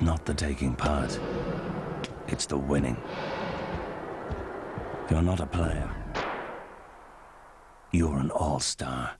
It's not the taking part. It's the winning. You're not a player. You're an all-star.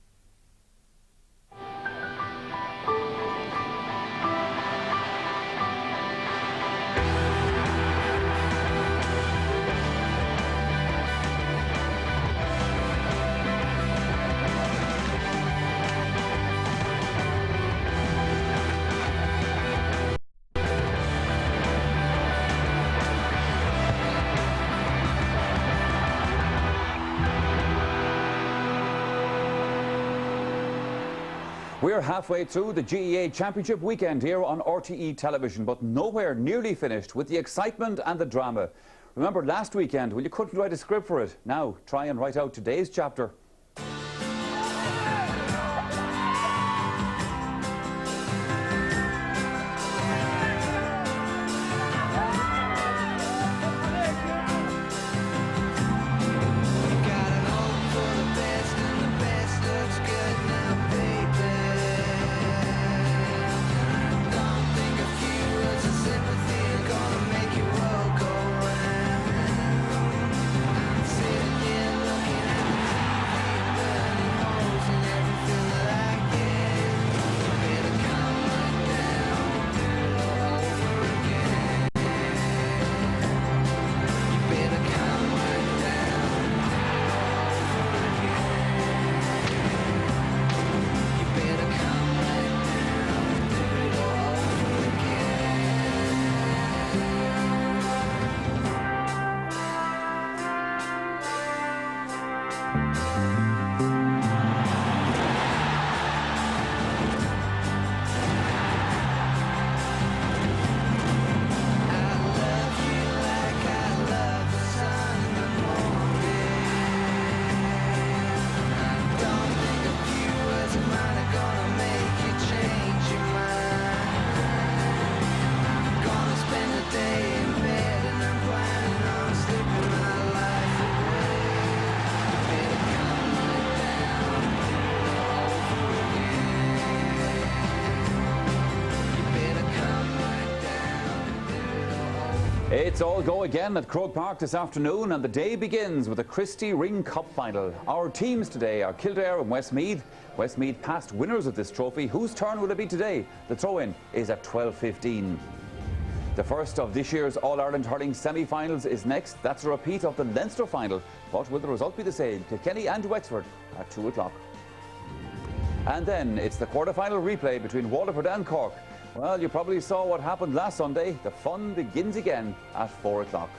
We're halfway through the GEA Championship weekend here on RTE television, but nowhere nearly finished with the excitement and the drama. Remember last weekend, well, you couldn't write a script for it. Now, try and write out today's chapter. It's all go again at Croke Park this afternoon, and the day begins with the Christy Ring Cup final. Our teams today are Kildare and Westmeath. Westmeath past winners of this trophy. Whose turn will it be today? The throw-in is at 12:15. The first of this year's All-Ireland Hurling semi-finals is next. That's a repeat of the Leinster final. But will the result be the same? Kilkenny and Wexford at 2 o'clock. And then it's the quarter-final replay between Waterford and Cork. Well, you probably saw what happened last Sunday. The fun begins again at 4 o'clock.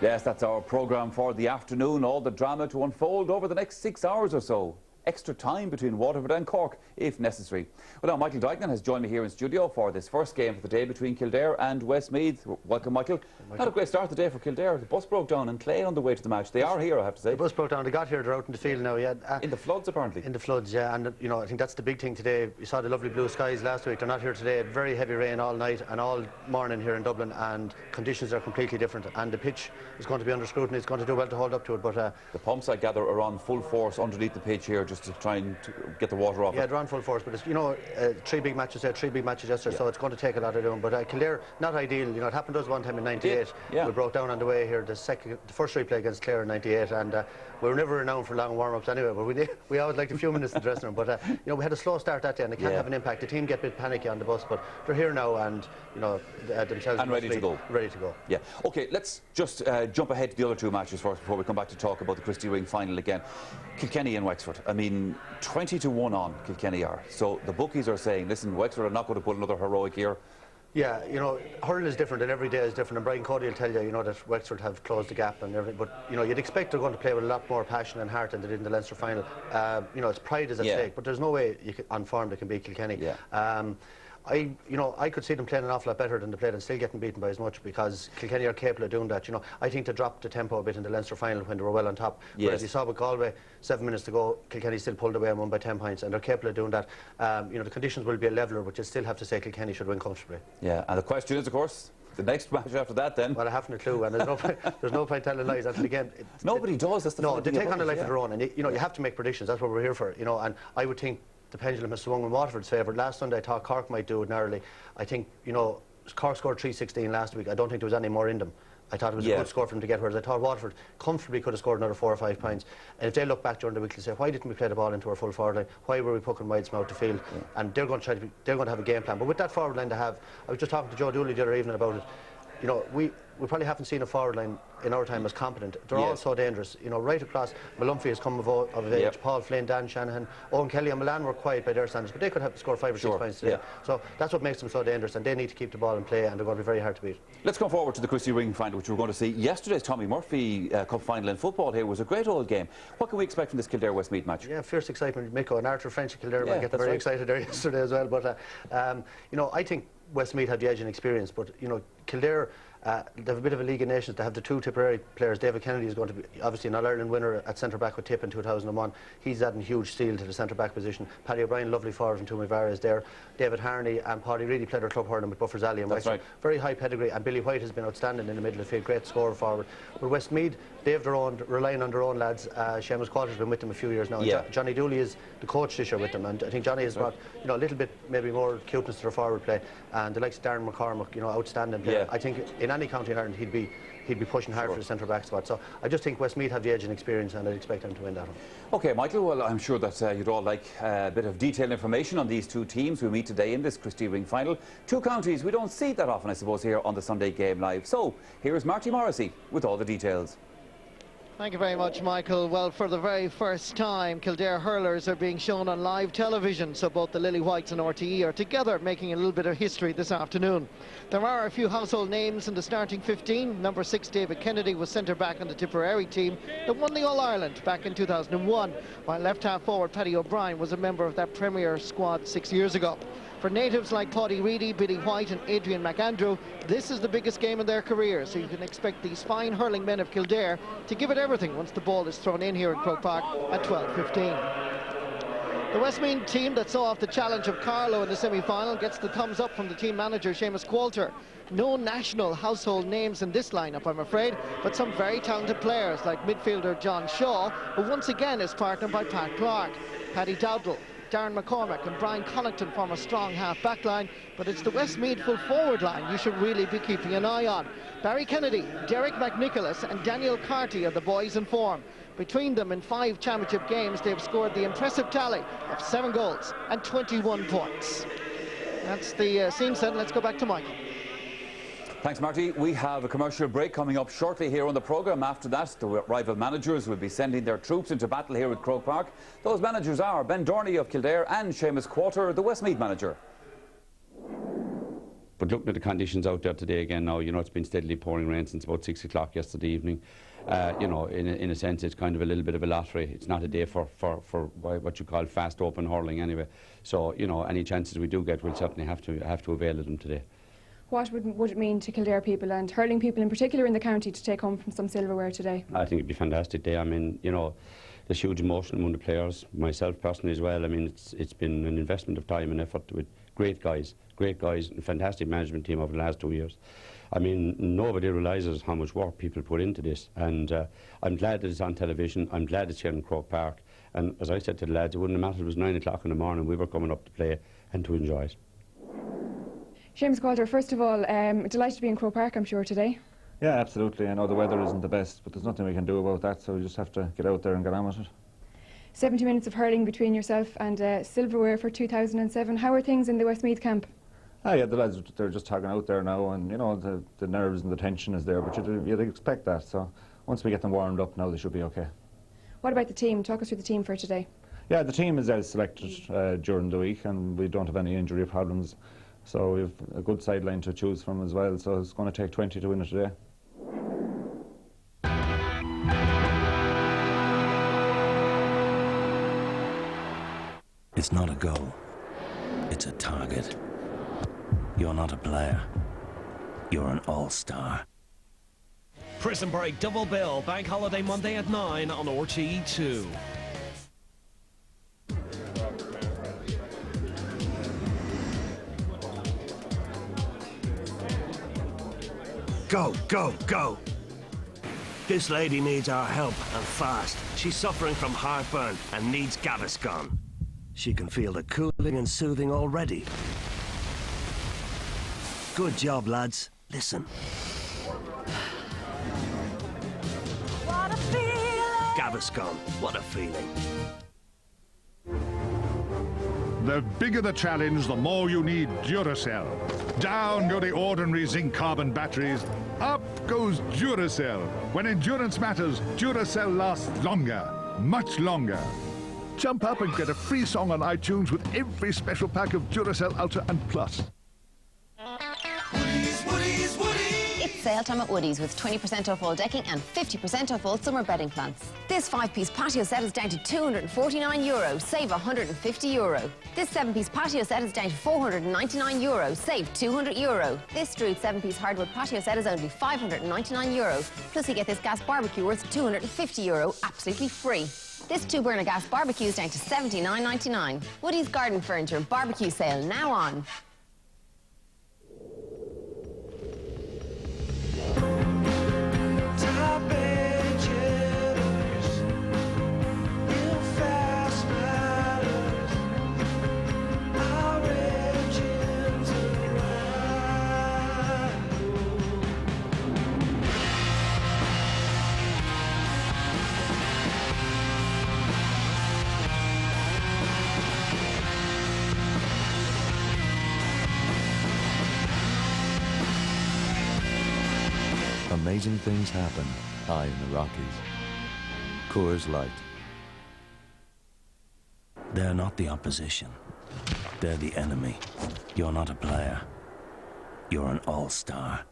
Yes, that's our programme for the afternoon. All the drama to unfold over the next 6 hours or so. Extra time between Waterford and Cork, if necessary. Well, now, Michael Dykeman has joined me here in studio for this first game of the day between Kildare and Westmeath. Welcome, Michael. Had a great start of the day for Kildare. The bus broke down in Clay on the way to the match. They are here, I have to say. The bus broke down. They got here. They're out in the field now. Yeah. In the floods, apparently. In the floods, yeah. And you know, I think that's the big thing today. You saw the lovely blue skies last week. They're not here today. Very heavy rain all night and all morning here in Dublin, and conditions are completely different. And the pitch is going to be under scrutiny. It's going to do well to hold up to it. But the pumps, I gather, are on full force underneath the pitch here, just to try and get the water off. Yeah, they're on full force. But it's, you know, 3 big matches there, 3 big matches yesterday. Yeah. So it's going to take a lot of doing. But Kildare, not ideal. You know, it happened to us one time in '98. Yeah. We broke down on the way here. The first replay against Clare in '98, and we were never renowned for long warm-ups anyway. But we always liked a few minutes in the dressing room. But you know, we had a slow start that day, and it can have an impact. The team get a bit panicky on the bus, but they're here now, and you know, themselves and ready to go. Ready to go. Yeah. Okay. Let's just jump ahead to the other 2 matches first before we come back to talk about the Christy Ring final again. Kilkenny and Wexford. I mean, 20-1 on Kilkenny are. So the bookies are saying, listen, Wexford are not going to put another heroic here. Yeah, you know, hurling is different and every day is different, and Brian Cody will tell you, you know, that Wexford have closed the gap and everything, but, you know, you'd expect they're going to play with a lot more passion and heart than they did in the Leinster final. You know, it's pride is at stake, but there's no way on form they can beat Kilkenny. I could see them playing an awful lot better than they played and still getting beaten by as much, because Kilkenny are capable of doing that. You know, I think they dropped the tempo a bit in the Leinster final when they were well on top. Whereas you saw with Galway, 7 minutes to go, Kilkenny still pulled away and won by 10 points, and they're capable of doing that. You know, the conditions will be a leveller, but you still have to say Kilkenny should win comfortably. Yeah, and the question is, of course, the next match after that then. Well, I haven't a clue, and there's no point telling lies. And again, nobody does. That's the no, they take on a life of their own, and you know, you have to make predictions. That's what we're here for. You know, and I would think the pendulum has swung in Waterford's favour. Last Sunday I thought Cork might do it narrowly. I think, you know, Cork scored 3-16 last week. I don't think there was any more in them. I thought it was a good score for them to get, whereas I thought Waterford comfortably could have scored another 4 or 5 points. And if they look back during the week, they'll say, why didn't we play the ball into our full forward line? Why were we pucking wide out the field? And they're going to have a game plan. But with that forward line they have, I was just talking to Joe Dooley the other evening about it. You know, we probably haven't seen a forward line in our time as competent. They're all so dangerous. You know, right across, Malumphey has come of age, Paul Flynn, Dan Shanahan, Owen Kelly and Milan were quiet by their standards, but they could have scored 5 or 6 points today. So that's what makes them so dangerous, and they need to keep the ball in play, and they're going to be very hard to beat. Let's go forward to the Christy Ring final, which we're going to see. Yesterday's Tommy Murphy Cup final in football here was a great old game. What can we expect from this Kildare Westmeath match? Yeah, fierce excitement. Miko and Arthur French at Kildare might get very excited there yesterday as well. But you know, I think Westmeath have the edge in experience, but you know, Kildare, they have a bit of a League of Nations. They have the 2 Tipperary players. David Kennedy is going to be obviously an All-Ireland winner at centre-back with Tip in 2001. He's adding huge steel to the centre-back position. Paddy O'Brien, lovely forward from Tumivara, is there. David Harney and Paddy really played their club hurling with Buffers Alley and Wexford. Very high pedigree, and Billy White has been outstanding in the middle of the field, great scorer forward. But Westmeath, they have their own, relying on their own lads. Seamus Qualter's been with them a few years now. Johnny Dooley is the coach this year with them, and I think Johnny has brought, you know, a little bit maybe more cuteness to their forward play. And the likes of Darren McCormack, you know, outstanding player. I think in any county in Ireland he'd be pushing hard for the centre-back spot. So I just think Westmeath have the edge and experience, and I'd expect them to win that one. OK, Michael, well, I'm sure that you'd all like a bit of detailed information on these 2 teams who meet today in this Christy Ring final. 2 counties we don't see that often, I suppose, here on the Sunday Game Live. So here's Marty Morrissey with all the details. Thank you very much, Michael. Well, for the very first time, Kildare hurlers are being shown on live television, so both the Lily Whites and RTE are together making a little bit of history this afternoon. There are a few household names in the starting 15. Number 6, David Kennedy, was centre-back on the Tipperary team that won the All-Ireland back in 2001, while left-half forward Paddy O'Brien was a member of that Premier squad 6 years ago. For natives like Paddy Reedy, Billy White and Adrian McAndrew, this is the biggest game of their career, so you can expect these fine hurling men of Kildare to give it everything once the ball is thrown in here in Croke Park at 12:15. The Westmeath team that saw off the challenge of Carlow in the semi-final gets the thumbs up from the team manager Seamus Qualter. No national household names in this lineup, I'm afraid, but some very talented players like midfielder John Shaw, who once again is partnered by Pat Clark. Paddy Dowdall, Darren McCormack and Brian Connaughton form a strong half-back line, but it's the Westmeath full forward line you should really be keeping an eye on. Barry Kennedy, Derek McNicholas and Daniel Carty are the boys in form. Between them in 5 championship games, they've scored the impressive tally of 7 goals and 21 points. That's the scene set. Let's go back to Michael. Thanks, Marty. We have a commercial break coming up shortly here on the programme. After that, the rival managers will be sending their troops into battle here at Croke Park. Those managers are Ben Dorney of Kildare and Seamus Qualter, the Westmeath manager. But looking at the conditions out there today again now, you know, it's been steadily pouring rain since about 6 o'clock yesterday evening. You know, in a sense, it's kind of a little bit of a lottery. It's not a day for what you call fast open hurling anyway. So, you know, any chances we do get, we'll certainly have to avail of them today. What would it mean to Kildare people and hurling people in particular in the county to take home from some silverware today? I think it'd be a fantastic day. I mean, you know, there's huge emotion among the players, myself personally as well. I mean, it's been an investment of time and effort with great guys, and fantastic management team over the last 2 years. I mean, nobody realises how much work people put into this, and I'm glad that it's on television. I'm glad it's here in Croke Park, and as I said to the lads, it wouldn't have mattered if it was 9 o'clock in the morning. We were coming up to play and to enjoy it. Seamus Qualter, first of all, delighted to be in Croke Park, I'm sure, today. Yeah, absolutely. I know the weather isn't the best, but there's nothing we can do about that, so we just have to get out there and get on with it. 70 minutes of hurling between yourself and silverware for 2007. How are things in the Westmeath camp? Yeah, the lads, they're just tagging out there now, and you know, the nerves and the tension is there, but you'd expect that. So once we get them warmed up now, they should be okay. What about the team? Talk us through the team for today. Yeah, the team is as selected during the week, and we don't have any injury problems. So we have a good sideline to choose from as well, so it's going to take 20 to win it today. It's not a goal, it's a target. You're not a player, you're an all-star. Prison Break double bill, Bank Holiday Monday at 9 on RTE2. Go, go, go! This lady needs our help, and fast. She's suffering from heartburn and needs Gaviscon. She can feel the cooling and soothing already. Good job, lads. Listen. What a feeling! Gaviscon, what a feeling. The bigger the challenge, the more you need Duracell. Down go the ordinary zinc carbon batteries. Up goes Duracell. When endurance matters, Duracell lasts longer, much longer. Jump up and get a free song on iTunes with every special pack of Duracell Ultra and Plus. It's sale time at Woodies with 20% off all decking and 50% off all summer bedding plants. This 5-piece patio set is down to €249, save €150. This 7-piece patio set is down to €499, save €200. This Strood 7-piece hardwood patio set is only €599. Plus you get this gas barbecue worth €250, absolutely free. This 2-burner gas barbecue is down to $79.99. Woodies Garden Furniture barbecue sale now on. Amazing things happen high in the Rockies. Coors Light. They're not the opposition. They're the enemy. You're not a player. You're an all-star.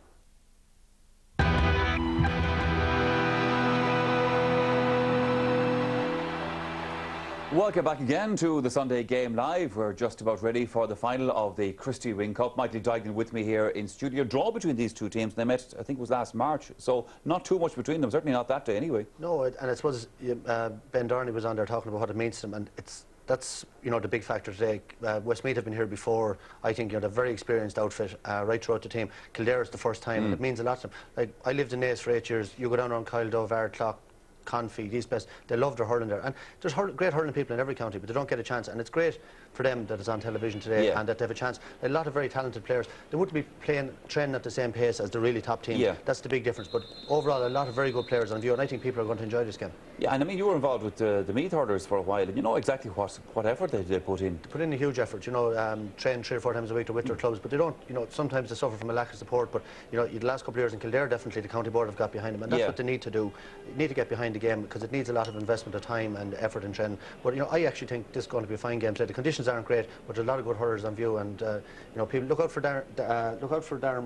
Welcome back again to the Sunday Game Live. We're just about ready for the final of the Christy Ring Cup. Michael Duignan with me here in studio. Draw between these two teams. They met, I think it was last March, so not too much between them. Certainly not that day anyway. No, and I suppose Ben Darnley was on there talking about what it means to them, and that's the big factor today. Westmeath have been here before. I think they're a very experienced outfit right throughout the team. Kildare is the first time, and it means a lot to them. Like, I lived in Naas for 8 years. You go down around Kyle Dove, Ardclough, Confee, these best, they love their hurling there. And there's great hurling people in every county, but they don't get a chance. And it's great for them that it's on television today and that they have a chance. A lot of very talented players. They wouldn't be training at the same pace as the really top team. Yeah. That's the big difference. But overall, a lot of very good players on view, and I think people are going to enjoy this game. Yeah, and I mean, you were involved with the Meath hurlers for a while, and you know exactly what effort they put in. They put in a huge effort, train 3 or 4 times a week to with their clubs, but they don't, sometimes they suffer from a lack of support, but, the last couple of years in Kildare, definitely the county board have got behind them, and that's what they need to do. You need to get behind the game, because it needs a lot of investment of time and effort in training. But, I actually think this is going to be a fine game today. The conditions aren't great, but there's a lot of good hurlers on view, and, people look out for Darren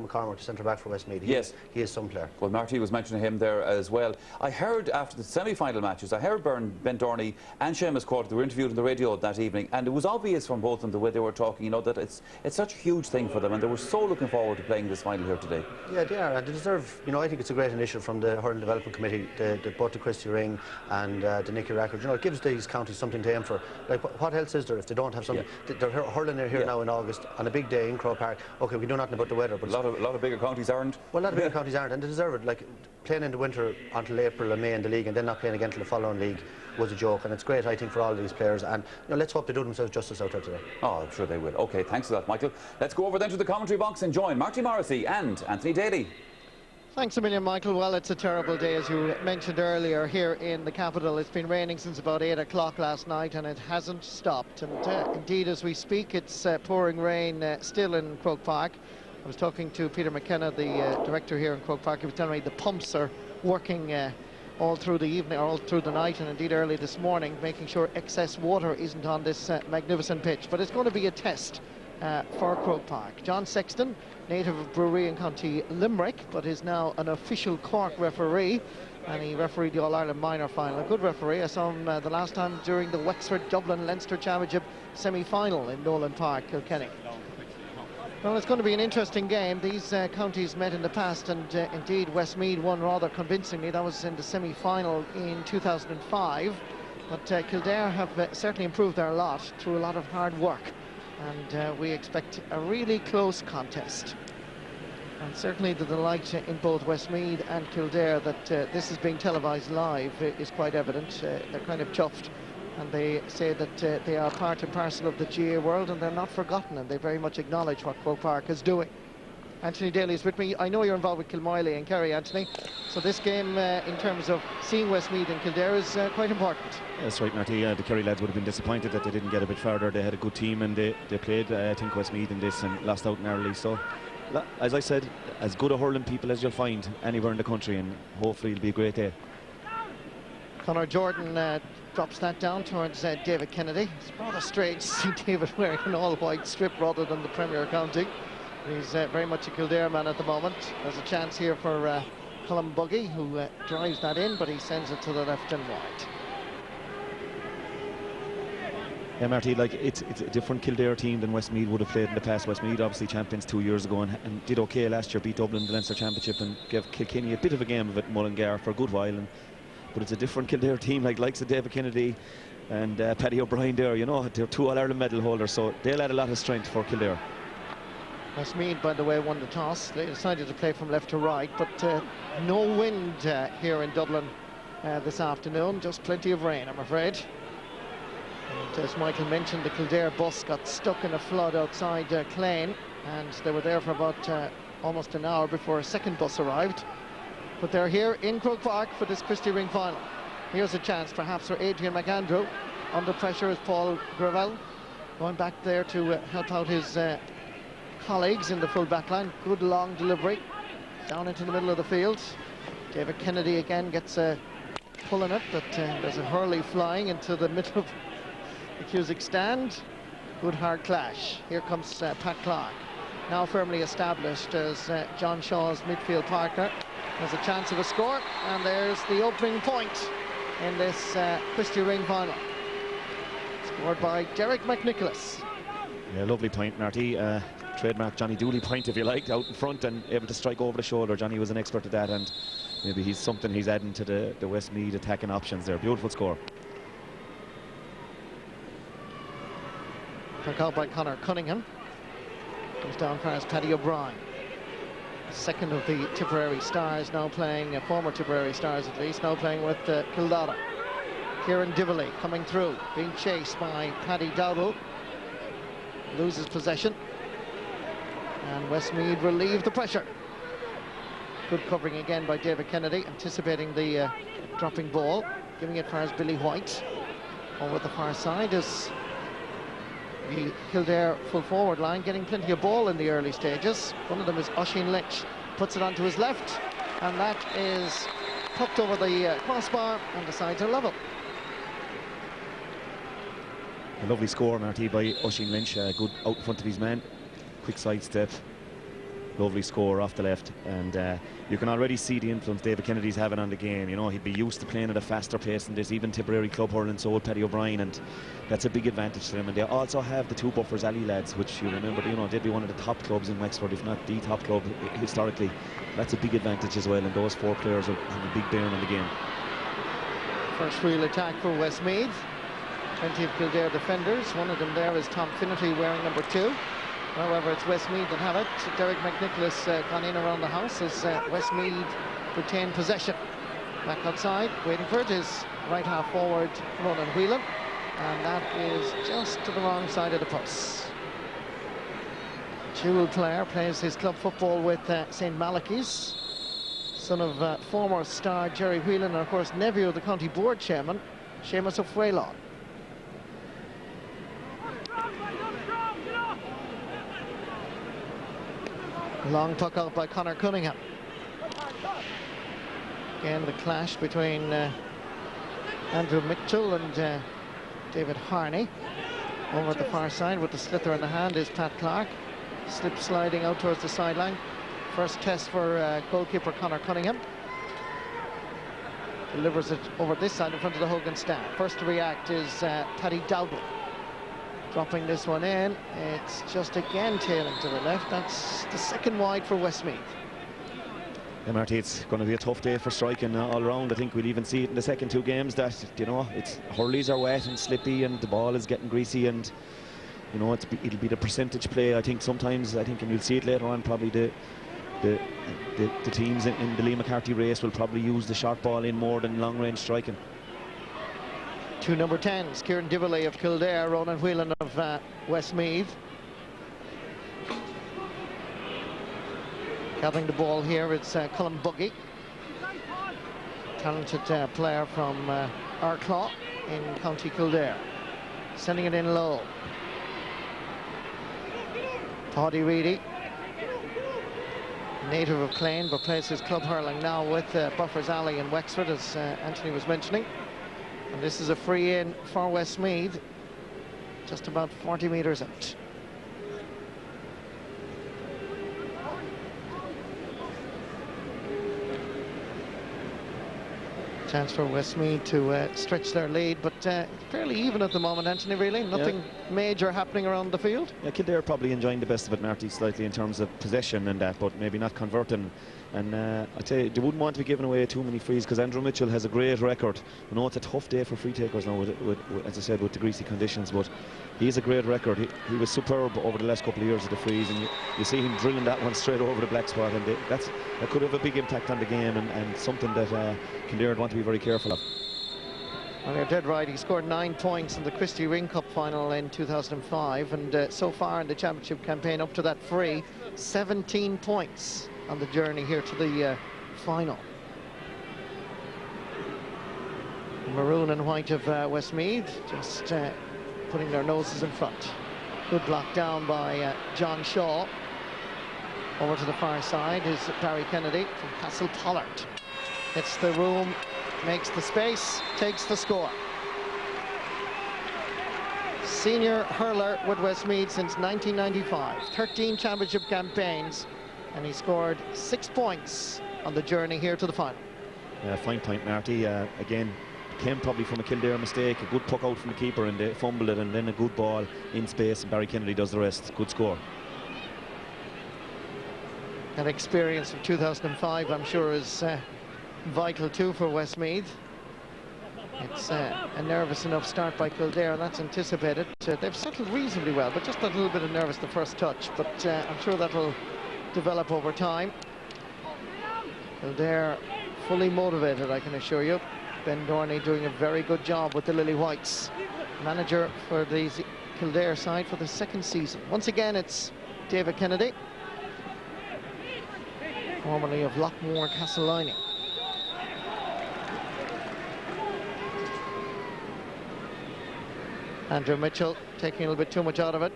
McCormack, the centre back for Westmeath. He is some player. Well, Marty was mentioning him there as well. I heard after the semi-final matches, I heard Ben Dorney and Seamus Court, they were interviewed on the radio that evening, and it was obvious from both of them the way they were talking, that it's such a huge thing for them, and they were so looking forward to playing this final here today. Yeah, they are, and they deserve, I think it's a great initiative from the Hurling Development Committee, both the Christy Ring and the Nicky Record. It gives these counties something to aim for. Like, what else is there if they don't have something? They're hurling here now in August on a big day in Croke Park. Okay, we do nothing about the weather, but a lot of bigger counties aren't. Well, a lot of bigger counties aren't, and they deserve it. Like, playing in the winter until April and May in the league, and then not playing again until the following league was a joke, and it's great, I think, for all of these players, and let's hope they do themselves justice out there today. Oh, I'm sure they will. Okay, thanks for that, Michael. Let's go over then to the commentary box and join Marty Morrissey and Anthony Daly. Thanks a million, Michael. Well, it's a terrible day, as you mentioned earlier, here in the capital. It's been raining since about 8 o'clock last night, and it hasn't stopped. And indeed, as we speak, it's pouring rain still in Croke Park. I was talking to Peter McKenna, the director here in Croke Park. He was telling me the pumps are working all through the evening, or all through the night, and indeed early this morning, making sure excess water isn't on this magnificent pitch. But it's going to be a test for Croke Park. John Sexton, native of Brewery in County Limerick, but is now an official Cork referee, and he refereed the All-Ireland minor final. A good referee. I saw him the last time during the Wexford Dublin Leinster Championship semi-final in Nolan Park, Kilkenny. Well, it's going to be an interesting game. These counties met in the past, and indeed Westmeath won rather convincingly. That was in the semi-final in 2005. But Kildare have certainly improved their lot through a lot of hard work, and we expect a really close contest. And certainly the delight in both Westmeath and Kildare that this is being televised live is quite evident. They're kind of chuffed And they say that they are part and parcel of the GA world, and they're not forgotten, and they very much acknowledge what Croke Park is doing. Anthony Daly is with me. I know you're involved with Kilmoyley and Kerry, Anthony. So this game, in terms of seeing Westmeath and Kildare, is quite important. That's right, Marty. The Kerry lads would have been disappointed that they didn't get a bit further. They had a good team, and they played, I think, Westmeath in this and lost out narrowly. So, as I said, as good a hurling people as you'll find anywhere in the country, and hopefully it'll be a great day. Conor Jordan drops that down towards David Kennedy. It's rather strange to see David wearing an all-white strip rather than the Premier County. He's very much a Kildare man at the moment. There's a chance here for Colm Buggy, who drives that in, but he sends it to the left and wide. Yeah, Marty, like it's a different Kildare team than Westmeath would have played in the past. Westmeath obviously champions 2 years ago and did okay last year, beat Dublin in the Leinster Championship and gave Kilkenny a bit of a game of it in Mullingar for a good while. But it's a different Kildare team, like likes of David Kennedy and Paddy O'Brien there. You know, they're 2 All-Ireland medal holders, so they'll add a lot of strength for Kildare. Westmeath, by the way, won the toss. They decided to play from left to right, but no wind here in Dublin this afternoon. Just plenty of rain, I'm afraid. And as Michael mentioned, the Kildare bus got stuck in a flood outside Clane, and they were there for about almost an hour before a second bus arrived. But they're here in Croke Park for this Christy Ring final. Here's a chance perhaps for Adrian McAndrew. Under pressure is Paul Gravel, going back there to help out his colleagues in the full back line. Good long delivery down into the middle of the field. David Kennedy again gets pulling it, but there's a Hurley flying into the middle of the Cusick stand. Good hard clash. Here comes Pat Clark, now firmly established as John Shaw's midfield partner. There's a chance of a score, and there's the opening point in this Christy Ring final, scored by Derek McNicholas. Yeah, lovely point, Marty. Trademark Johnny Dooley point, if you like, out in front and able to strike over the shoulder. Johnny was an expert at that, and maybe he's something he's adding to the Westmeath attacking options there. Beautiful score. Took out by Conor Cunningham. Goes down far as Paddy O'Brien. Second of the Tipperary Stars, now playing, former Tipperary Stars at least, now playing with Kildare. Kieran Dively coming through, being chased by Paddy Dowdall. Loses possession. And Westmeath relieve the pressure. Good covering again by David Kennedy, anticipating the dropping ball, giving it far as Billy White. Over the far side is the Kildare full forward line, getting plenty of ball in the early stages. One of them is Oisín Lynch, puts it onto his left, and that is tucked over the crossbar, and the sides are level. A lovely score, Marty, by Oisín Lynch. Good out in front of his man. Quick sidestep. Lovely score off the left. And you can already see the influence David Kennedy's having on the game. You know, he'd be used to playing at a faster pace than this. Even Tipperary club hurling, so would Paddy O'Brien. And that's a big advantage to them. And they also have the 2 Buffers Alley lads, which you remember, you know, they'd be one of the top clubs in Wexford, if not the top club historically. That's a big advantage as well. And those 4 players will have a big bearing on the game. First real attack for Westmeath. Plenty of Kildare defenders. One of them there is Tom Finnerty wearing number 2. However, it's Westmeath that have it. Derek McNicholas gone in around the house as Westmeath retain possession. Back outside, waiting for it is right half forward Ronan Whelan, and that is just to the wrong side of the post. Jewel player, plays his club football with St. Malachy's. Son of former star Jerry Whelan, and of course nephew of the county board chairman, Seamus O'Fraylon. Long puck out by Conor Cunningham. Again, the clash between Andrew Mitchell and David Harney. Over at the far side with the slither in the hand is Pat Clark. Slip sliding out towards the sideline. First test for goalkeeper Conor Cunningham. Delivers it over this side in front of the Hogan stand. First to react is Paddy Dowdall. Dropping this one in, it's just again tailing to the left. That's the second wide for Westmeath. Yeah, Marty, it's going to be a tough day for striking all round. I think we'll even see it in the second 2 games that, you know, hurleys are wet and slippy and the ball is getting greasy, and, you know, it'll be the percentage play. I think sometimes, and you'll see it later on, probably the teams in the Lee McCarthy race will probably use the short ball in more than long range striking. Two number 10s, Kieran Divilly of Kildare, Ronan Whelan of Westmeath. Gathering the ball here, it's Colin Buggy, talented player from Arclaw in County Kildare. Sending it in low. Paddy Reedy, native of Clane, but plays his club hurling now with Buffers Alley in Wexford, as Anthony was mentioning. And this is a free in for Westmeath, just about 40 metres out. Chance for Westmeath to stretch their lead, but fairly even at the moment, Anthony, really. Nothing major happening around the field. Yeah, Kildare probably enjoying the best of it, Marty, slightly in terms of possession and that, but maybe not converting. And I'd say they wouldn't want to be giving away too many frees, because Andrew Mitchell has a great record. I know it's a tough day for free takers now, with, as I said, with the greasy conditions, but he has a great record. He was superb over the last couple of years of the frees, and you see him drilling that one straight over the black spot, and that could have a big impact on the game, and something that Kildare would want to be very careful of. Well, you're dead right. He scored 9 points in the Christy Ring Cup final in 2005, and so far in the championship campaign up to that free, 17 points on the journey here to the final. Maroon and white of Westmeath just putting their noses in front. Good block down by John Shaw. Over to the far side is Barry Kennedy from Castle Pollard. Hits the room, makes the space, takes the score. Senior hurler with Westmeath since 1995, 13 championship campaigns, and he scored 6 points on the journey here to the final. Fine point, Marty. Again, came probably from a Kildare mistake, a good puck out from the keeper, and they fumbled it, and then a good ball in space, and Barry Kennedy does the rest. Good score. That experience of 2005, I'm sure, is vital too for Westmeath. It's a nervous enough start by Kildare, and that's anticipated. They've settled reasonably well, but just a little bit of nervous the first touch, but I'm sure that will develop over time. Kildare fully motivated, I can assure you. Ben Dorney doing a very good job with the Lily Whites, manager for the Kildare side for the second season. Once again, it's David Kennedy, formerly of Lockmore Castleiney. Andrew Mitchell taking a little bit too much out of it.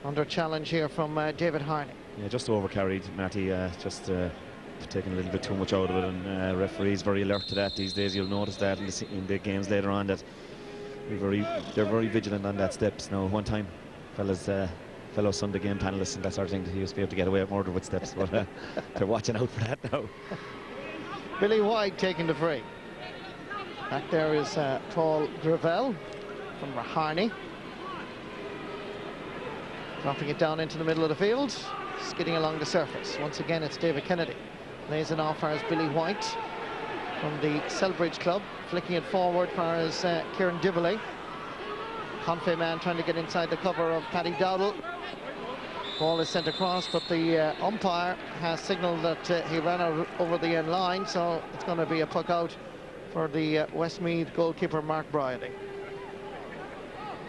Under challenge here from David Harney. Yeah, just overcarried, Matty. Just taking a little bit too much out of it, and referees very alert to that these days. You'll notice that in the games later on, that they're very vigilant on that steps. Now, one time, fellow Sunday game panelists and that sort of thing, he used to be able to get away with murder with steps, but they're watching out for that now. Billy White taking the free. Back there is Paul Gravel from Harney. Dropping it down into the middle of the field, skidding along the surface. Once again, it's David Kennedy. Lays it off as Billy White from the Selbridge club, flicking it forward for as Kieran Divilly. Confe man trying to get inside the cover of Paddy Dowdle. Ball is sent across, but the umpire has signalled that he ran out over the end line, so it's going to be a puck out for the Westmeath goalkeeper Mark Bryony.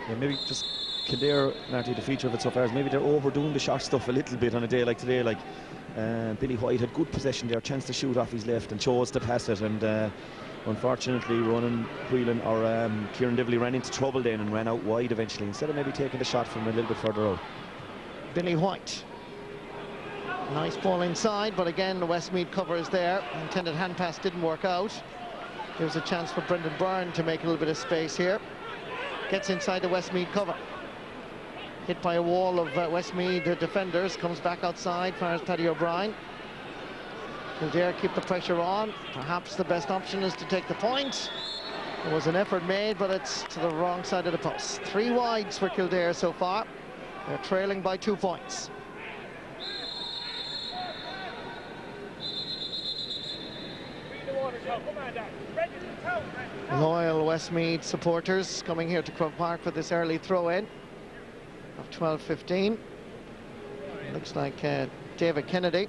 Yeah, maybe just Kildare, Marty, the feature of it so far is maybe they're overdoing the short stuff a little bit on a day like today. Like Billy White had good possession there, chance to shoot off his left and chose to pass it, and unfortunately Ronan Whelan or Kieran Divilly ran into trouble then and ran out wide eventually, instead of maybe taking the shot from a little bit further out. Billy White. Nice ball inside, but again the Westmeath cover is there. Intended hand pass didn't work out. Gives a chance for Brendan Byrne to make a little bit of space here. Gets inside the Westmeath cover. Hit by a wall of Westmeath defenders. Comes back outside, fires Paddy O'Brien. Kildare keep the pressure on. Perhaps the best option is to take the point. There was an effort made, but it's to the wrong side of the post. 3 wides for Kildare so far. They're trailing by 2 points. Loyal Westmeath supporters coming here to Croke Park for this early throw-in of 12:15. Looks like David Kennedy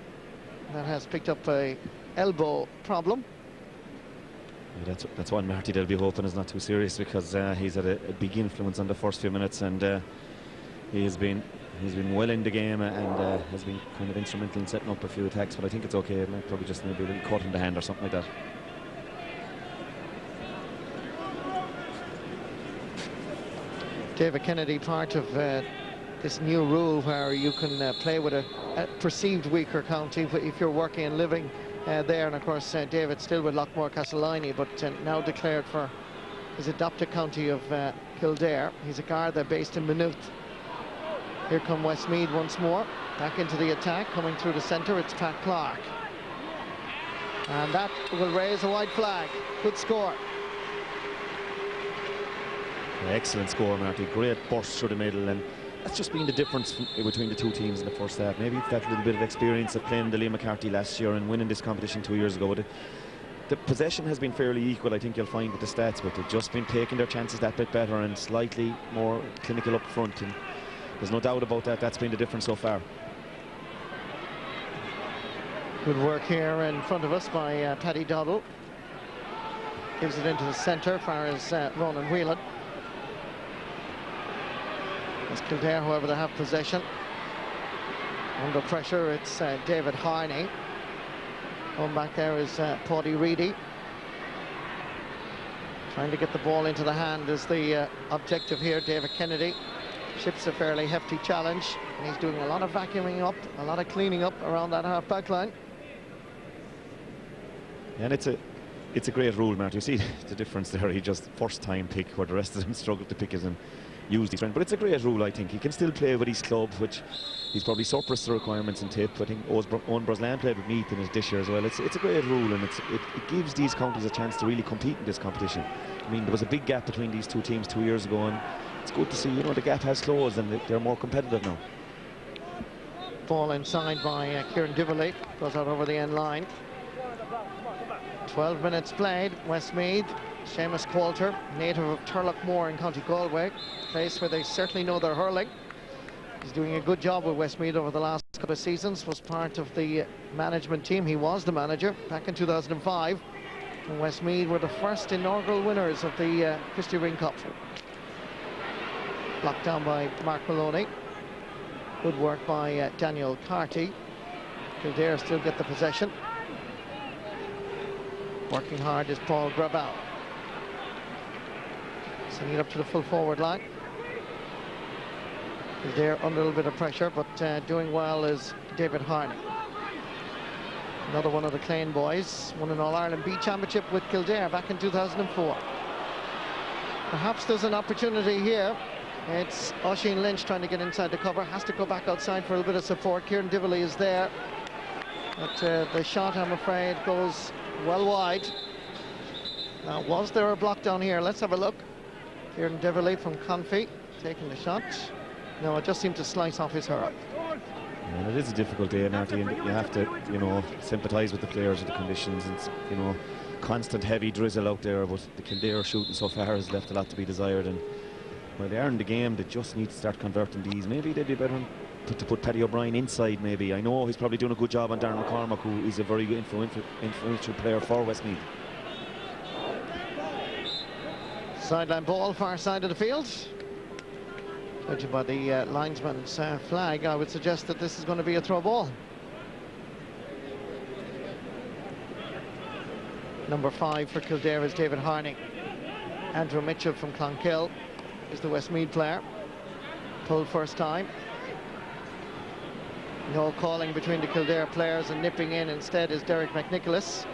that has picked up a elbow problem. That's one Marty they'll be hoping is not too serious, because he's had a big influence on the first few minutes, and he's been well in the game, and has been kind of instrumental in setting up a few attacks. But I think it's okay. It might probably just maybe a little cut in the hand or something like that. David Kennedy, part of this new rule where you can play with a perceived weaker county if you're working and living there. And of course David still with Lockmore Castleiney, but now declared for his adopted county of Kildare. He's a Garda based in Maynooth. Here come Westmeath once more, back into the attack, coming through the centre. It's Pat Clark, and that will raise a white flag. Good score. Excellent score, Marty. Great burst through the middle, and that's just been the difference between the two teams in the first half. Maybe that little bit of experience of playing the Liam McCarthy last year and winning this competition 2 years ago. The possession has been fairly equal, I think you'll find, with the stats, but they've just been taking their chances that bit better and slightly more clinical up front, and there's no doubt about that. That's been the difference so far. Good work here in front of us by Paddy Doddle. Gives it into the centre far as Ronan Whelan. As Kildare, however, they have possession. Under pressure, it's David Harney. Going back there is Paddy Reedy. Trying to get the ball into the hand is the objective here. David Kennedy ships a fairly hefty challenge, and he's doing a lot of vacuuming up, a lot of cleaning up around that half-back line. And it's a great rule, Marty. You see the difference there. He just first time pick where the rest of them struggle to pick it and use his strength. But it's a great rule, I think. He can still play with his club, which he's probably surplus the requirements in tip. I think Owen Broslan played with Meath in his this year as well. It's a great rule, and it gives these counties a chance to really compete in this competition. I mean, there was a big gap between these two teams 2 years ago, and it's good to see, you know, the gap has closed and they're more competitive now. Ball inside by Kieran Diverley, goes out over the end line. 12 minutes played. Westmeath, Seamus Coulter, native of Turlockmore in County Galway, place where they certainly know their hurling. He's doing a good job with Westmeath over the last couple of seasons, was part of the management team. He was the manager back in 2005. And Westmeath were the first inaugural winners of the Christy Ring Cup. Blocked down by Mark Maloney. Good work by Daniel Carty. Kildare still get the possession. Working hard is Paul Grabal. Sending it up to the full forward line. Kildare under a little bit of pressure, but doing well is David Harney. Another one of the Clane boys, won an All-Ireland B Championship with Kildare back in 2004. Perhaps there's an opportunity here. It's Oisin Lynch trying to get inside the cover, has to go back outside for a little bit of support. Kieran Diverley is there, but the shot, I'm afraid, goes well wide. Now, was there a block down here? Let's have a look. Kieran Diverley from Confey taking the shot. No, it just seemed to slice off his hurl. And it is a difficult day, Marty, and you have to, you know, sympathise with the players with the conditions. It's, you know, constant heavy drizzle out there, but the Kildare shooting so far has left a lot to be desired, and while they are in the game, they just need to start converting these. Maybe they'd be better to put Paddy O'Brien inside, maybe. I know he's probably doing a good job on Darren McCormack, who is a very influential player for Westmeath. Sideline ball, far side of the field. Judging by the linesman's flag, I would suggest that this is going to be a throw ball. Number 5 for Kildare is David Harney. Andrew Mitchell from Clonkill is the Westmeath player. Pulled first time. No calling between the Kildare players, and nipping in instead is Derek McNicholas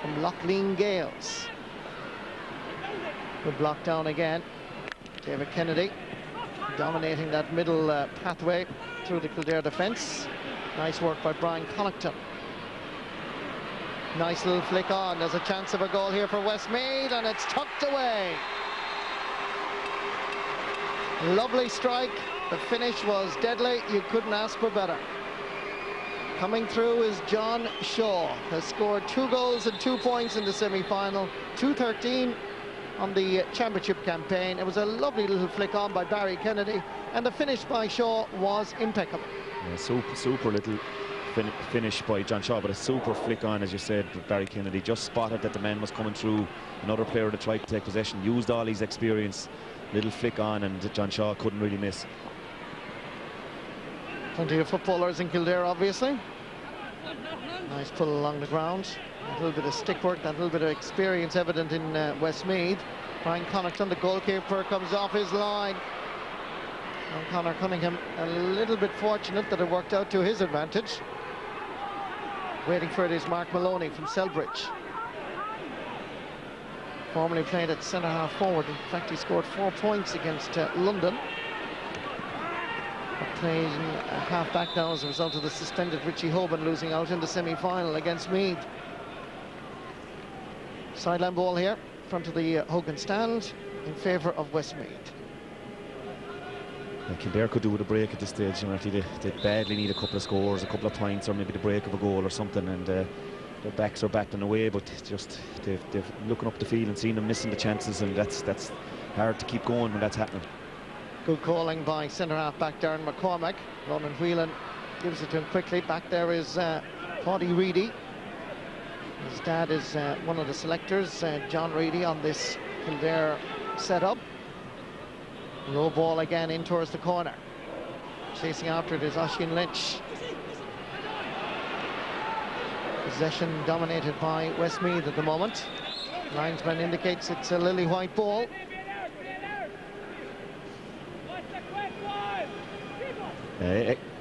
from Lochlean Gales. Good block down again. David Kennedy dominating that middle pathway through the Kildare defence. Nice work by Brian Connaughton. Nice little flick on. There's a chance of a goal here for Westmeath, and it's tucked away. Lovely strike. The finish was deadly. You couldn't ask for better. Coming through is John Shaw, has scored 2 goals and 2 points in the semi-final, 2-13 on the championship campaign. It was a lovely little flick on by Barry Kennedy, and the finish by Shaw was impeccable. Yeah, super little finish by John Shaw, but a super flick on, as you said. Barry Kennedy just spotted that the man was coming through. Another player that tried to take possession, used all his experience. Little flick on, and John Shaw couldn't really miss. Plenty of footballers in Kildare, obviously. Nice pull along the ground. A little bit of stick work, that little bit of experience evident in Westmeath. Brian Connaughton, the goalkeeper, comes off his line. And Conor Cunningham a little bit fortunate that it worked out to his advantage. Waiting for it is Mark Maloney from Selbridge. Formerly played at centre-half forward. In fact, he scored 4 points against London. Playing half-back now as a result of the suspended Richie Hoban losing out in the semi-final against Meath. Sideline ball here, front of the Hogan stand, in favour of Westmeath. Kildare could do with a break at this stage. They badly need a couple of scores, a couple of points, or maybe the break of a goal or something, and their backs are backed in a way, but just they've looking up the field and seeing them missing the chances, and that's hard to keep going when that's happening. Good calling by centre-half back Darren McCormack. Ronan Whelan gives it to him quickly. Back there is Paddy Reedy. His dad is one of the selectors, John Reedy, on this Kildare setup. Low ball again in towards the corner. Chasing after it is Oisín Lynch. Possession dominated by Westmeath at the moment. Linesman indicates it's a lily white ball.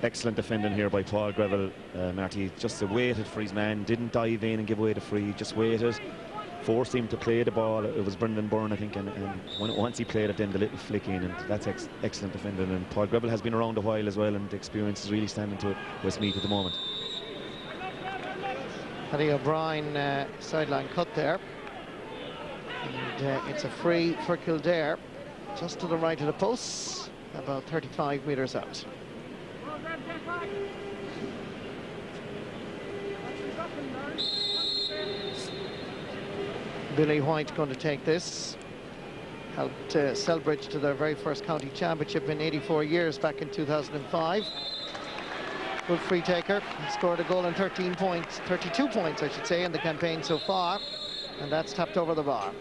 Excellent defending here by Paul Greville. Marty just waited for his man, didn't dive in and give away the free, just waited, forced him to play the ball. It was Brendan Byrne, I think, and once he played it, then the little flick in, and that's excellent defending. And Paul Greville has been around a while as well, and the experience is really standing to Westmeath at the moment. Paddy O'Brien sideline cut there, and it's a free for Kildare, just to the right of the posts, about 35 metres out. Billy White going to take this. Helped Selbridge to their very first county championship in 84 years back in 2005. Good free taker. He scored a goal in 32 points, I should say, in the campaign so far. And that's tapped over the bar.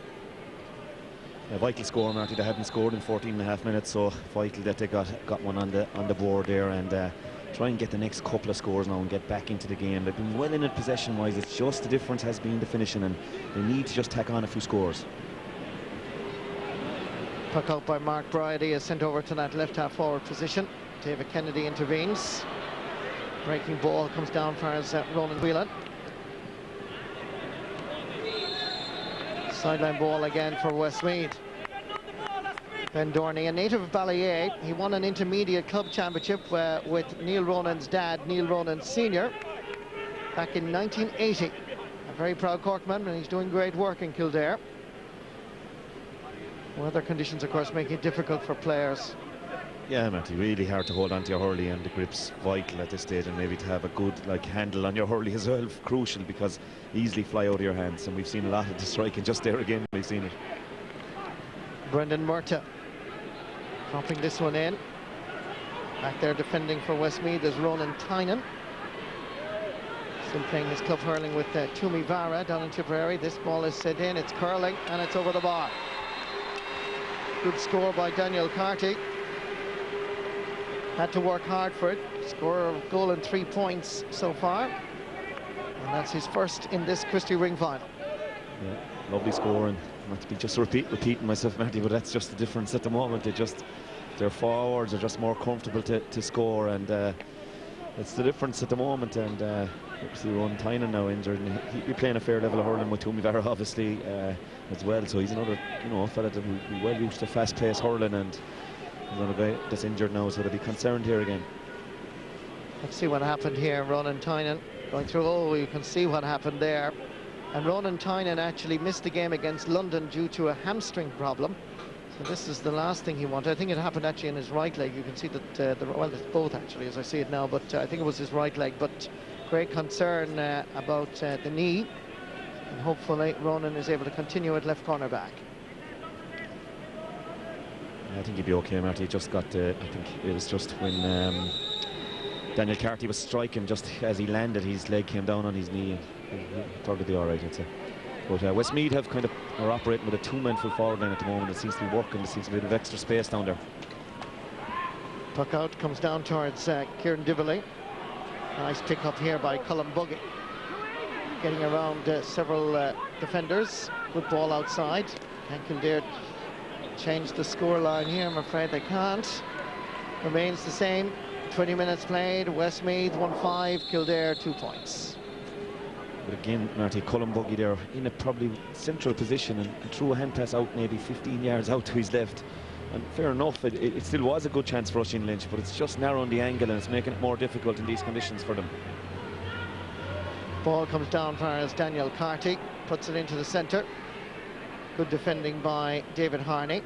A vital score, Marty. They hadn't scored in 14.5 minutes, so vital that they got one on the board there, and try and get the next couple of scores now and get back into the game. They've been well in it possession-wise. It's just the difference has been the finishing, and they need to just tack on a few scores. Puck out by Mark Bridie is sent over to that left half forward position. David Kennedy intervenes. Breaking ball comes down for Ronan Whelan. Sideline ball again for Westmeath. Ben Dorney, a native of Ballyea, he won an intermediate club championship with Neil Ronan's dad, Neil Ronan Sr., back in 1980. A very proud Corkman, and he's doing great work in Kildare. Weather conditions, of course, making it difficult for players. Yeah, Matty, really hard to hold on to your hurley, and the grip's vital at this stage, and maybe to have a good handle on your hurley as well, crucial, because easily fly out of your hands, and we've seen a lot of the striking just there again. We've seen it. Brendan Murtagh dropping this one in. Back there defending for Westmeath is Ronan Tynan. Still playing his club hurling with Toomey Vara down in Tipperary. This ball is set in, it's curling, and it's over the bar. Good score by Daniel Carty. Had to work hard for it. Score a goal and 3 points so far. And that's his first in this Christy Ring final. Yeah, lovely score, and not to be just repeating myself, Matty, but that's just the difference at the moment. Their forwards are just more comfortable to score, and it's the difference at the moment. And see Ronan Tynan now injured, and he'll be playing a fair level of hurling with Toomey Vara obviously as well. So he's another fella that will be well used to fast-paced hurling, and another guy that's injured now, so they'll be concerned here again. Let's see what happened here. Ronan Tynan going through. Oh, you can see what happened there. And Ronan Tynan actually missed the game against London due to a hamstring problem. So this is the last thing he wanted. I think it happened actually in his right leg. You can see that, well, it's both actually as I see it now, but I think it was his right leg. But great concern about the knee. And hopefully Ronan is able to continue at left corner back. I think he'd be okay, Marty. He just got, I think it was just when Daniel Carty was striking just as he landed. His leg came down on his knee. And he thought it'd be all right, I'd say. But Westmeath have are operating with a two-man full forward line at the moment. It seems to be working. There seems to be a bit of extra space down there. Puck out, comes down towards Kieran Dively. Nice pick up here by Colm Buggy. Getting around several defenders. Good ball outside. Can Kildare change the score line here? I'm afraid they can't. Remains the same. 20 minutes played. Westmeath 1-5. Kildare 2 points. But again, Marty, Colm Buggy there in a probably central position and threw a hand pass out maybe 15 yards out to his left. And fair enough, it still was a good chance for Oisin Lynch, but it's just narrowing the angle and it's making it more difficult in these conditions for them. Ball comes down far as Daniel Carty puts it into the centre. Good defending by David Harney.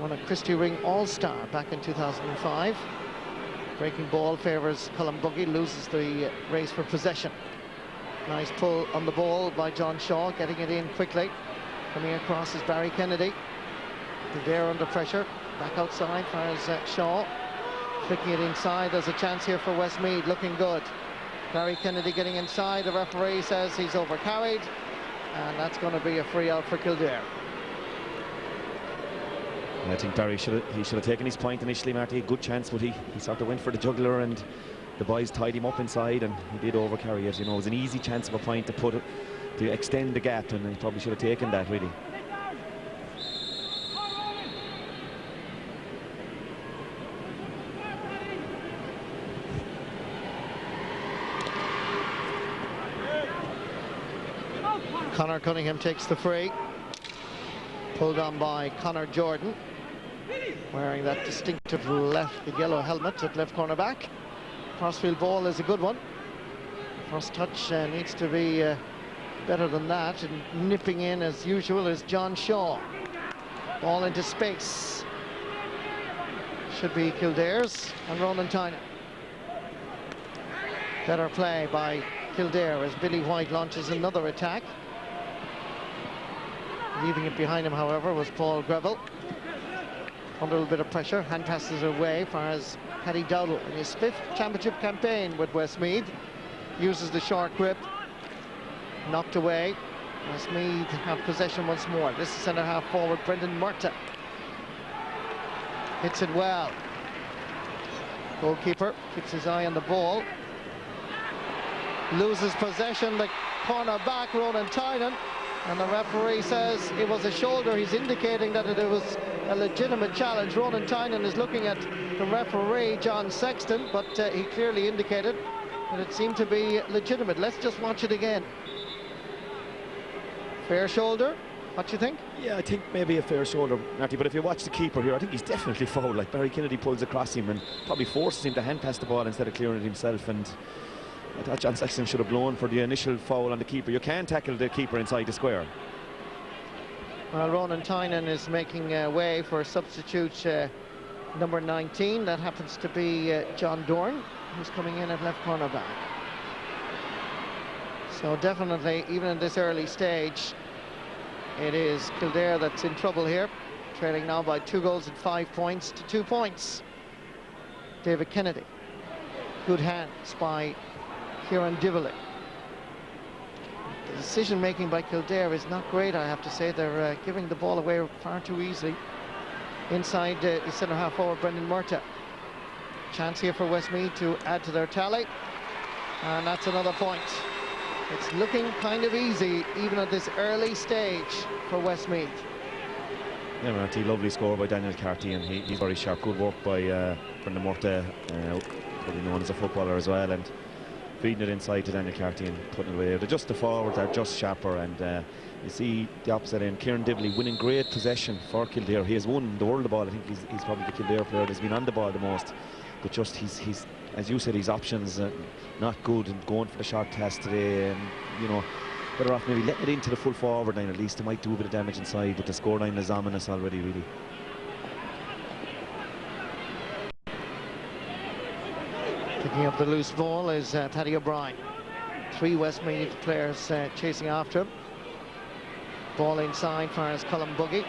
Won a Christy Ring All-Star back in 2005. Breaking ball favours Colm Buggy, loses the race for possession. Nice pull on the ball by John Shaw, getting it in quickly. Coming across is Barry Kennedy. Kildare under pressure, back outside far as Shaw. Flicking it inside, there's a chance here for Westmeath, looking good. Barry Kennedy getting inside, the referee says he's overcarried, and that's going to be a free out for Kildare. I think Barry should have taken his point initially, Marty. A good chance, but he sort of went for the juggler and the boys tied him up inside and he did overcarry it. You know, it was an easy chance of a point to put it, to extend the gap, and he probably should have taken that, really. Conor Cunningham takes the free. Pulled on by Conor Jordan, wearing that distinctive the yellow helmet at left corner back. Crossfield ball is a good one. First touch needs to be better than that, and nipping in as usual is John Shaw. Ball into space. Should be Kildare's, and Ronan Tynan. Better play by Kildare as Billy White launches another attack. Leaving it behind him, however, was Paul Greville. Under a little bit of pressure, hand passes away far as Paddy Dowdle in his 5th championship campaign with Westmeath. Uses the short grip, knocked away. Westmeath have possession once more. This is centre half forward Brendan Murtagh. Hits it well. Goalkeeper keeps his eye on the ball. Loses possession, the corner back, Ronan Tynan. And the referee says it was a shoulder. He's indicating that it was a legitimate challenge. Ronan Tynan is looking at the referee, John Sexton, but he clearly indicated that it seemed to be legitimate. Let's just watch it again. Fair shoulder. What do you think? Yeah, I think maybe a fair shoulder, Marty, but if you watch the keeper here, I think he's definitely fouled. Like, Barry Kennedy pulls across him and probably forces him to hand pass the ball instead of clearing it himself, and I thought John Sexton should have blown for the initial foul on the keeper. You can tackle the keeper inside the square. Well, Ronan Tynan is making way for substitute number 19. That happens to be John Dorn, who's coming in at left corner back. So definitely, even in this early stage, it is Kildare that's in trouble here. Trailing now by 2 goals and 5 points to 2 points. David Kennedy. Good hands by Kieran Dively. The decision making by Kildare is not great, I have to say. They're giving the ball away far too easily. Inside the centre half forward Brendan Murtagh. Chance here for Westmeath to add to their tally, and that's another point. It's looking kind of easy even at this early stage for Westmeath. Yeah, Marty, lovely score by Daniel Carty, and he's very sharp. Good work by Brendan Murtagh, probably known as a footballer as well, and feeding it inside to Daniel Carty and putting it away. They're just the forwards are just sharper, and you see the opposite end. Kieran Dively winning great possession for Kildare. He has won the world of ball. I think he's probably the Kildare player that's been on the ball the most. But just he's as you said, his options not good, and going for the short pass today, and you know, better off maybe letting it into the full forward line at least. It might do a bit of damage inside, but the scoreline is ominous already, really. Picking up the loose ball is Paddy O'Brien. 3 Westmeath players chasing after him. Ball inside far as Colm Buggy.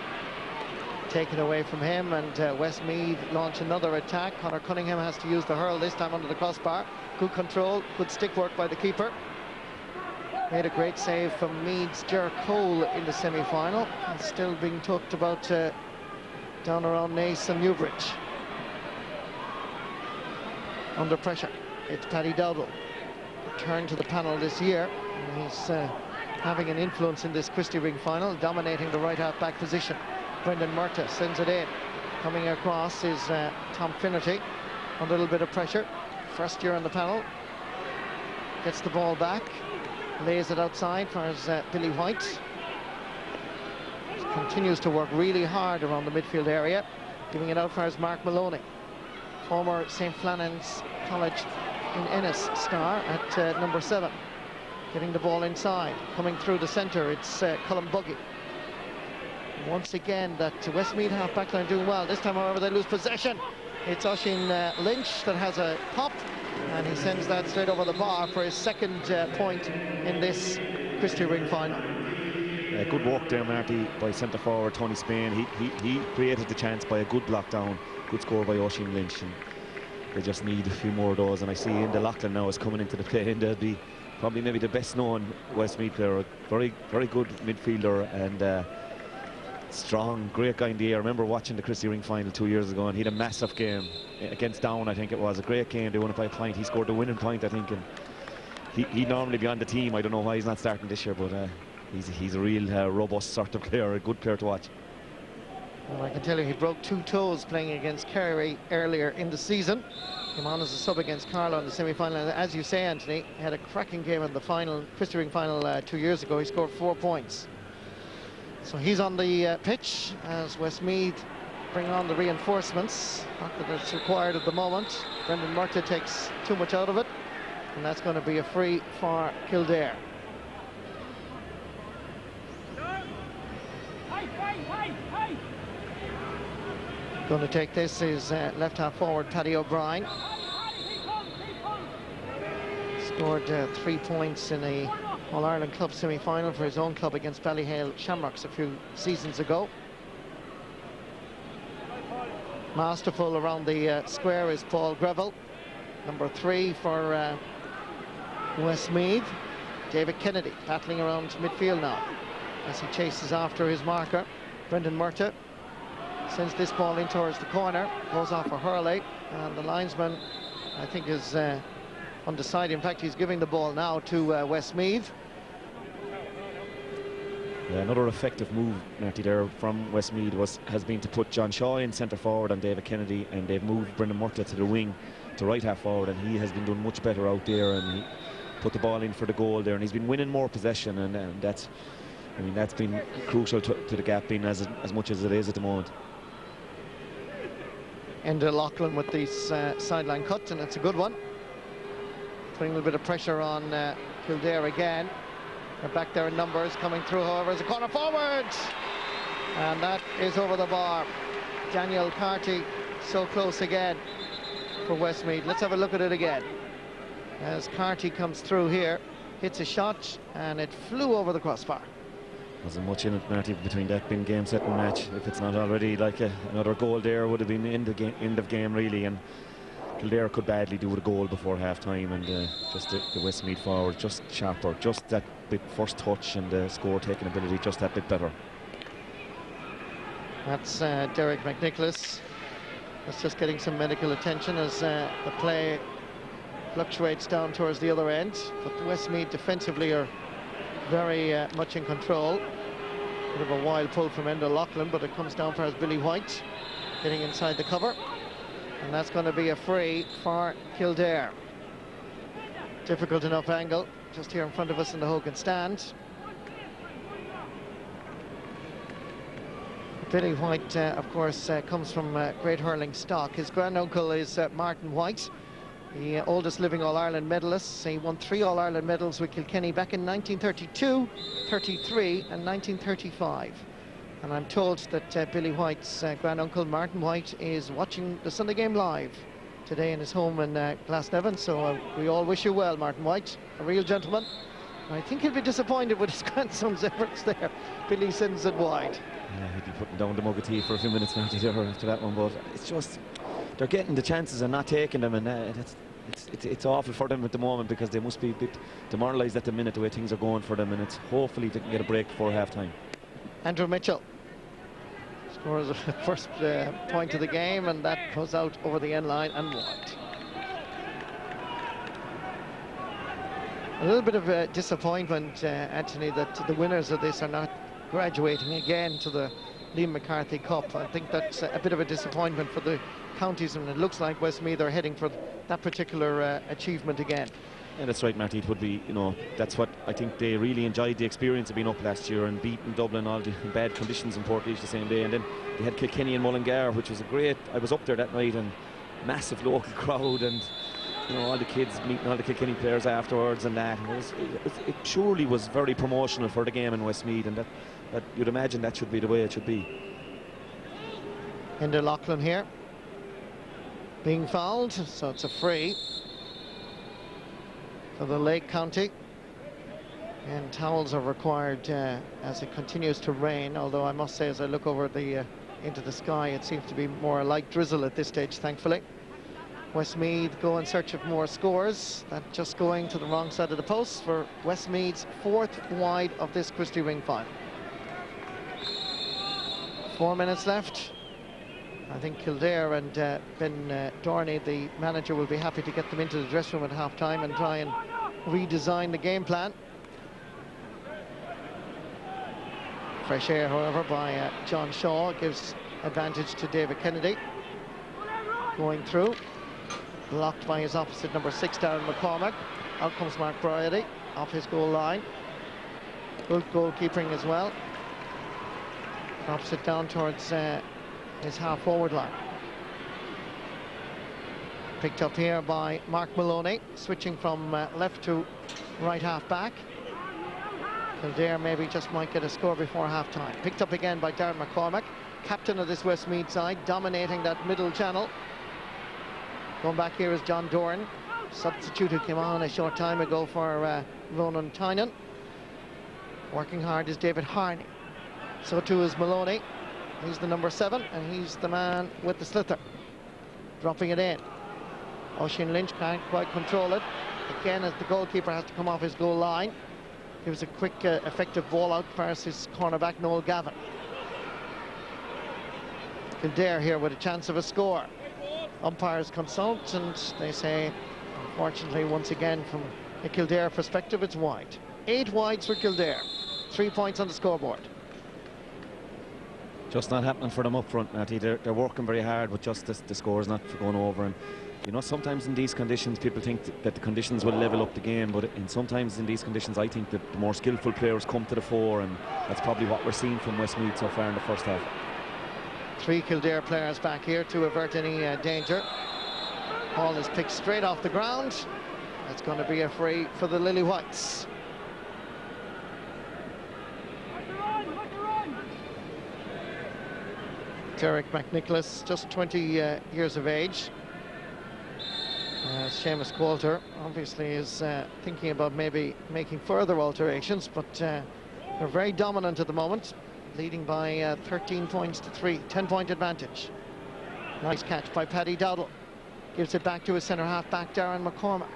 taken away from him, and Westmeath launch another attack. Conor Cunningham has to use the hurl, this time under the crossbar. Good control, good stick work by the keeper. Made a great save from Meath's Ger Cole in the semi-final, and still being talked about down around Naas and Newbridge. Under pressure, it's Paddy Dowdall. Returned to the panel this year, and he's having an influence in this Christy Ring final, dominating the right half-back position. Brendan Murtagh sends it in. Coming across is Tom Finnerty, under a little bit of pressure. First year on the panel. Gets the ball back, lays it outside for Billy White. Continues to work really hard around the midfield area, giving it out for his Mark Maloney, former St. Flannan's College in Ennis star at number 7. Getting the ball inside, coming through the centre, it's Colin Buggy. Once again, that Westmeath half-back line doing well. This time, however, they lose possession. It's Oisín Lynch that has a pop, and he sends that straight over the bar for his second point in this Christy Ring final. Good work there, Marty, by centre forward Tony Spain. He created the chance by a good block down. Good score by Oisín Lynch, and they just need a few more of those. And I see Enda Loughlin now is coming into the play, and they'll be probably maybe the best known Westmeath player. A very, very good midfielder, and strong, great guy in the air. I remember watching the Christy Ring final 2 years ago, and he had a massive game against Down, I think it was. A great game, they won it by a point. He scored the winning point, I think, and he'd normally be on the team. I don't know why he's not starting this year, but he's a real robust sort of player, a good player to watch. Well, I can tell you he broke 2 toes playing against Kerry earlier in the season. Came on as a sub against Carlow in the semi-final. And as you say, Anthony, he had a cracking game in the final, Christy Ring final 2 years ago. He scored 4 points. So he's on the pitch as Westmeath bring on the reinforcements. Not that it's required at the moment. Brendan Murtagh takes too much out of it, and that's going to be a free for Kildare. Going to take this is left half forward Paddy O'Brien. Scored 3 points in a All-Ireland Club semi-final for his own club against Ballyhale Shamrocks a few seasons ago. Masterful around the square is Paul Greville, number 3 for Westmeath. David Kennedy battling around midfield now as he chases after his marker. Brendan Murtagh sends this ball in towards the corner, goes off for Hurling, and the linesman, I think, is undecided. In fact, he's giving the ball now to Westmeath. Yeah, another effective move, Marty, there from Westmeath has been to put John Shaw in centre forward and David Kennedy, and they've moved Brendan Murtagh to the wing, to right half forward, and he has been doing much better out there, and he put the ball in for the goal there, and he's been winning more possession, and that's, I mean, that's been crucial to the gap being as much as it is at the moment. Enda Loughlin with this sideline cut, and it's a good one. Putting a little bit of pressure on Kildare again. They're back there in numbers, coming through, however, as a corner forward. And that is over the bar. Daniel Carty so close again for Westmeath. Let's have a look at it again. As Carty comes through here, hits a shot, and it flew over the crossbar. Wasn't much in it, Marty, between that being game-setting match. If it's not already like another goal there, would have been end of game really, and Kildare could badly do with a goal before half-time, and just the Westmeath forward just sharper, just that bit first touch and the score-taking ability just that bit better. That's Derek McNicholas. That's just getting some medical attention as the play fluctuates down towards the other end, but Westmeath defensively are very much in control. Bit of a wild pull from Enda Loughlin, but it comes down for Billy White getting inside the cover, and that's going to be a free for Kildare. Difficult enough angle just here in front of us in the Hogan stand. Billy White, of course, comes from great hurling stock. His granduncle is Martin White, the oldest living All-Ireland medalist. He won 3 All-Ireland medals with Kilkenny back in 1932, 33 and 1935. And I'm told that Billy White's granduncle, Martin White, is watching the Sunday game live today in his home in Glasnevin. So we all wish you well, Martin White, a real gentleman. I think he'll be disappointed with his grandson's efforts there. Billy sends it wide. He'd be putting down the mug of tea for a few minutes after that one, but it's just they're getting the chances and not taking them, and it's awful for them at the moment because they must be a bit demoralised at the minute the way things are going for them, and it's hopefully they can get a break before half-time. Andrew Mitchell scores the first point of the game, and that goes out over the end line and wide. A little bit of disappointment, Anthony, that the winners of this are not graduating again to the Liam McCarthy Cup. I think that's a bit of a disappointment for the counties, and it looks like Westmeath are heading for that particular achievement again. Yeah, that's right, Marty. It would be, that's what I think they really enjoyed, the experience of being up last year and beating Dublin all in bad conditions in Portage the same day. And then they had Kilkenny and Mullingar, which was a great. I was up there that night, and massive local crowd, and all the kids meeting all the Kilkenny players afterwards, and that. And it surely was very promotional for the game in Westmeath, and that you'd imagine that should be the way it should be. Ender Loughlin here being fouled, so it's a free for the Lake County, and towels are required as it continues to rain, although I must say, as I look over into the sky, it seems to be more a light drizzle at this stage, thankfully. Westmeath go in search of more scores. That just going to the wrong side of the post for Westmeath's 4th wide of this Christy Ring final. 4 minutes left. I think Kildare and Ben Dorney, the manager, will be happy to get them into the dressing room at half-time and try and redesign the game plan. Fresh air, however, by John Shaw gives advantage to David Kennedy. Going through, blocked by his opposite, number 6, Darren McCormack. Out comes Mark Bryody off his goal line. Good goalkeeping as well. Drops it down towards his half-forward line. Picked up here by Mark Maloney, switching from left to right half-back. Kildare maybe just might get a score before half-time. Picked up again by Darren McCormack, captain of this Westmeath side, dominating that middle channel. Going back here is John Doran, substitute who came on a short time ago for Ronan Tynan. Working hard is David Harney. So too is Maloney. He's the number 7, and he's the man with the slither. Dropping it in. Oisin Lynch can't quite control it. Again, as the goalkeeper has to come off his goal line. Gives a quick, effective ball out versus cornerback Noel Gavin. Kildare here with a chance of a score. Umpires consult, and they say, unfortunately, once again, from a Kildare perspective, it's wide. 8 wides for Kildare. 3 points on the scoreboard. Just not happening for them up front, Matty. They're working very hard, but just the score's not going over. And sometimes in these conditions, people think that the conditions will level up the game, but sometimes in these conditions, I think that the more skillful players come to the fore, and that's probably what we're seeing from Westmeath so far in the first half. 3 Kildare players back here to avert any danger. Ball is picked straight off the ground. That's going to be a free for the Lily Whites. Derek McNicholas, just 20 years of age. Seamus Coulter obviously is thinking about maybe making further alterations, but they're very dominant at the moment, leading by 13 points to 3, 10-point advantage. Nice catch by Paddy Dowdle. Gives it back to his centre half-back, Darren McCormack.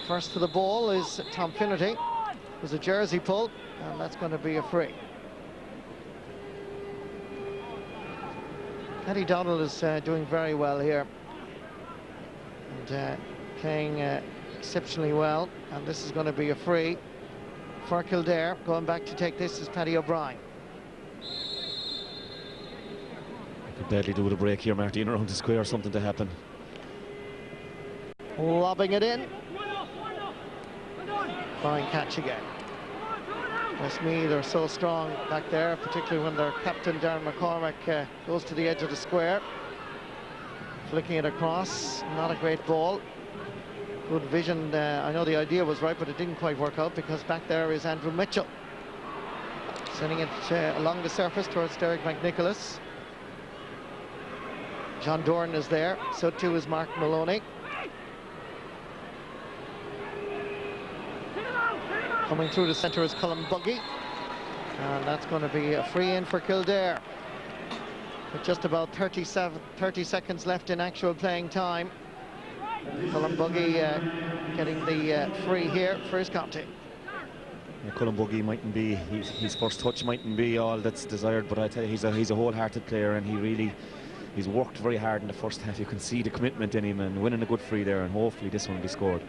First to the ball is Tom Finnerty. It was a jersey pull, and that's going to be a free. Paddy Dowdle is doing very well here, and playing exceptionally well, and this is going to be a free for Kildare. Going back to take this is Paddy O'Brien. Could badly do with a break here, Martin, around the square, something to happen. Lobbing it in. Fine catch again. Westmeath are so strong back there, particularly when their captain Darren McCormack goes to the edge of the square. Flicking it across, not a great ball. Good vision, I know the idea was right, but it didn't quite work out because back there is Andrew Mitchell. Sending it along the surface towards Derek McNicholas. John Doran is there, so too is Mark Maloney. Coming through the centre is Colin Buggy. And that's going to be a free in for Kildare. With just about 30 seconds left in actual playing time. Cullen Buggy getting the free here for his county. Yeah, Cullen Buggy mightn't be, his first touch mightn't be all that's desired, but I tell you, he's a wholehearted player, and he's worked very hard in the first half. You can see the commitment in him, and winning a good free there, and hopefully this one will be scored.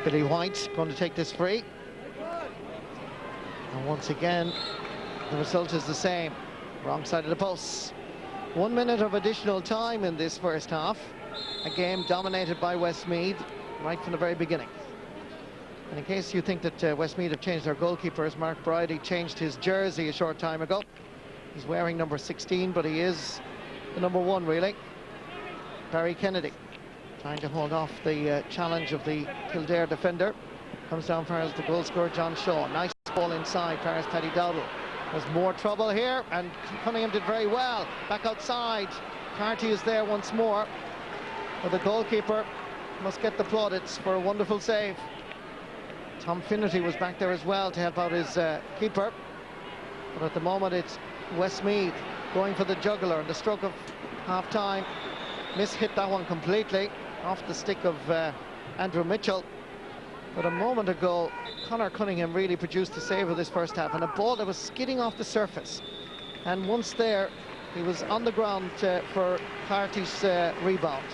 Billy White going to take this free. And once again, the result is the same. Wrong side of the post. 1 minute of additional time in this first half. A game dominated by Westmeath right from the very beginning. And in case you think that Westmeath have changed their goalkeepers, Mark Bridie changed his jersey a short time ago. He's wearing number 16, but he is the number 1, really. Barry Kennedy trying to hold off the challenge of the Kildare defender. Comes down far as the goal scorer, John Shaw. Nice ball inside, far as Paddy Dowdle. There's more trouble here, and Cunningham did very well. Back outside. Carty is there once more. But the goalkeeper must get the plaudits for a wonderful save. Tom Finnerty was back there as well to help out his keeper. But at the moment it's Westmeath going for the juggler, and the stroke of half-time hit that one completely off the stick of Andrew Mitchell. But a moment ago, Conor Cunningham really produced the save of this first half, and a ball that was skidding off the surface. And once there, he was on the ground for Carty's rebound.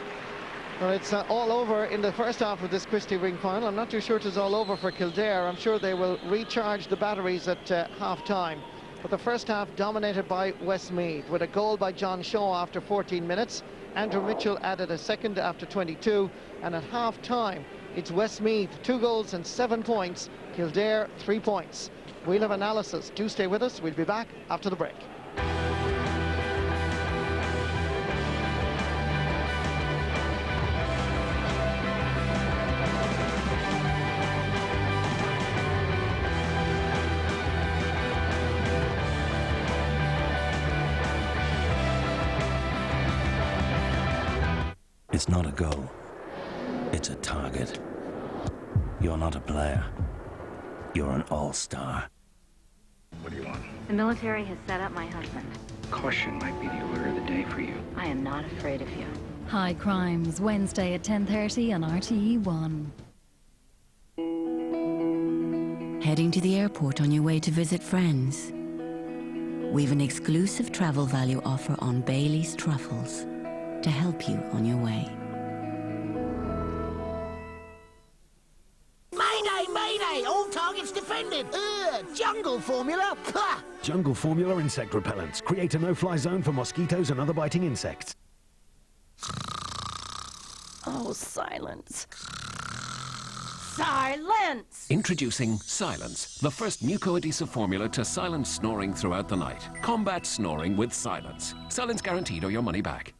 Well, it's all over in the first half of this Christy Ring final. I'm not too sure it is all over for Kildare. I'm sure they will recharge the batteries at half-time. But the first half dominated by Westmeath, with a goal by John Shaw after 14 minutes. Andrew Mitchell added a second after 22. And at half-time, it's Westmeath, 2 goals and 7 points. Kildare, 3 points. We'll have analysis. Do stay with us. We'll be back after the break. It's not a goal. It's a target. You're not a player. You're an all-star. What do you want? The military has set up my husband. Caution might be the order of the day for you. I am not afraid of you. High Crimes, Wednesday at 10:30 on RTE1. Heading to the airport on your way to visit friends? We've an exclusive travel value offer on Bailey's Truffles to help you on your way. Mayday, mayday! All targets defended! Jungle formula? Pah! Jungle Formula insect repellents. Create a no-fly zone for mosquitoes and other biting insects. Oh, silence. Silence! Introducing Silence, the first mucoadhesive formula to silence snoring throughout the night. Combat snoring with Silence. Silence guaranteed or your money back.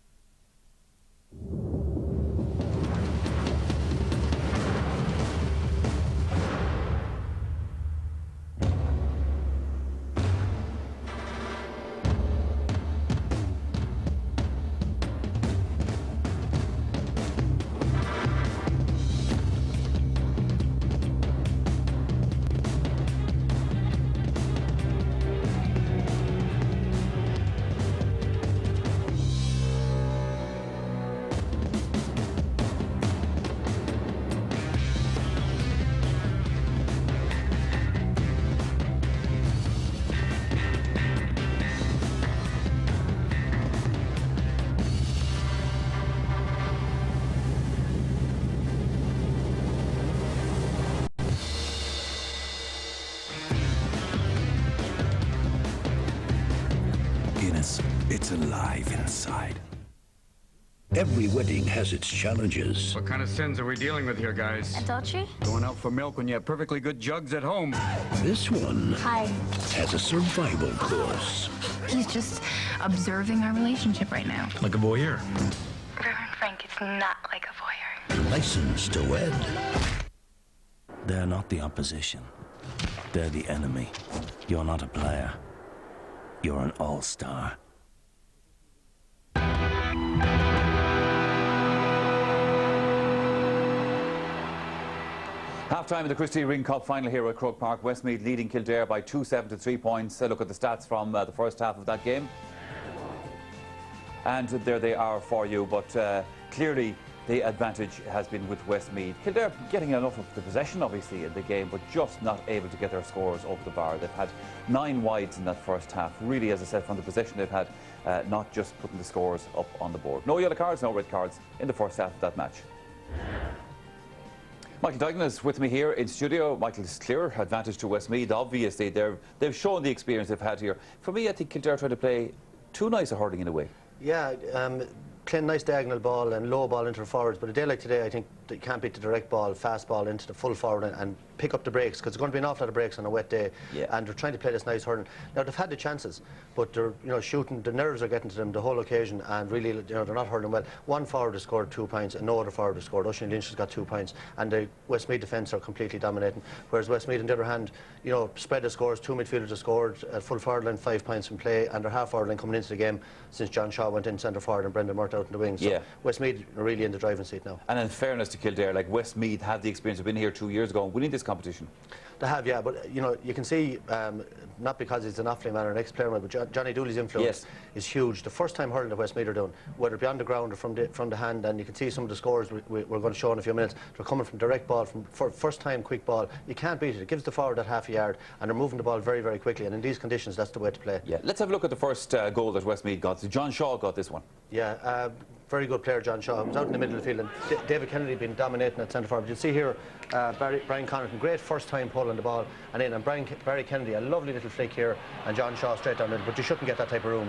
It's alive inside. Every wedding has its challenges. What kind of sins are we dealing with here, guys? Adultery? Going out for milk when you have perfectly good jugs at home. This one Hi. has a survival course. He's just observing our relationship right now. Like a voyeur. Reverend Frank is not like a voyeur. License to wed. They're not the opposition. They're the enemy. You're not a player. You're an all-star. Half-time in the Christy Ring Cup final here at Croke Park. Westmeath leading Kildare by 2-7 to 3 points. Look at the stats from the first half of that game. And there they are for you, but clearly the advantage has been with Westmeath. Kildare getting enough of the possession, obviously, in the game, but just not able to get their scores over the bar. They've had 9 wides in that first half. Really, as I said, from the possession they've had, not just putting the scores up on the board. No yellow cards, no red cards in the first half of that match. Michael Duggan is with me here in studio. Michael, is clear advantage to Westmeath. Obviously, they've shown the experience they've had here. For me, I think Kildare tried to play too nice a hurling in a way. Yeah, playing nice diagonal ball and low ball into the forwards, but a day like today, I think you can't beat the direct ball, fast ball into the full forward and pick up the breaks, because there's going to be an awful lot of breaks on a wet day, and they're trying to play this nice hurling. Now, they've had the chances, but they're shooting, the nerves are getting to them the whole occasion, and really they're not hurling well. One forward has scored 2 points and no other forward has scored. Oisin Lynch has got 2 points, and the Westmeath defence are completely dominating, whereas Westmeath, on the other hand, spread the scores. 2 midfielders have scored, full forward line 5 points from play, and their half forward line coming into the game since John Shaw went in centre forward and Brendan Murta out in the wing. So Westmeath are really in the driving seat now. And in fairness to Kildare, like Westmeath had the experience of being here 2 years ago and winning this competition. They have, yeah, but you can see, not because he's an Offaly man or an ex-player, but Johnny Dooley's influence is huge. The first time hurling that Westmeath are doing, whether it be on the ground or from the hand, and you can see some of the scores we're going to show in a few minutes. They're coming from direct ball, from first time quick ball. You can't beat it. It gives the forward that half a yard, and they're moving the ball very, very quickly. And in these conditions, that's the way to play. Yeah, let's have a look at the first goal that Westmeath got. So John Shaw got this one. Yeah. Very good player, John Shaw. He was out in the middle of the field, and David Kennedy been dominating at centre forward. You'll see here Brian Connaughton, great first time pull on the ball, and in, and Barry Kennedy, a lovely little flick here, and John Shaw straight down it. But you shouldn't get that type of room,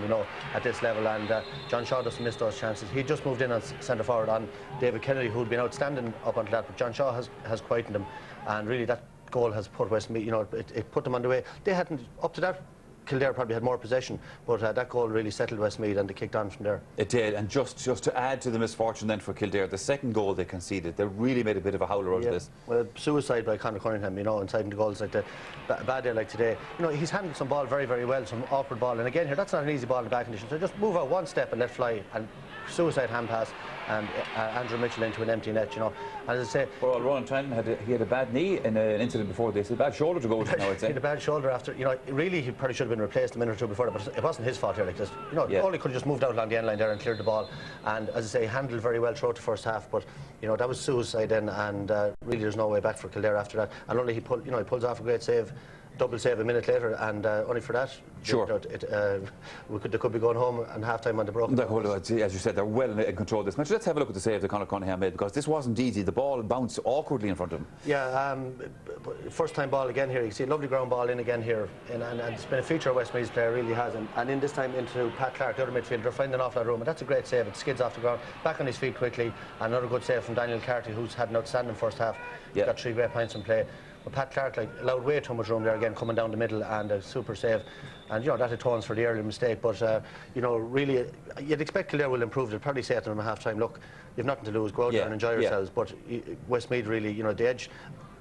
at this level, and John Shaw doesn't miss those chances. He just moved in on centre forward on David Kennedy, who'd been outstanding up until that, but John Shaw has quietened him, and really that goal has put Westmeath, it put them on the way. They hadn't, up to that, Kildare probably had more possession, but that goal really settled Westmeath, and they kicked on from there. It did, and just to add to the misfortune then for Kildare, the second goal they conceded, they really made a bit of a howler out of this. Well, suicide by Conor Cunningham, inside the goals like that. A bad day like today. He's handled some ball very, very well, some awkward ball, and again here, that's not an easy ball in the back condition, so just move out one step and let fly, and suicide hand pass, and Andrew Mitchell into an empty net, And as I say, well, Ronan Trenton had a bad knee in an incident before this, a bad shoulder to go with now, I'd say. He had a bad shoulder after, really he probably should have been replaced a minute or two before that, but it wasn't his fault here like this. Only could have just moved out along the end line there and cleared the ball, and as I say, handled very well throughout the first half, but that was suicide then, and really there's no way back for Kildare after that, and only he pulls off a great save, double save a minute later, and only for that, they could be going home and half-time on the broken. As you said, they're well in control of this match. Let's have a look at the save that Conor Cunningham made, because this wasn't easy. The ball bounced awkwardly in front of him. Yeah, first time ball again here. You see a lovely ground ball in again here, and it's been a feature of Westmeath's player, really has, and in this time into Pat Clark, the other midfielder. They're finding off that room, and that's a great save. It skids off the ground, back on his feet quickly, and another good save from Daniel Carty, who's had an outstanding first half. He's got 3 great points in play. But Pat Clark allowed way too much room there again, coming down the middle, and a super save. And that atones for the early mistake. But really, you'd expect Kildare will improve. They'll probably say at them at half time, look, you've nothing to lose, go out there and enjoy yourselves. But Westmeath really, the edge,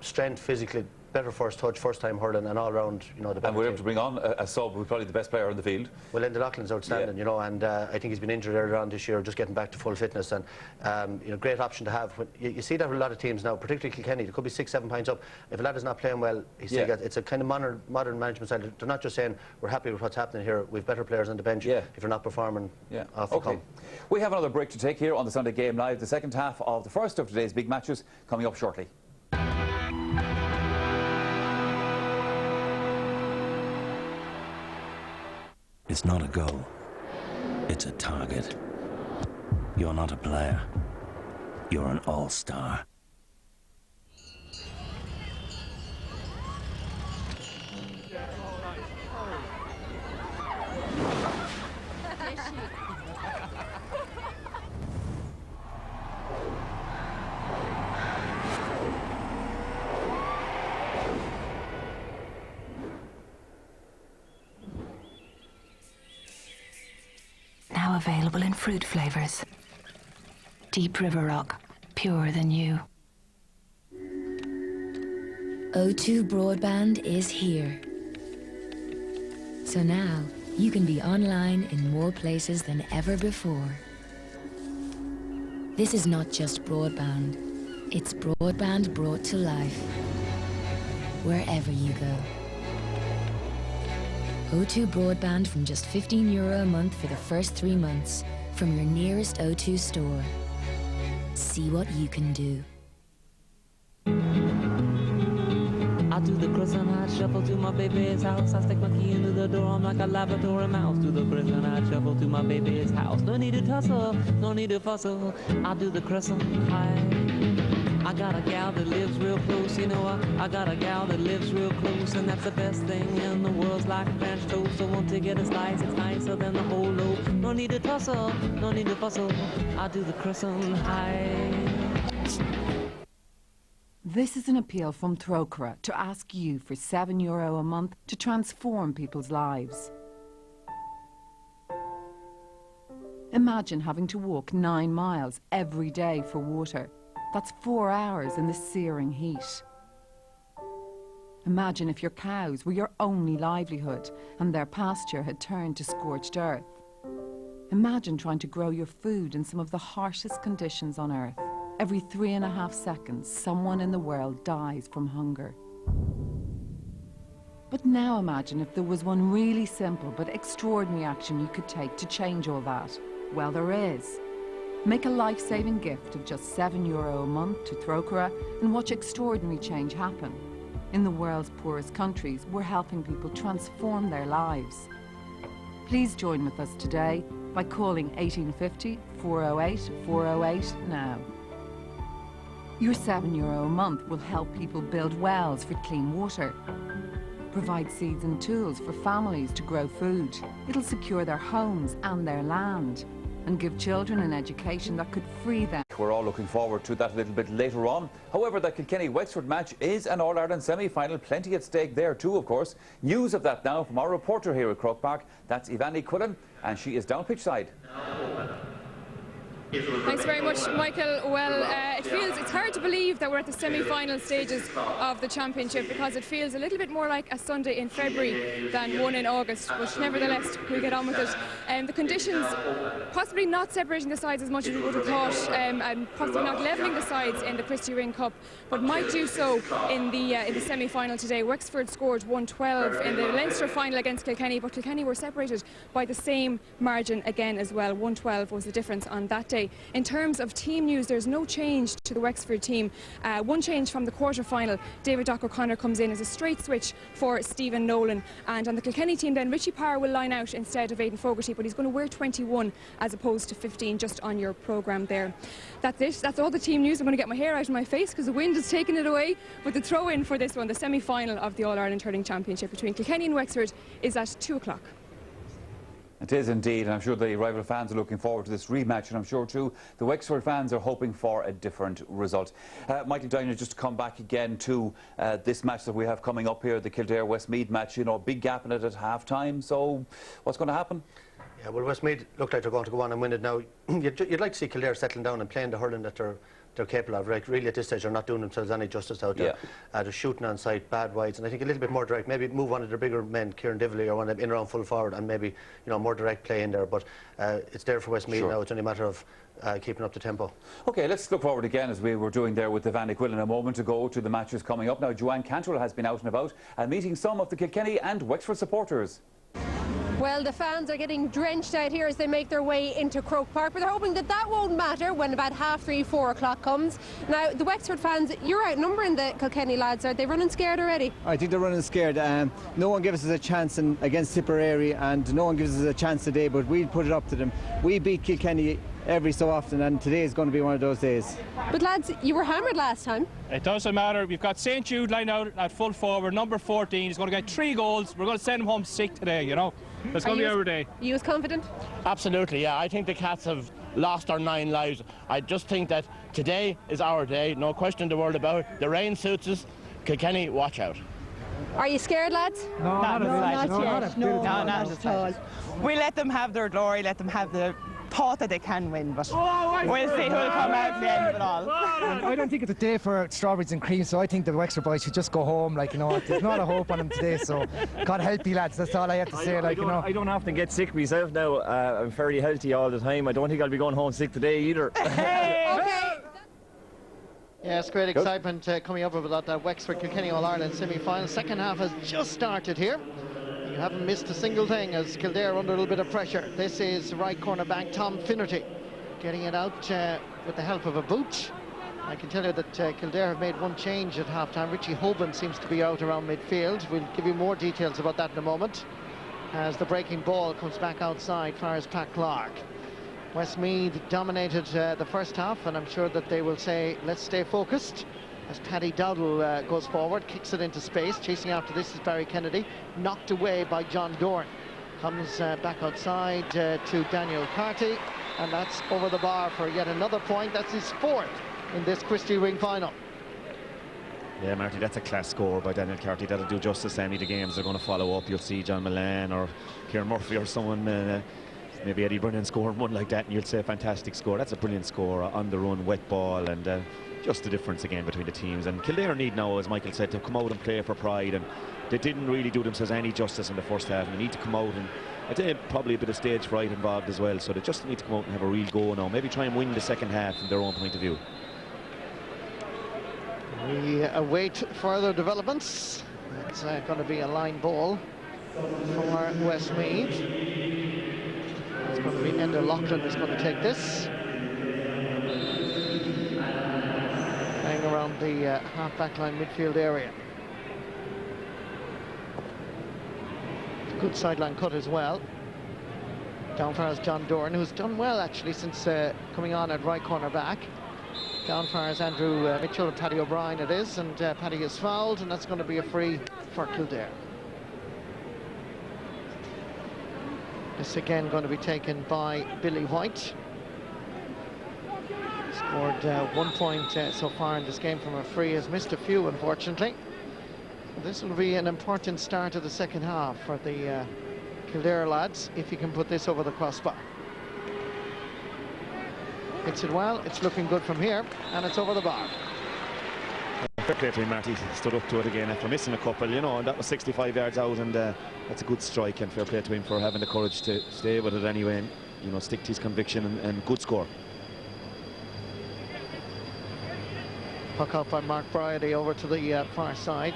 strength, physically, better first touch, first time hurling, and all round, the better. And we're able to bring on a sub who's probably the best player in the field. Well, Enda Loughlin's outstanding, and I think he's been injured earlier on this year, just getting back to full fitness, and great option to have. You see that with a lot of teams now, particularly Kilkenny. There could be 6-7 points up. If a lad is not playing well, it's a kind of modern management style. They're not just saying we're happy with what's happening here. We've better players on the bench. If you're not performing, off you come. We have another break to take here on the Sunday Game Live. The second half of the first of today's big matches coming up shortly. It's not a goal, it's a target. You're not a player, you're an all-star. Now available in fruit flavors. Deep River Rock, purer than you. O2 Broadband is here. So now, you can be online in more places than ever before. This is not just broadband, it's broadband brought to life. wherever you go. O2 broadband from just €15 a month for the first 3 months from your nearest O2 store. See what you can do. I do the croissant, I shuffle to my baby's house. I stick my key into the door, I'm like a laboratory mouse. Do the croissant, I shuffle to my baby's house. No need to tussle, no need to fussle. I do the croissant high. I got a gal that lives real close, you know, I got a gal that lives real close, and that's the best thing in the world's like French toast. So won't you get a slice, it's nicer than the whole loaf. No need to tussle, no need to fussle. I do the croissant high. This is an appeal from Trócaire to ask you for €7 a month to transform people's lives. Imagine having to walk 9 miles every day for water. That's 4 hours in the searing heat. Imagine if your cows were your only livelihood and their pasture had turned to scorched earth. Imagine trying to grow your food in some of the harshest conditions on earth. Every 3.5 seconds, someone in the world dies from hunger. But now imagine if there was one really simple but extraordinary action you could take to change all that. Well, there is. Make a life-saving gift of just €7 a month to Trócaire and watch extraordinary change happen. In the world's poorest countries, we're helping people transform their lives. Please join with us today by calling 1850 408 408 now. Your €7 a month will help people build wells for clean water, provide seeds and tools for families to grow food. It'll secure their homes and their land, and give children an education that could free them. We're all looking forward to that a little bit later on. However, the Kilkenny-Wexford match is an All-Ireland semi-final. Plenty at stake there too, of course. News of that now from our reporter here at Croke Park. That's Ivani Quillen, and she is down pitch side. Thanks very much, Michael. Well, it's hard to believe that we're at the semi-final stages of the championship, because it feels a little bit more like a Sunday in February than one in August, but nevertheless we'll get on with it. The conditions possibly not separating the sides as much as we would have thought, and possibly not levelling the sides in the Christy Ring Cup, but might do so in the semi-final today. Wexford scored 112 in the Leinster final against Kilkenny, but Kilkenny were separated by the same margin again as well. 112 was the difference on that day. In terms of team news, there's no change to the Wexford team. One change from the quarter-final. David Doc O'Connor comes in as a straight switch for Stephen Nolan. And on the Kilkenny team then, Richie Power will line out instead of Aidan Fogarty, but he's going to wear 21 as opposed to 15 just on your programme there. That's it. That's all the team news. I'm going to get my hair out of my face because the wind has taken it away. But the throw-in for this one, the semi-final of the All-Ireland Hurling Championship between Kilkenny and Wexford, is at 2 o'clock. It is indeed, and I'm sure the rival fans are looking forward to this rematch, and I'm sure too the Wexford fans are hoping for a different result. Michael Diner, just to come back again to this match that we have coming up here, the Kildare-Westmeath match. You know, big gap in it at half-time, so what's going to happen? Yeah, well, Westmeath look like they're going to go on and win it now. You'd like to see Kildare settling down and playing the hurling that they're capable of. Like, really, at this stage, they're not doing themselves any justice out there. Yeah. They're shooting on sight, bad wides, and I think a little bit more direct. Maybe move one of their bigger men, Kieran Dively, or one of them in around full forward, and maybe, you know, more direct play in there. But it's there for Westmeath now. It's only a matter of keeping up the tempo. OK, let's look forward again, as we were doing there with Ivani Quillen a moment ago, to the matches coming up. Now, Joanne Cantrell has been out and about and meeting some of the Kilkenny and Wexford supporters. Well, the fans are getting drenched out here as they make their way into Croke Park, but they're hoping that that won't matter when about 3:30, 4 o'clock comes. Now, the Wexford fans, you're outnumbering the Kilkenny lads. Are they running scared already? I think they're running scared. No one gives us a chance against Tipperary, and no one gives us a chance today, but we'll put it up to them. We beat Kilkenny every so often, and today is going to be one of those days. But lads, you were hammered last time. It doesn't matter. We've got St Jude lined out at full forward, number 14. He's going to get 3 goals. We're going to send him home sick today, you know. That's going to be our day. Are you as confident? Absolutely, yeah. I think the Cats have lost our 9 lives. I just think that today is our day, no question in the world about it. The rain suits us. Kilkenny, watch out. Are you scared, lads? No, not at all. We let them have their glory, let them have the thought that they can win, but we'll see who'll come out at the end of it all. I don't think it's a day for strawberries and cream, so I think the Wexford boys should just go home. Like, you know, there's not a hope on them today, so God help you lads, that's all I have to say. Like, you know, I don't have to get sick myself now. I'm fairly healthy all the time. I don't think I'll be going home sick today either. Okay. Yes, great excitement coming up about that Wexford Kilkenny All-Ireland semi-final. Second half has just started here. You haven't missed a single thing as Kildare under a little bit of pressure. This is right corner back Tom Finnerty getting it out with the help of a boot. I can tell you that Kildare have made one change at half-time. Richie Hoban seems to be out around midfield. We'll give you more details about that in a moment as the breaking ball comes back outside, fires Pat Clark. Westmeath dominated the first half, and I'm sure that they will say, let's stay focused. As Paddy Dowdle goes forward, kicks it into space. Chasing after this is Barry Kennedy, knocked away by John Dorn. Comes back outside to Daniel Carty, and that's over the bar for yet another point. That's his fourth in this Christy Ring final. Yeah, Marty, that's a class score by Daniel Carty. That'll do justice to any of the games they're going to follow up. You'll see John Milan or Kieran Murphy or someone, maybe Eddie Brennan scoring one like that, and you'll say fantastic score. That's a brilliant score on the run, wet ball, and just the difference again between the teams. And Kildare need now, as Michael said, to come out and play for pride, and they didn't really do themselves any justice in the first half, and they need to come out, and I'd say probably a bit of stage fright involved as well, so they just need to come out and have a real go now, maybe try and win the second half from their own point of view. We await further developments. It's going to be a line ball for Westmeath. It's going to be Enda Loughlin who's going to take this. Playing around the half-back line midfield area. Good sideline cut as well. Down fires John Dorn, who's done well actually since coming on at right corner back. Down fires Andrew Mitchell and Paddy O'Brien it is, and Paddy is fouled, and that's going to be a free for Kildare. This again going to be taken by Billy White. Scored 1 point so far in this game from a free, has missed a few unfortunately. This will be an important start of the second half for the Kildare lads if he can put this over the crossbar. Hits it well, it's looking good from here, and it's over the bar. Fair play to him, Marty. Stood up to it again after missing a couple, you know, and that was 65 yards out, and that's a good strike, and fair play to him for having the courage to stay with it anyway, and, you know, stick to his conviction, and good score. Puck out by Mark Bryody over to the far side.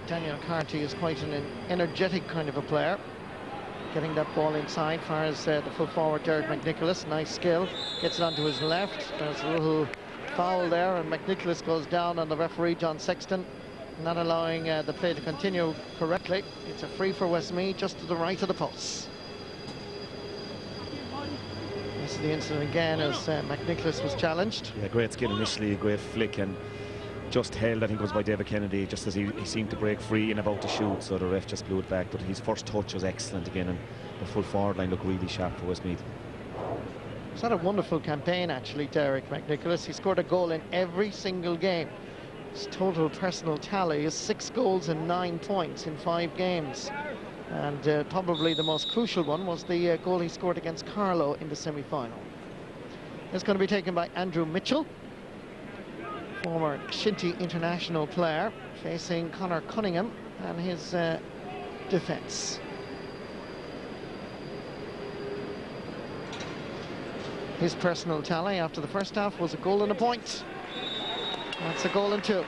Daniel Carty is quite an energetic kind of a player. Getting that ball inside, fires the full forward Derek McNicholas, nice skill, gets it onto his left, there's a little foul there, and McNicholas goes down on the referee John Sexton, not allowing the play to continue correctly. It's a free for Westmeath just to the right of the post. This is the incident again as McNicholas was challenged. Yeah, great skill initially, great flick, and just held, I think it was by David Kennedy, just as he seemed to break free and about to shoot, so the ref just blew it back. But his first touch was excellent again, and the full forward line looked really sharp for Westmeath. It's had a wonderful campaign actually, Derek McNicholas. He scored a goal in every single game. His total personal tally is 6 goals and 9 points in 5 games. And probably the most crucial one was the goal he scored against Carlow in the semi-final. It's going to be taken by Andrew Mitchell, former Shinty international player, facing Conor Cunningham and his defence. His personal tally after the first half was a goal and a point. That's a goal and 2.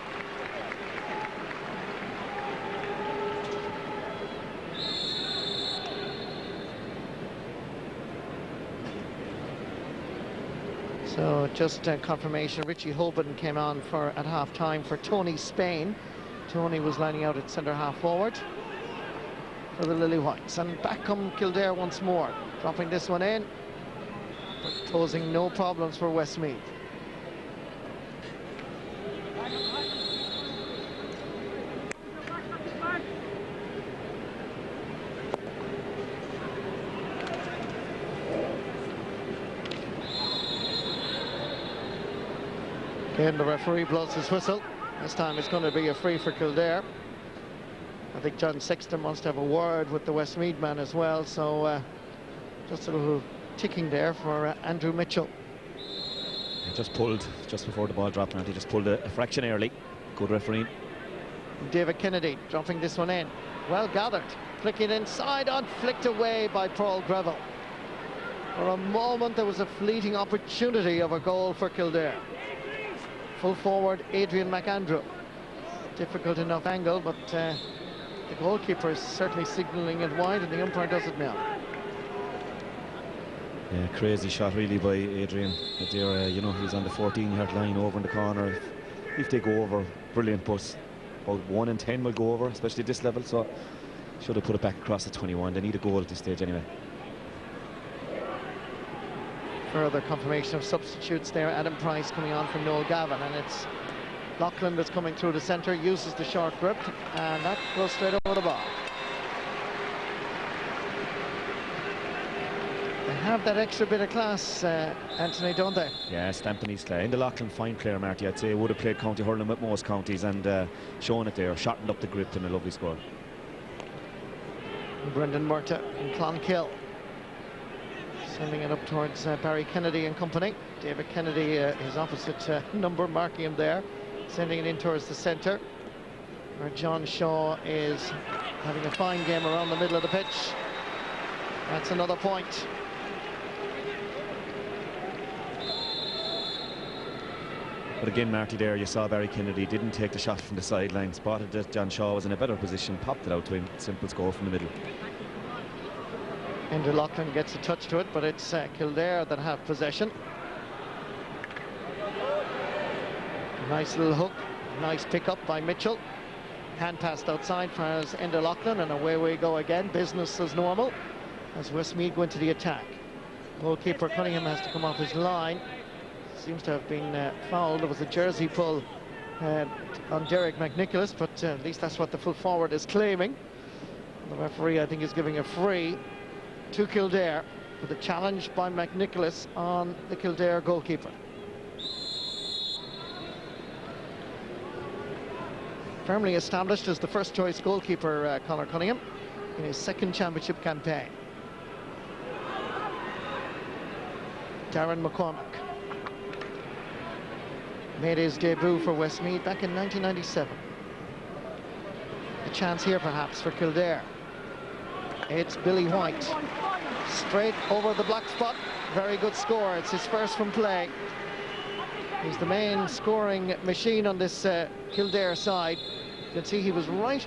So just confirmation, Richie Hoban came on at half-time for Tony Spain. Tony was lining out at centre-half forward for the Lily Whites. And back come Kildare once more, dropping this one in, but posing no problems for Westmeath. Again, the referee blows his whistle. This time it's going to be a free for Kildare. I think John Sexton wants to have a word with the Westmeath man as well, so just a little ticking there for Andrew Mitchell. He just pulled just before the ball dropped, and he just pulled a fraction early. Good referee. David Kennedy dropping this one in. Well gathered. Flicking inside on, flicked away by Paul Greville. For a moment there was a fleeting opportunity of a goal for Kildare. full forward Adrian McAndrew. Difficult enough angle, but the goalkeeper is certainly signalling it wide, and the umpire does it now. Yeah, crazy shot really by Adrian. But there, you know, he's on the 14-yard line over in the corner. If they go over, brilliant, but about 1 in 10 will go over, especially at this level. So should have put it back across the 21. They need a goal at this stage anyway. Further confirmation of substitutes there. Adam Price coming on from Noel Gavin, and it's Loughlin that's coming through the centre, uses the short grip, and that goes straight over the bar. They have that extra bit of class, Anthony, don't they? Yeah, stamping his clay. And the Loughlin fine player, Marty. I'd say would have played county hurling with most counties, and showing it there, shortened up the grip, and a lovely score. Brendan Murta in Clonkill, sending it up towards Barry Kennedy and company. David Kennedy, his opposite number, marking him there, sending it in towards the centre, where John Shaw is having a fine game around the middle of the pitch. That's another point. But again, Marty, there you saw Barry Kennedy didn't take the shot from the sideline, spotted that John Shaw was in a better position, popped it out to him, simple score from the middle. Enda Loughlin gets a touch to it, but it's Kildare that have possession. Nice little hook, nice pick up by Mitchell. Hand passed outside for Enda Loughlin, and away we go again, business as normal, as Westmeath go into the attack. Goalkeeper Cunningham has to come off his line. Seems to have been fouled. There was a jersey pull on Derek McNicholas, but at least that's what the full forward is claiming. The referee, I think, is giving a free to Kildare with a challenge by McNicholas on the Kildare goalkeeper. Firmly established as the first choice goalkeeper, Conor Cunningham, in his second championship campaign. Darren McCormack made his debut for Westmeath back in 1997. A chance here perhaps for Kildare. It's Billy White, straight over the black spot. Very good score. It's his first from play. He's the main scoring machine on this Kildare side. You can see he was right,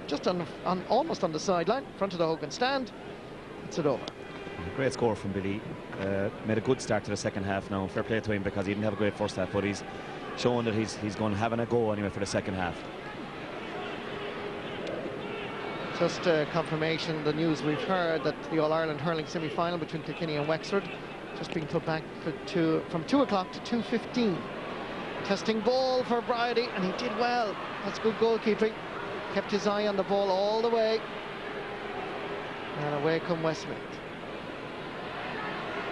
just almost on the sideline, front of the Hogan stand. It's it over. Great score from Billy. Made a good start to the second half now. Fair play to him because he didn't have a great first half, but he's showing that he's going having a go anyway for the second half. Just confirmation, the news we've heard that the All-Ireland hurling semi-final between Kilkenny and Wexford just being put back from 2 o'clock to 2:15. Testing ball for Bridie, and he did well. That's good goalkeeping. Kept his eye on the ball all the way. And away come Westmeath.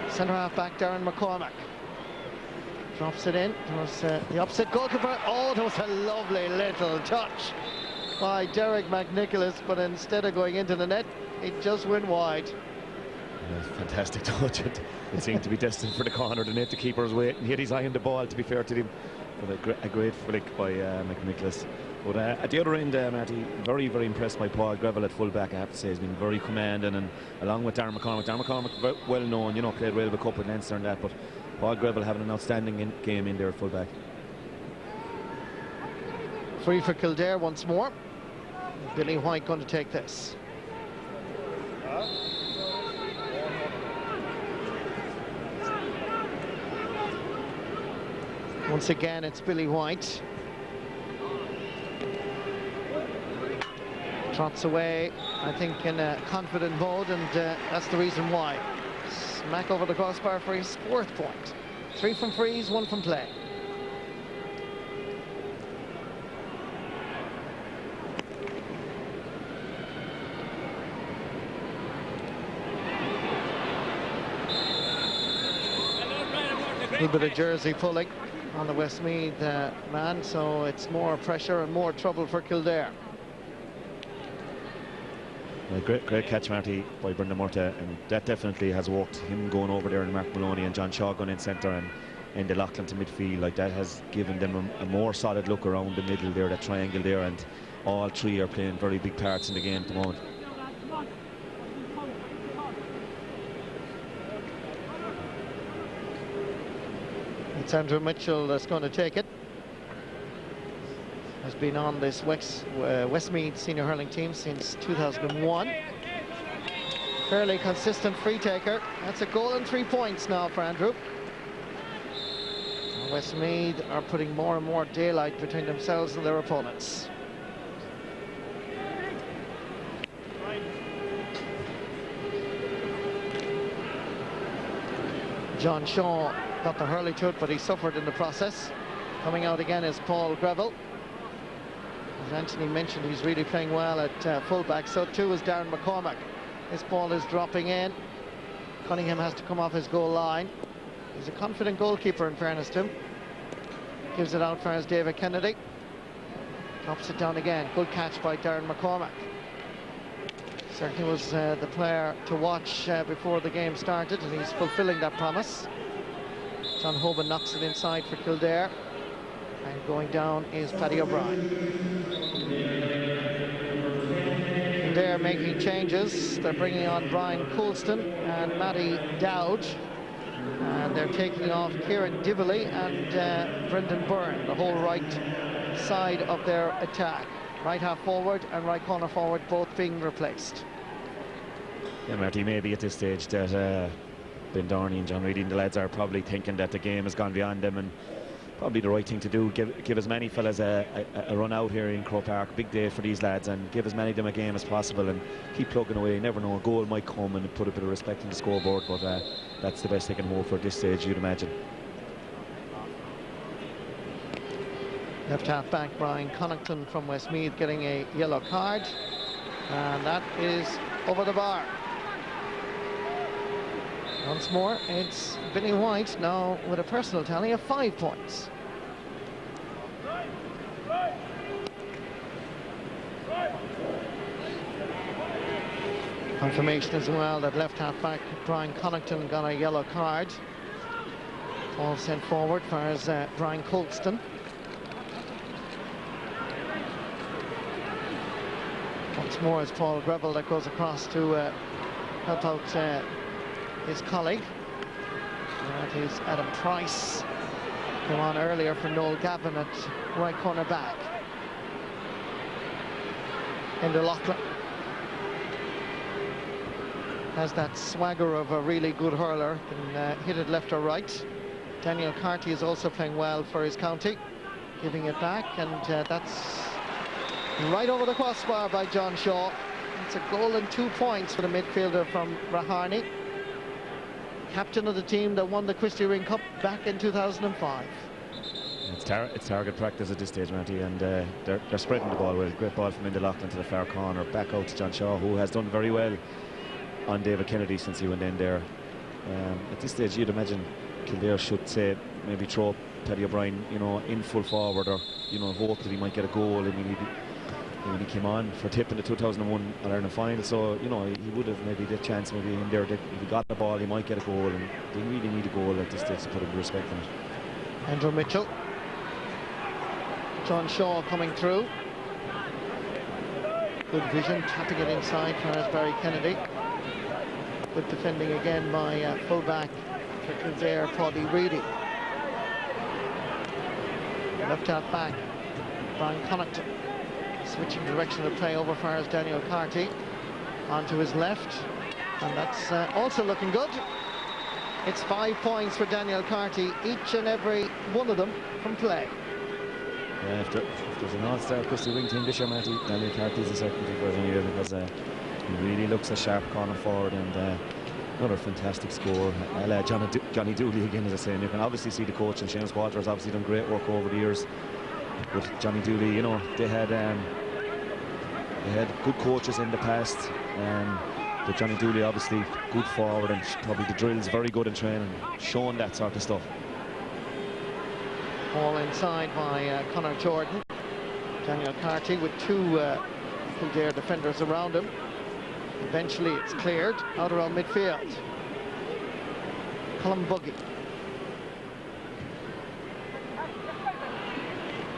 Centre half back Darren McCormack drops it in towards the opposite goalkeeper. Oh, that was a lovely little touch by Derek McNicholas, but instead of going into the net, it just went wide. Fantastic touch. It seemed to be destined for the corner. The net, the keeper was waiting. He had his eye on the ball, to be fair to him. But a great flick by McNicholas. But at the other end, Marty, very, very impressed by Paul Greville at full-back, I have to say. He's been very commanding, and along with Darren McCormack. Darren McCormack, well known, you know, played well with Cup with Leinster and that, but Paul Greville having an outstanding game in there at full-back. Free for Kildare once more. Billy White going to take this. Once again, it's Billy White. Trots away, I think, in a confident mode, and that's the reason why. Smack over the crossbar for his fourth point. 3 from frees, 1 from play. A little bit of jersey pulling on the Westmeath man, so it's more pressure and more trouble for Kildare. Great catch, Marty, by Brendan Murta, and that definitely has worked. Him going over there and Mark Maloney and John Shaw going in centre and the Loughlin to midfield, like that has given them a more solid look around the middle there, that triangle there, and all three are playing very big parts in the game at the moment. It's Andrew Mitchell that's going to take it. has been on this Westmeath senior hurling team since 2001. Fairly consistent free taker. That's a goal and 3 points now for Andrew. Westmeath are putting more and more daylight between themselves and their opponents. John Shaw got the hurley to it, but he suffered in the process. Coming out again is Paul Greville. As Anthony mentioned, he's really playing well at fullback. So too is Darren McCormack. This ball is dropping in. Cunningham has to come off his goal line. He's a confident goalkeeper, in fairness to him. Gives it out for as David Kennedy. Drops it down again. Good catch by Darren McCormack. Certainly was the player to watch before the game started, and he's fulfilling that promise. John Hoban knocks it inside for Kildare. And going down is Paddy O'Brien. They're making changes. They're bringing on Brian Coulston and Matty Dowd. And they're taking off Kieran Dively and Brendan Byrne, the whole right side of their attack. Right half forward and right corner forward both being replaced. Yeah, Marty, maybe at this stage that Ben Dorney and John Reedy and the lads are probably thinking that the game has gone beyond them, and probably the right thing to do, give as many fellas a run out here in Croke Park. Big day for these lads, and give as many of them a game as possible and keep plugging away. You never know, a goal might come and put a bit of respect in the scoreboard, but that's the best they can hope for at this stage, you'd imagine. Left half back Brian Connaughton from Westmeath getting a yellow card, and that is over the bar. Once more, it's Billy White now with a personal tally of 5 points. Confirmation as well that left half back Brian Connaughton got a yellow card. Ball sent forward for as Brian Colston. Once more it's Paul Greville that goes across to help out his colleague. That is Adam Price. Came on earlier for Noel Gavin at right corner back. Enda Loughlin has that swagger of a really good hurler, can hit it left or right. Daniel Carty is also playing well for his county, giving it back, and that's right over the crossbar by John Shaw. It's a goal and 2 points for the midfielder from Raharney. Captain of the team that won the Christy Ring Cup back in 2005. It's target practice at this stage, Matty, and they're spreading the ball well. Great ball from Enda Loughlin to the far corner, back out to John Shaw, who has done very well on David Kennedy since he went in there. At this stage, you'd imagine Kildare should say maybe throw Paddy O'Brien, you know, in full forward, or you know, hope that he might get a goal. I mean, when he came on for Tip in the 2001 All-Ireland final, so you know, he would have maybe the chance maybe in there that if he got the ball he might get a goal, and they really need a goal at this stage to put him respect on it. Andrew Mitchell. John Shaw coming through. Good vision, tapping it inside for Barry Kennedy. Good defending again by fullback for Kildare, Paddy Reedy. Left half back, Brian Connaughton. Switching direction of play over far as Daniel Carty onto his left, and that's also looking good. It's 5 points for Daniel Carty, each and every one of them from play. Yeah, if there's an all-star Christy Ring team this year, Matty, Daniel Carty is a certainty for the year, because he really looks a sharp corner forward, and another fantastic score. Johnny Dooley again, as I say, and you can obviously see the coach, and Seamus Walter has obviously done great work over the years with Johnny Dooley. You know, they had good coaches in the past, but Johnny Dooley obviously good forward, and probably the drills very good in training, showing that sort of stuff. Ball inside by Conor Jordan. Daniel Carty with two Kildare defenders around him. Eventually it's cleared out around midfield. Colm Buggy.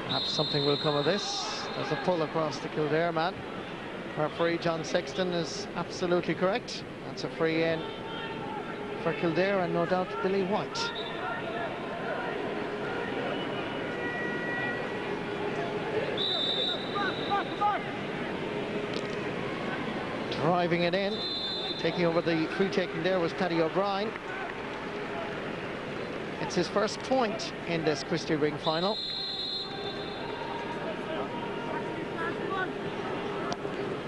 Perhaps something will come of this. There's a pull across the Kildare man. Referee John Sexton is absolutely correct. That's a free in for Kildare, and no doubt Billy White. Driving it in. Taking over the free taking there was Paddy O'Brien. It's his first point in this Christy Ring final.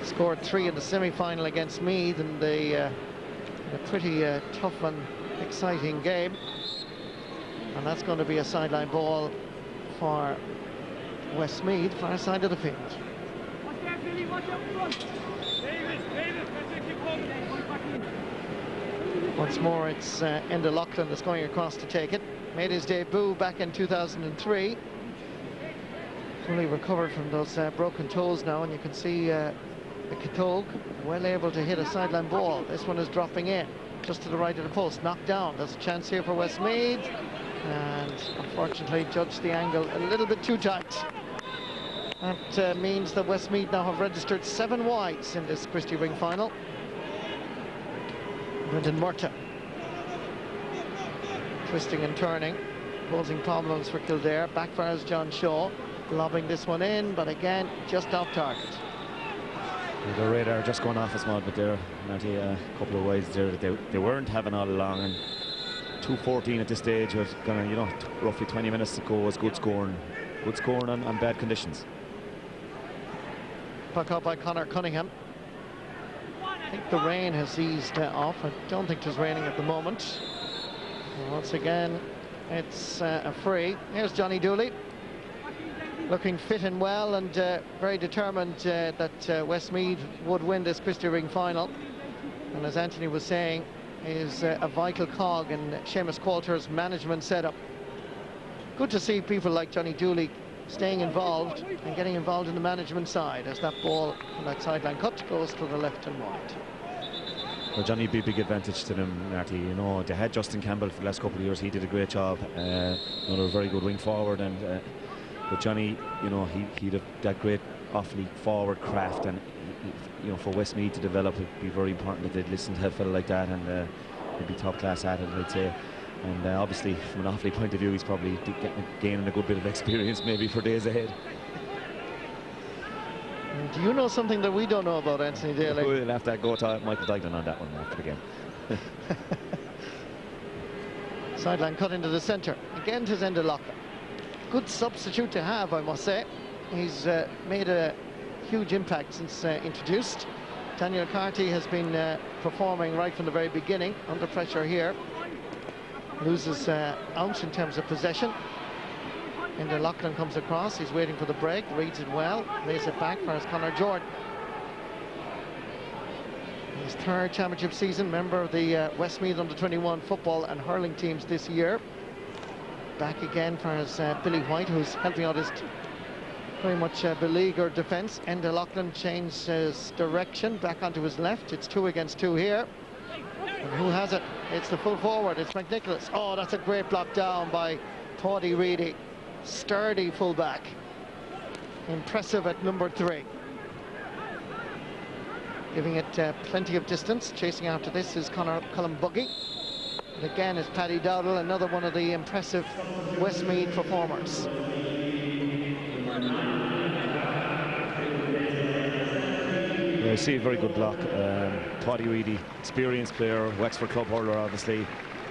Scored 3 in the semi-final against Meath in a pretty tough and exciting game. And that's going to be a sideline ball for Westmeath, far side of the field. Once more, it's Enda Loughlin that's going across to take it. Made his debut back in 2003. Fully recovered from those broken toes now, and you can see the Kitog well able to hit a sideline ball. This one is dropping in, just to the right of the post, knocked down. There's a chance here for Westmeath, and unfortunately judged the angle a little bit too tight. That means that Westmeath now have registered 7 wides in this Christy Ring final. Brendan Murta twisting and turning, causing problems for Kildare. Backfires John Shaw, lobbing this one in, but again just off target. The radar just going off a small bit there. Marty, a couple of wides there that they weren't having all along, and 2:14 at this stage with roughly 20 minutes to go was good scoring on bad conditions. Puck out by Conor Cunningham. I think the rain has eased off. I don't think there's raining at the moment. And once again, it's a free. Here's Johnny Dooley, looking fit and well, and very determined that Westmeath would win this Christy Ring final. And as Anthony was saying, is a vital cog in Seamus Coulter's management setup. Good to see people like Johnny Dooley staying involved and getting involved in the management side, as that ball from that sideline cut goes to the left and wide. Well, Johnny would be a big advantage to them, Marty. You know, they had Justin Campbell for the last couple of years. He did a great job. Another very good wing forward, and but Johnny, you know, he'd have that great off-league forward craft, and you know, for Westmeath to develop, it'd be very important that they'd listen to a fella like that, and he'd be top class at it, I'd say. And obviously, from an off-league point of view, he's probably gaining a good bit of experience maybe for days ahead. Do you know something that we don't know about, Anthony Daly? We'll have to go to Michael Dignan on that one after the game. Sideline cut into the centre. Again to Enda Loughlin. Good substitute to have, I must say. He's made a huge impact since introduced. Daniel Carty has been performing right from the very beginning, under pressure here. Loses ounce in terms of possession. Enda Loughlin comes across, he's waiting for the break, reads it well, lays it back for Conor Jordan. His 3rd championship season, member of the Westmeath under-21 football and hurling teams this year. Back again for his Billy White, who's helping out his very much beleaguered defence. Enda Loughlin changed his direction, back onto his left. It's 2 against 2 here. And who has it? It's the full forward, it's McNicholas. Oh, that's a great block down by Paddy Reedy. Sturdy fullback. Impressive at number 3. Giving it plenty of distance. Chasing after this is Colin Buggy. And again is Paddy Dowdle, another one of the impressive Westmeath performers. I see a very good block. Paddy Reedy, experienced player, Wexford club hurler obviously,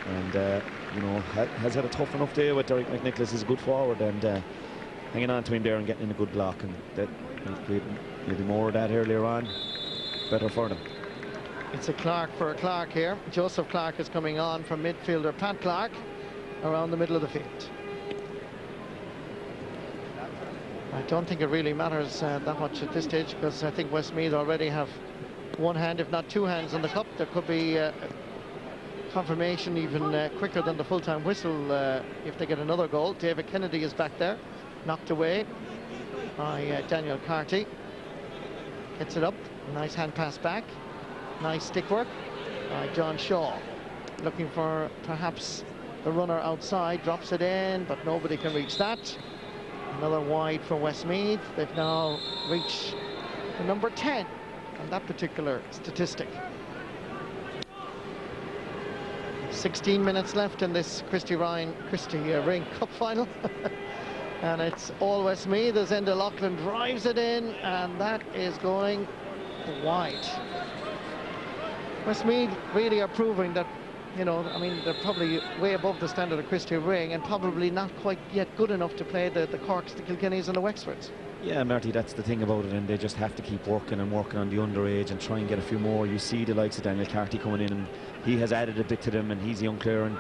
and you know, has had a tough enough day with Derek McNicholas. Is a good forward, and hanging on to him there and getting in a good block, and that maybe more of that earlier on, better for them. It's a Clark for a Clark here. Joseph Clark is coming on from midfielder Pat Clark around the middle of the field. I don't think it really matters that much at this stage, because I think Westmeath already have one hand, if not 2 hands on the cup. There could be confirmation even quicker than the full-time whistle if they get another goal. David Kennedy is back there, knocked away by Daniel Carty. Gets it up, nice hand pass back, nice stick work by John Shaw. Looking for perhaps the runner outside, drops it in, but nobody can reach that. Another wide for Westmeath. They've now reached the number 10 on that particular statistic. 16 minutes left in this Christy Ring Cup final. And it's all Westmeath as Enda Loughlin drives it in, and that is going wide. Westmeath really are proving that, you know, I mean, they're probably way above the standard of Christy Ring and probably not quite yet good enough to play the Corks, the Kilkennys and the Wexfords. Yeah, Marty, that's the thing about it, and they just have to keep working and working on the underage and try and get a few more. You see the likes of Daniel Carty coming in, and he has added a bit to them, and he's young player, and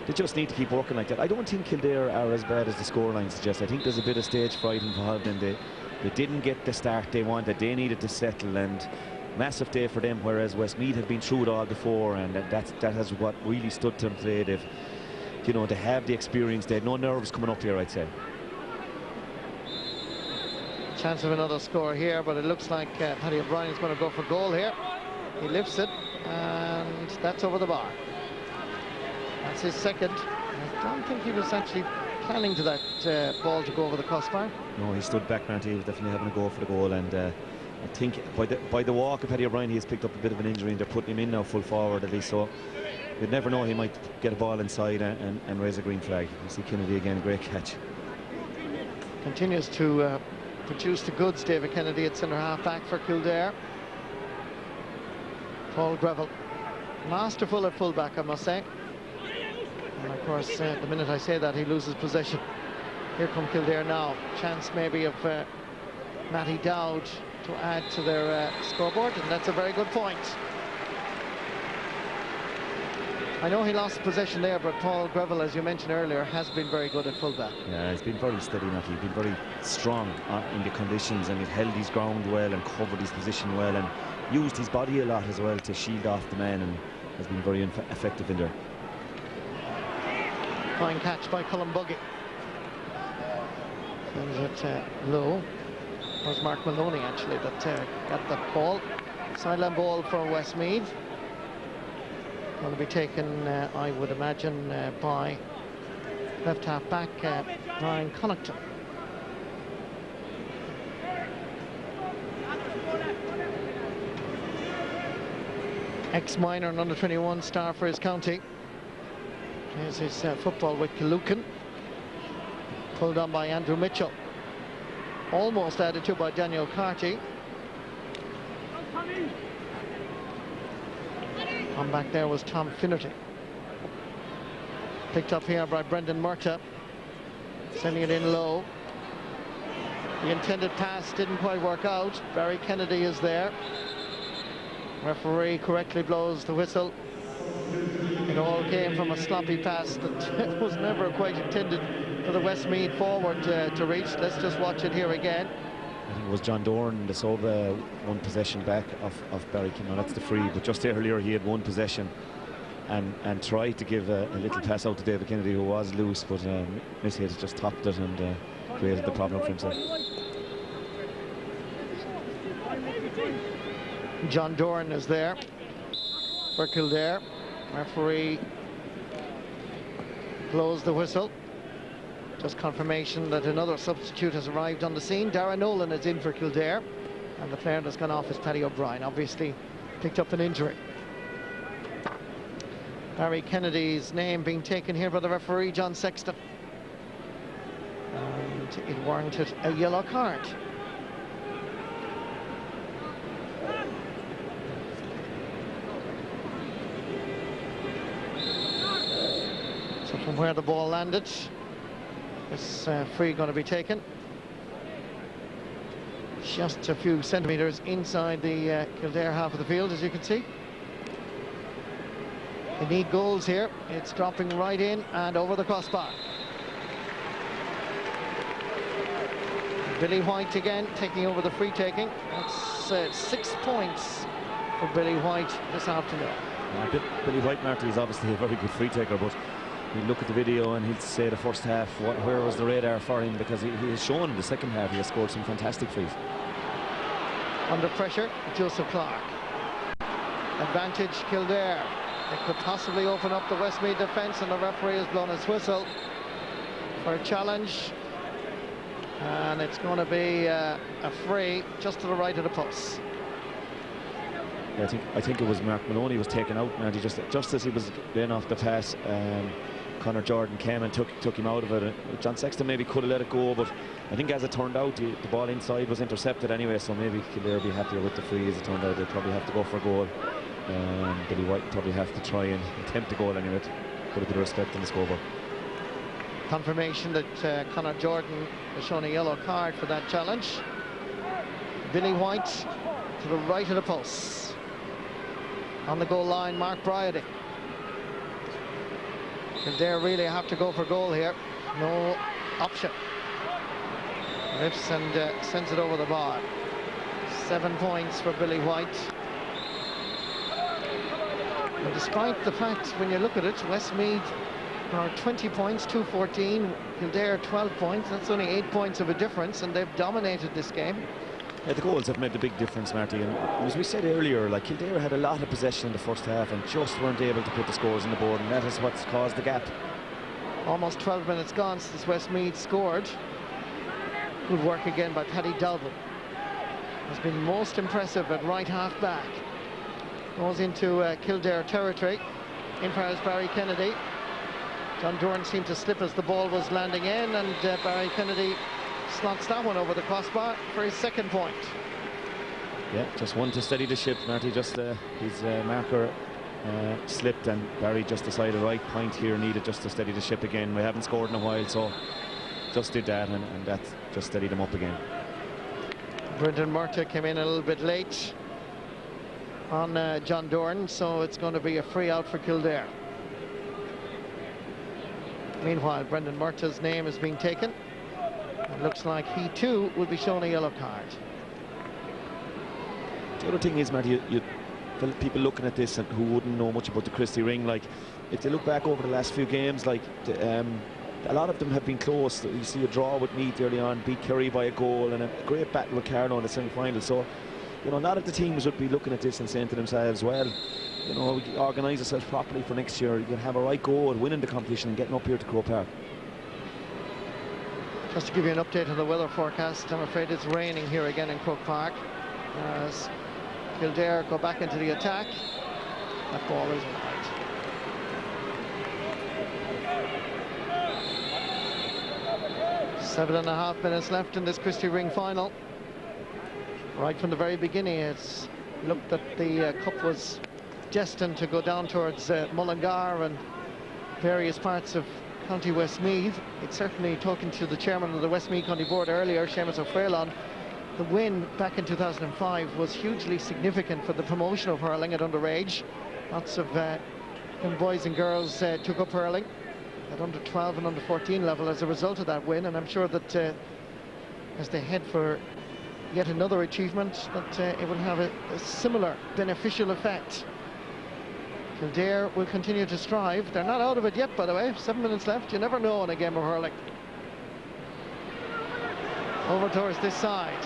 they just need to keep working like that. I don't think Kildare are as bad as the scoreline suggests. I think there's a bit of stage fright involved, and they didn't get the start they wanted. They needed to settle, and massive day for them, whereas Westmeath have been through it all before, and that has what really stood to them today. They've, you know, they have the experience. They had no nerves coming up here, I'd say. Chance of another score here, but it looks like Paddy O'Brien is going to go for goal here. He lifts it, and that's over the bar. That's his second. I don't think he was actually planning to that ball to go over the crossbar. No, he stood back, Marty. He was definitely having a go for the goal, and I think by the walk of Paddy O'Brien, he has picked up a bit of an injury, and they're putting him in now full forward at least. So you'd never know, he might get a ball inside and raise a green flag. You see Kennedy again, great catch. Continues to produce the goods, David Kennedy at centre half back for Kildare. Paul Greville, masterful at full back, I must say. And of course, the minute I say that, he loses possession. Here come Kildare now. Chance maybe of Matty Dowd to add to their scoreboard, and that's a very good point. I know he lost possession there, but Paul Greville, as you mentioned earlier, has been very good at fullback. Yeah, he's been very steady enough. He's been very strong in the conditions, and he's held his ground well and covered his position well, and used his body a lot as well to shield off the man, and has been very effective in there. Fine catch by Colin Buggy. Sends it low. It was Mark Maloney actually that got that ball. Sideline ball for Westmeath. Going to be taken, I would imagine, by left half back Brian Connaughton. Ex-minor and under-21 star for his county. Here's his football with Killucan. Pulled on by Andrew Mitchell. Almost added to by Daniel Carty. On back there was Tom Finnerty. Picked up here by Brendan Murta. Sending it in low. The intended pass didn't quite work out. Barry Kennedy is there. Referee correctly blows the whistle. It all came from a sloppy pass that was never quite intended for the Westmeath forward to reach. Let's just watch it here again. I think it was John Doran, the sub, one possession back of Barry. No, that's the free, but just earlier he had one possession and tried to give a little pass out to David Kennedy, who was loose, but Missy just topped it and created the problem for himself. John Doran is there for Kildare. Referee blows the whistle. Just confirmation that another substitute has arrived on the scene. Dara Nolan is in for Kildare, and the player that's gone off is Paddy O'Brien. Obviously picked up an injury. Barry Kennedy's name being taken here by the referee, John Sexton. And it warranted a yellow card. So from where the ball landed, this free going to be taken. Just a few centimetres inside the Kildare half of the field, as you can see. They need goals here. It's dropping right in and over the crossbar. Billy White again taking over the free taking. That's 6 points for Billy White this afternoon. Billy White, Marty, is obviously a very good free taker, but you look at the video and he'd say the first half, where was the radar for him, because he has shown in the second half he has scored some fantastic frees. Under pressure, Joseph Clark. Advantage Kildare. It could possibly open up the Westmeath defence, and the referee has blown his whistle for a challenge. And it's going to be a free just to the right of the post. Yeah, I think it was Mark Maloney was taken out, and he just as he was getting off the pass, Conor Jordan came and took him out of it. John Sexton maybe could have let it go, but I think as it turned out, the ball inside was intercepted anyway, so maybe Kildare will be happier with the free. As it turned out, they'll probably have to go for a goal. Billy White probably have to try and attempt a goal anyway, put a bit of respect on the scoreboard. Confirmation that Conor Jordan has shown a yellow card for that challenge. Billy White to the right of the post. On the goal line, Mark Bryody. Kildare really have to go for goal here. No option. Lifts and sends it over the bar. 7 points for Billy White. And despite the fact, when you look at it, Westmeath are 20 points, 2-14. Kildare 12 points. That's only 8 points of a difference, and they've dominated this game. Yeah, the goals have made a big difference, Marty. And as we said earlier, like Kildare had a lot of possession in the first half and just weren't able to put the scores on the board, and that is what's caused the gap. Almost 12 minutes gone since Westmeath scored. Good work again by Paddy Dalvin. Has been most impressive at right half back. Goes into Kildare territory. In fires Barry Kennedy. John Doran seemed to slip as the ball was landing in, and Barry Kennedy slots that one over the crossbar for his second point. Yeah, just one to steady the ship, Marty. Just his marker slipped, and Barry just decided right point here needed just to steady the ship again. We haven't scored in a while, so just did that, and that just steadied him up again. Brendan Murtagh came in a little bit late on John Doran, so it's going to be a free out for Kildare. Meanwhile, Brendan Murtagh's name is being taken. It looks like he too will be shown a yellow card. The other thing is, Marty, people looking at this and who wouldn't know much about the Christy Ring, like if they look back over the last few games, like a lot of them have been close. You see a draw with Meath early on, beat Kerry by a goal, and a great battle with Carlow in the semi-final. So, you know, a lot of the teams would be looking at this and saying to themselves, well, you know, we organise ourselves properly for next year. You can have a right go at winning the competition and getting up here to Croke Park. Just to give you an update on the weather forecast, I'm afraid it's raining here again in Croke Park as Kildare go back into the attack. That ball is wide. Seven and a half minutes left in this Christy Ring final. Right from the very beginning, it's looked that the cup was destined to go down towards Mullingar and various parts of County Westmeath. It's certainly, talking to the chairman of the Westmeath County Board earlier, Seamus O'Frailon, the win back in 2005 was hugely significant for the promotion of hurling at underage. Lots of young boys and girls took up hurling at under 12 and under 14 level as a result of that win, and I'm sure that as they head for yet another achievement, that it will have a similar beneficial effect. Kildare will continue to strive. They're not out of it yet, by the way. 7 minutes left. You never know in a game of hurling. Over towards this side,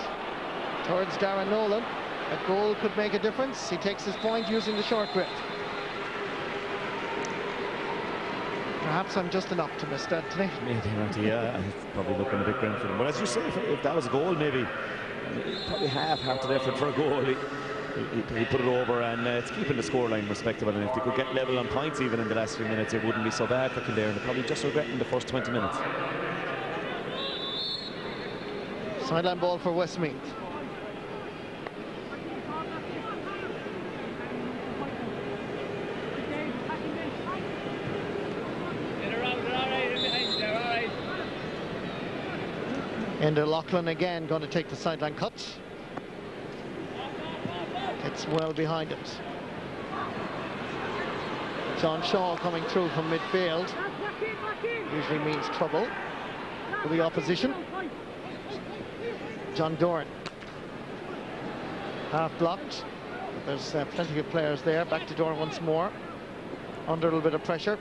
towards Darren Nolan. A goal could make a difference. He takes his point using the short grip. Perhaps I'm just an optimist, Anthony. Maybe, Marty, yeah. It's probably looking a bit grim for them. But as you say, if that was a goal, maybe probably half-hearted effort for a goal. He put it over, and it's keeping the scoreline respectable. And if they could get level on points even in the last few minutes, it wouldn't be so bad for Kildare. And they're probably just regretting the first 20 minutes. Sideline ball for Westmeath. Enda Loughlin again going to take the sideline cut. It's well behind it. John Shaw coming through from midfield. Usually means trouble for the opposition. John Doran. Half blocked. There's plenty of players there. Back to Doran once more. Under a little bit of pressure.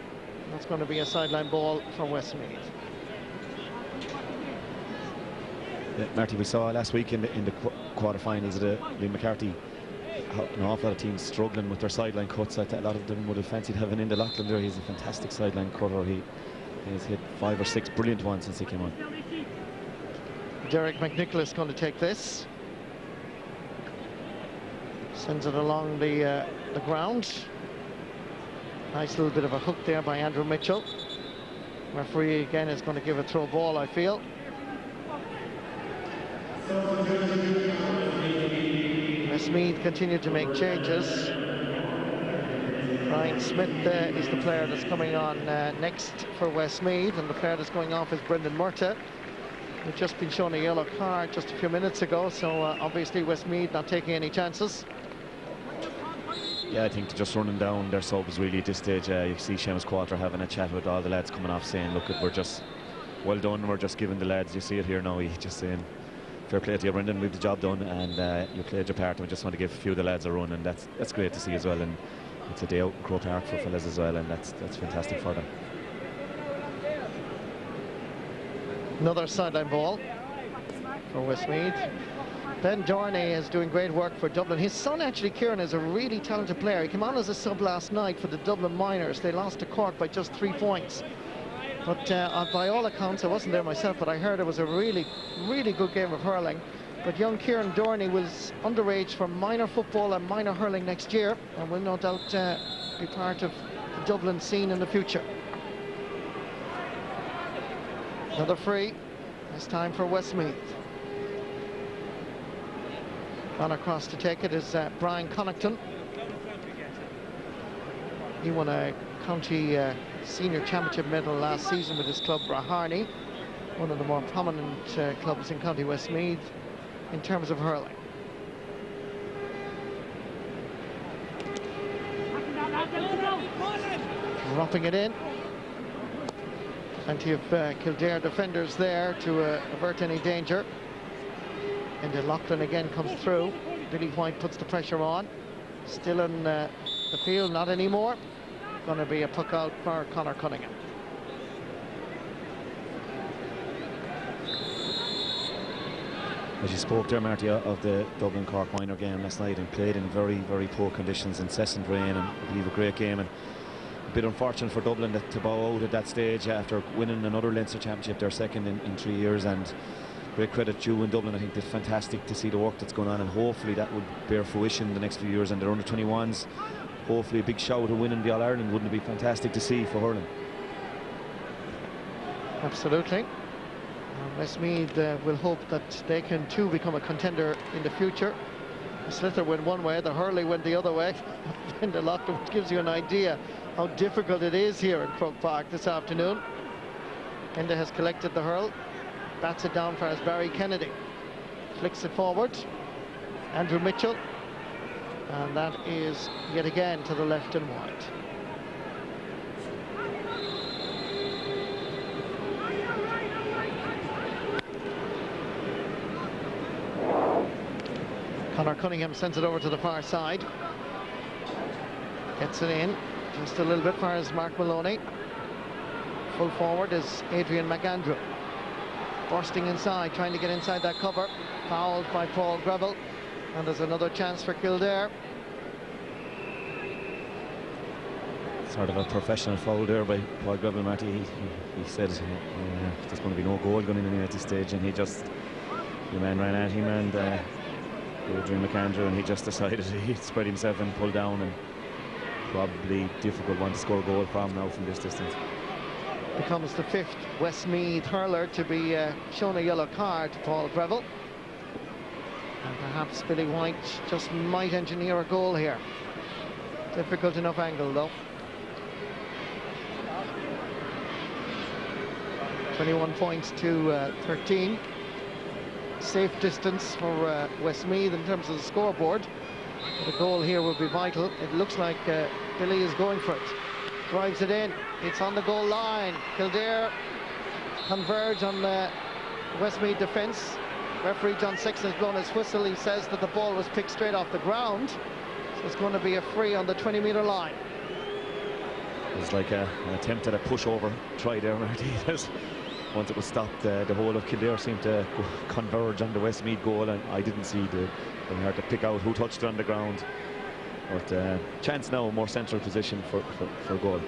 That's going to be a sideline ball for Westmeath. Yeah, Marty, we saw last week in the quarterfinals of the Liam McCarthy, an awful lot of teams struggling with their sideline cuts. A lot of them would have fancied having Enda Loughlin there. He's a fantastic sideline cutter. He has hit 5 or 6 brilliant ones since he came on. Derek McNicholas going to take this. Sends it along the ground. Nice little bit of a hook there by Andrew Mitchell. Referee again is going to give a throw ball, I feel. Westmeath continued to make changes. Ryan Smith is the player that's coming on next for Westmeath, and the player that's going off is Brendan Murtagh, who'd just been shown a yellow card just a few minutes ago, so obviously Westmeath not taking any chances. Yeah, I think just running down their subs really at this stage. You see Seamus Quater having a chat with all the lads coming off, saying, look, we're just well done, we're just giving the lads, you see it here now, he's just saying, fair play to you, Brendan, we've the job done, and you played your part, and we just want to give a few of the lads a run, and that's great to see as well. And it's a day out in Croke Park for fellas as well, and that's fantastic for them. Another sideline ball for Westmeath. Ben Dorney is doing great work for Dublin. His son, actually, Kieran, is a really talented player. He came on as a sub last night for the Dublin Miners. They lost to Cork by just 3 points. But by all accounts, I wasn't there myself, but I heard it was a really, really good game of hurling. But young Kieran Dorney was underage for minor football and minor hurling next year, and will no doubt be part of the Dublin scene in the future. Another free, this time for Westmeath. On across to take it is Brian Connaughton. He won a county senior championship medal last season with his club Raharney, one of the more prominent clubs in County Westmeath in terms of hurling. Dropping it in. Plenty of Kildare defenders there to avert any danger. And Loughlin again comes through. Billy White puts the pressure on. Still in the field, not anymore. Going to be a puck out for Conor Cunningham. As you spoke there, Marty, of the Dublin-Cork minor game last night, and played in very, very poor conditions, incessant rain, and I believe a great game. And a bit unfortunate for Dublin to bow out at that stage after winning another Leinster Championship, their second in 3 years, and great credit due in Dublin. I think it's fantastic to see the work that's going on, and hopefully that would bear fruition in the next few years. And their under-21s, hopefully a big shout of winning the All-Ireland. Wouldn't it be fantastic to see for hurling? Absolutely. Westmeath will hope that they can too become a contender in the future. The Slither went one way, the Hurley went the other way. And the Loughlin, which gives you an idea how difficult it is here in Croke Park this afternoon. Enda has collected the hurl, bats it down for us Barry Kennedy, flicks it forward, Andrew Mitchell, and that is yet again to the left and wide. Conor Cunningham sends it over to the far side. Gets it in, just a little bit far as Mark Maloney. Full forward is Adrian McAndrew. Bursting inside, trying to get inside that cover. Fouled by Paul Greville. And there's another chance for Kildare. Sort of a professional foul there by Paul Greville, Marty. He said there's going to be no goal going in at this stage, and the man ran at him, and Adrian McAndrew, and he just decided he'd spread himself and pull down, and probably difficult one to score a goal from now from this distance. Becomes the 5th Westmeath hurler to be shown a yellow card to Paul Greville. And perhaps Billy White just might engineer a goal here. Difficult enough angle though. 21 points to 13. Safe distance for Westmeath in terms of the scoreboard. The goal here will be vital. It looks like Billy is going for it. Drives it in. It's on the goal line. Kildare converge on the Westmeath defence. Referee John Sexton has blown his whistle. He says that the ball was picked straight off the ground. So it's going to be a free on the 20-metre line. It was like an attempt at a pushover try there, Marty. Once it was stopped, the whole of Kildare seemed to converge on the Westmeath goal, and I didn't see the hard to pick out who touched it on the ground. But chance now, a more central position for goal.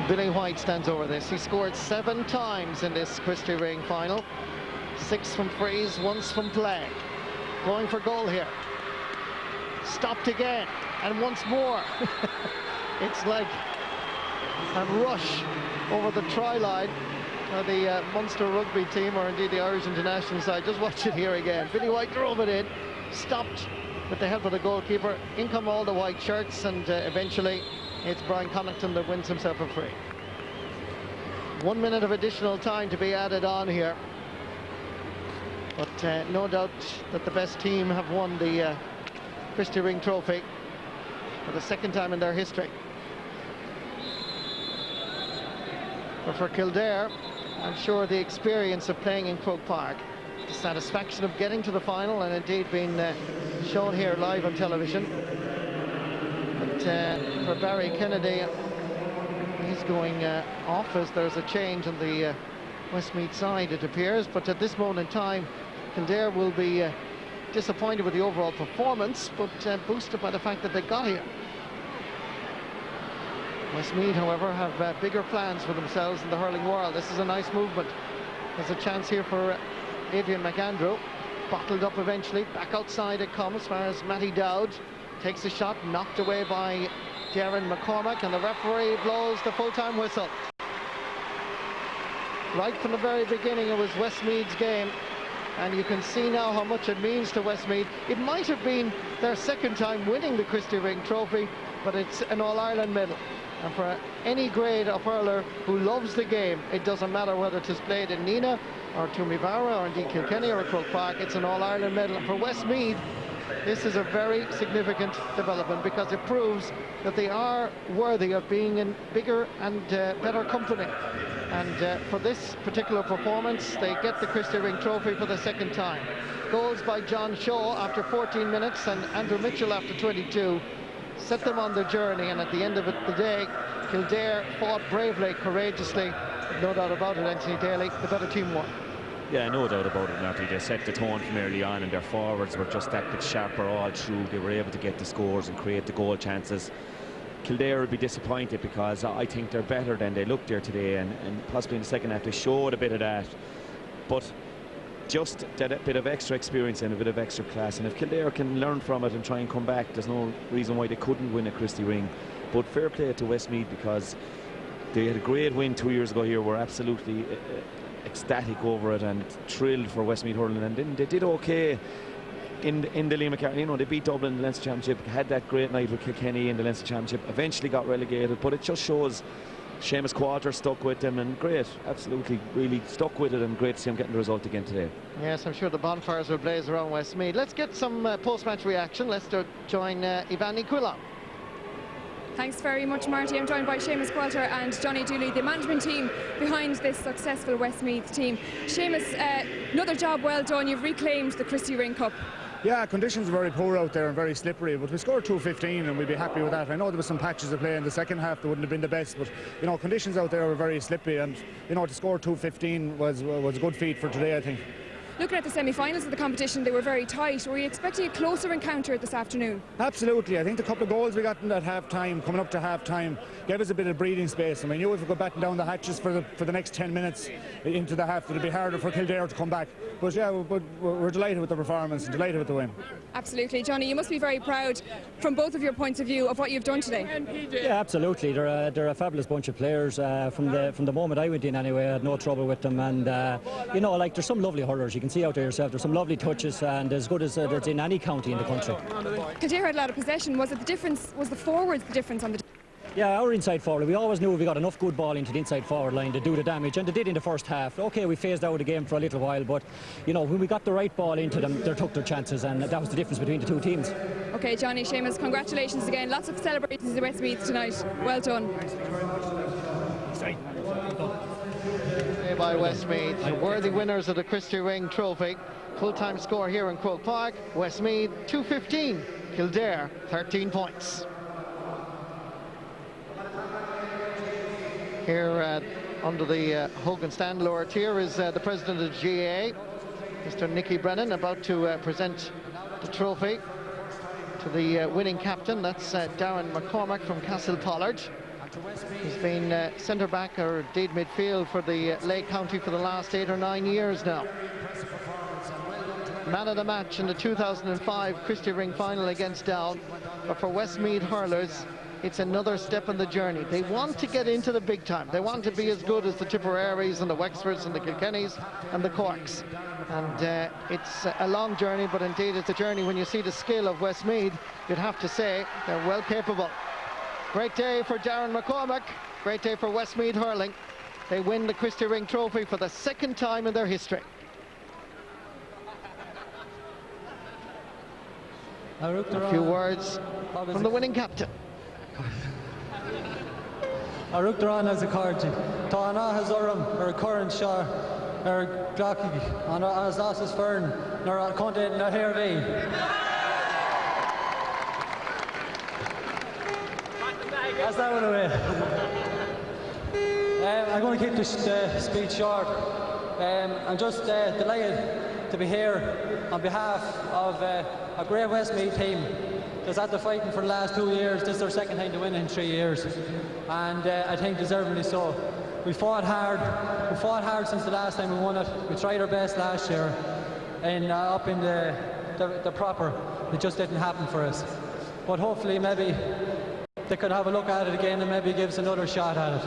Billy White stands over this. He scored 7 times in this Christy Ring final. 6 from frees, once from play. Going for goal here. Stopped again, and once more. It's like a rush over the try line. by the Munster rugby team, or indeed the Irish international side. Just watch it here again. Billy White drove it in, stopped with the help of the goalkeeper. In come all the white shirts, and eventually it's Brian Connaughton that wins himself a free. 1 minute of additional time to be added on here. But no doubt that the best team have won the Christy Ring Trophy for the second time in their history. But for Kildare, I'm sure the experience of playing in Croke Park, the satisfaction of getting to the final and indeed being shown here live on television. But for Barry Kennedy, he's going off as there's a change on the Westmeath side, it appears. But at this moment in time, Kildare will be disappointed with the overall performance, but boosted by the fact that they got here. Westmeath, however, have bigger plans for themselves in the hurling world. This is a nice movement. There's a chance here for Adrian McAndrew. Bottled up eventually. Back outside it comes, whereas Matty Dowd takes a shot, knocked away by Darren McCormack, and the referee blows the full-time whistle. Right from the very beginning, it was Westmeath's game, and you can see now how much it means to Westmeath. It might have been their second time winning the Christy Ring Trophy, but it's an All-Ireland medal. And for any grade of hurler who loves the game, it doesn't matter whether it is played in Nina or Toomevara or indeed Kilkenny or Croke Park, it's an All-Ireland medal. And for Westmeath, this is a very significant development, because it proves that they are worthy of being in bigger and better company. And for this particular performance, they get the Christy Ring Trophy for the second time. Goals by John Shaw after 14 minutes and Andrew Mitchell after 22 set them on their journey, and at the end of the day, Kildare fought bravely, courageously. No doubt about it, Anthony Daly, the better team won. Yeah, no doubt about it, Marty. They set the tone from early on, and their forwards were just that bit sharper all through. They were able to get the scores and create the goal chances. Kildare will be disappointed, because I think they're better than they looked there today, and possibly in the second half they showed a bit of that. But just that bit of extra experience and a bit of extra class, and if Kildare can learn from it and try and come back, there's no reason why they couldn't win a Christy Ring. But fair play to Westmeath, because they had a great win 2 years ago here. We're absolutely ecstatic over it and thrilled for Westmeath hurling, and then they did okay in the Liam McCartney. You know, they beat Dublin in the Leinster Championship, had that great night with Kilkenny in the Leinster Championship, eventually got relegated, but it just shows Seamus Quater stuck with them, and great, absolutely, really stuck with it, and great to see him getting the result again today. Yes, I'm sure the bonfires will blaze around Westmeath. Let's get some post-match reaction. Let's join Ivani Quillan. Thanks very much, Marty. I'm joined by Seamus Qualter and Johnny Dooley, the management team behind this successful Westmeath team. Seamus, another job well done. You've reclaimed the Christy Ring Cup. Yeah, conditions are very poor out there and very slippery, but we scored 215 and we'd be happy with that. I know there was some patches of play in the second half that wouldn't have been the best, but you know, conditions out there were very slippery, and you know, to score 215 was a good feat for today, I think. Looking at the semi-finals of the competition, they were very tight. Were you expecting a closer encounter this afternoon? Absolutely. I think the couple of goals we got in that half-time, coming up to half-time, gave us a bit of breathing space. And we knew if we could batten down the hatches for the next 10 minutes into the half, it would be harder for Kildare to come back. But yeah, we're delighted with the performance and delighted with the win. Absolutely. Johnny, you must be very proud from both of your points of view of what you've done today. Yeah, absolutely. They're a fabulous bunch of players. From the moment I went in anyway, I had no trouble with them. And, you know, like, there's some lovely hurlers. You can see out there yourself, there's some lovely touches, and as good as that's in any county in the country. Kildare had a lot of possession. Was it the difference? Was the forwards the difference on the... Yeah, our inside forward, we always knew if we got enough good ball into the inside forward line to do the damage, and they did in the first half. Okay, we phased out of the game for a little while, but you know, when we got the right ball into them, they took their chances, and that was the difference between the two teams. Okay, Johnny, Seamus, congratulations again. Lots of celebrations at Westmeath tonight. Well done. By Westmeath, worthy winners of the Christy Ring Trophy. Full-time score here in Croke Park. Westmeath 215, Kildare 13 points. Here under the Hogan stand lower tier is the president of the GAA, Mr. Nicky Brennan, about to present the trophy to the winning captain. That's Darren McCormack from Castle Pollard. He's been centre-back or indeed midfield for the Lake County for the last 8 or 9 years now. Man of the match in the 2005 Christy Ring final against Down. but for Westmeath hurlers, it's another step in the journey. They want to get into the big time. They want to be as good as the Tipperaries and the Wexfords and the Kilkennys and the Corks. And it's a long journey, but indeed it's a journey. When you see the skill of Westmeath, you'd have to say they're well capable. Great day for Darren McCormack. Great day for Westmeath hurling. They win the Christy Ring Trophy for the second time in their history. A few words from the winning captain. Arugdaran as a cardi. Tana has or current shar or Glocky and as Asas Fern nor content na here ve. That's that one away. I'm going to keep this speech short. I'm just delighted to be here on behalf of a great Westmeath team that's had the fighting for the last 2 years. This is their second time to win in 3 years, and I think deservedly so. We fought hard. We fought hard since the last time we won it. We tried our best last year, and up in the proper, it just didn't happen for us. But hopefully, maybe they could have a look at it again and maybe give us another shot at it.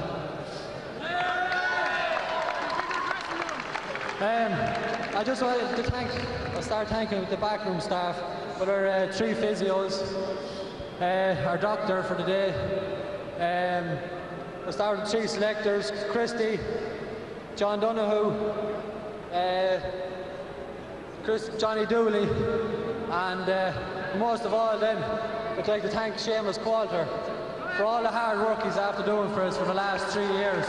I just wanted to start thanking the backroom staff, with our 3 physios, our doctor for the day. I started with 3 selectors: Christy, John Donoghue, Johnny Dooley, and most of all then, I'd like to thank Seamus Coulter for all the hard work he's after doing for us for the last 3 years.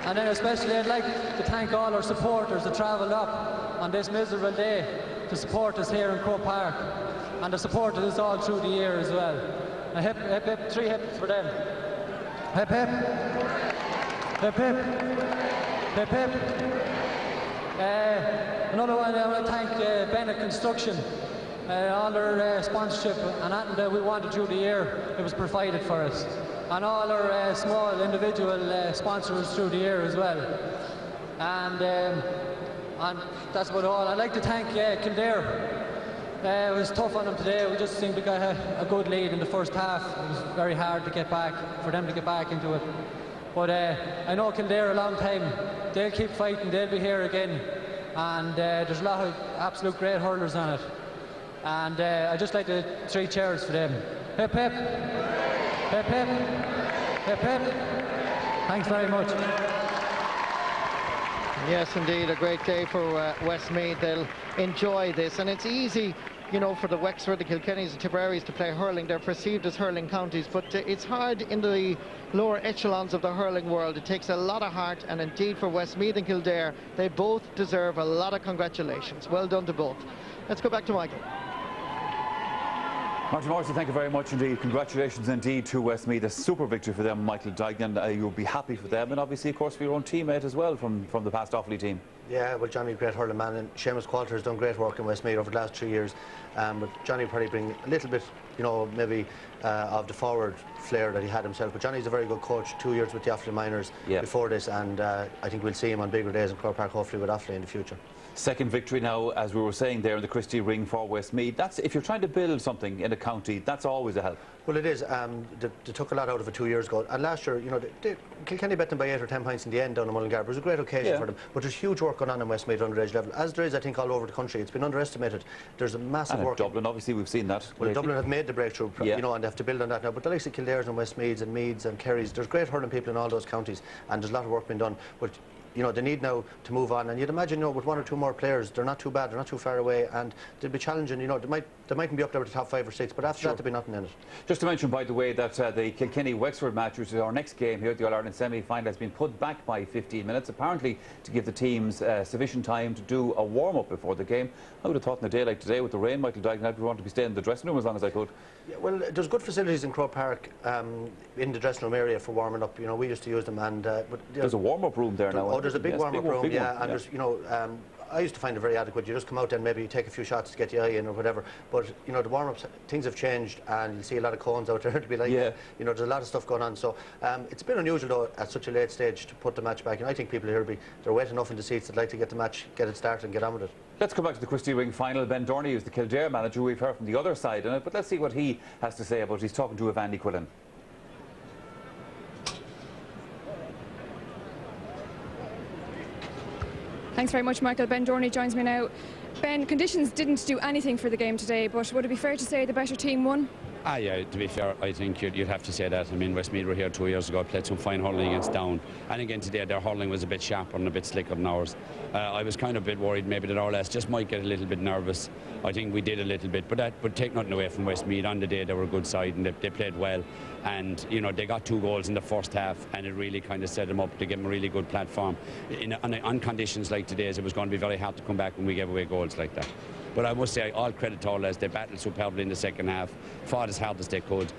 And then especially I'd like to thank all our supporters that travelled up on this miserable day to support us here in Croke Park, and they supported us all through the year as well. A hip, hip, hip, 3 hips for them. Hip, hip. Hip, hip. Hip, hip. Another one, I want to thank Bennett Construction. All their sponsorship and anything that we wanted through the year, it was provided for us. And all our small individual sponsors through the year as well. And that's about all. I'd like to thank Kildare. It was tough on them today. We just seemed to get a good lead in the first half. It was very hard to get back, for them to get back into it. But I know Kildare a long time. They'll keep fighting, they'll be here again. And there's a lot of absolute great hurlers on it. And I'd just like to 3 cheers for them. Hip hip. Hip hip. Hip hip. Thanks very much. Yes, indeed, a great day for Westmeath. They'll enjoy this, and it's easy, you know, for the Wexford, the Kilkennys, the Tipperaries to play hurling. They're perceived as hurling counties, but it's hard in the lower echelons of the hurling world. It takes a lot of heart, and indeed for Westmeath and Kildare, they both deserve a lot of congratulations. Well done to both. Let's go back to Michael. Martin Morrison, thank you very much indeed. Congratulations indeed to Westmeath. A super victory for them, Michael Duignan. You'll be happy for them, and obviously, of course, for your own teammate as well from the past Offaly team. Yeah, well, Johnny, great hurling man, and Seamus Coulter has done great work in Westmeath over the last 3 years. But Johnny will probably bring a little bit, you know, maybe of the forward flair that he had himself. But Johnny's a very good coach. 2 years with the Offaly Miners before this, and I think we'll see him on bigger days in Croke Park, hopefully with Offaly in the future. Second victory now, as we were saying there, in the Christy Ring for Westmeath. That's, if you're trying to build something in a county, that's always a help. Well, it is. They took a lot out of it 2 years ago. And last year, you know, Kilkenny bet them by 8 or 10 points in the end down in Mullingar. It was a great occasion for them. But there's huge work going on in Westmeath underage level, as there is, I think, all over the country. It's been underestimated. There's a massive work. Dublin, obviously, we've seen that. Well, Dublin have made the breakthrough, you know, and they have to build on that now. But the likes of Kildare's and Westmeaths and Meads and Kerrys, there's great hurling people in all those counties, and there's a lot of work being done. But you know, they need now to move on, and you'd imagine, you know, with 1 or 2 more players, they're not too bad, they're not too far away, and they'll be challenging. You know, they mightn't be up there with the top 5 or 6, but after that, there'll be nothing in it. Just to mention, by the way, that the Kilkenny-Wexford match, which is our next game here at the All-Ireland semi-final, has been put back by 15 minutes, apparently to give the teams sufficient time to do a warm-up before the game. I would have thought in a day like today, with the rain, Michael Duignan, I'd want to be staying in the dressing room as long as I could. Yeah, well, there's good facilities in Croke Park in the dressing room area for warming up. You know, we used to use them, and but there's a warm-up room there now. Oh, there's a big warm-up room. Yeah, and there's, you know, I used to find it very adequate. You just come out and maybe take a few shots to get the eye in or whatever. But you know, the warm-ups, things have changed, and you'll see a lot of cones out there to be like, you know, there's a lot of stuff going on. So it's a bit unusual though at such a late stage to put the match back. And I think people here they're waiting enough in the seats. They'd like to get the match, get it started, and get on with it. Let's come back to the Christy Ring final. Ben Dorney, who's the Kildare manager, we've heard from the other side in it, but let's see what he has to say about it. He's talking to Evan Quillen. Thanks very much, Michael. Ben Dorney joins me now. Ben, conditions didn't do anything for the game today, but would it be fair to say the better team won? Yeah, to be fair, I think you'd have to say that. I mean, Westmeath were here 2 years ago, played some fine hurling against Down. And again today, their hurling was a bit sharper and a bit slicker than ours. I was kind of a bit worried maybe that our lads just might get a little bit nervous. I think we did a little bit, but take nothing away from Westmeath. On the day, they were a good side and they played well. And, you know, they got 2 goals in the first half, and it really kind of set them up to give them a really good platform. On conditions like today's, it was going to be very hard to come back when we gave away goals like that. But I must say, all credit to our lads. They battled superbly in the second half, fought as hard as they could,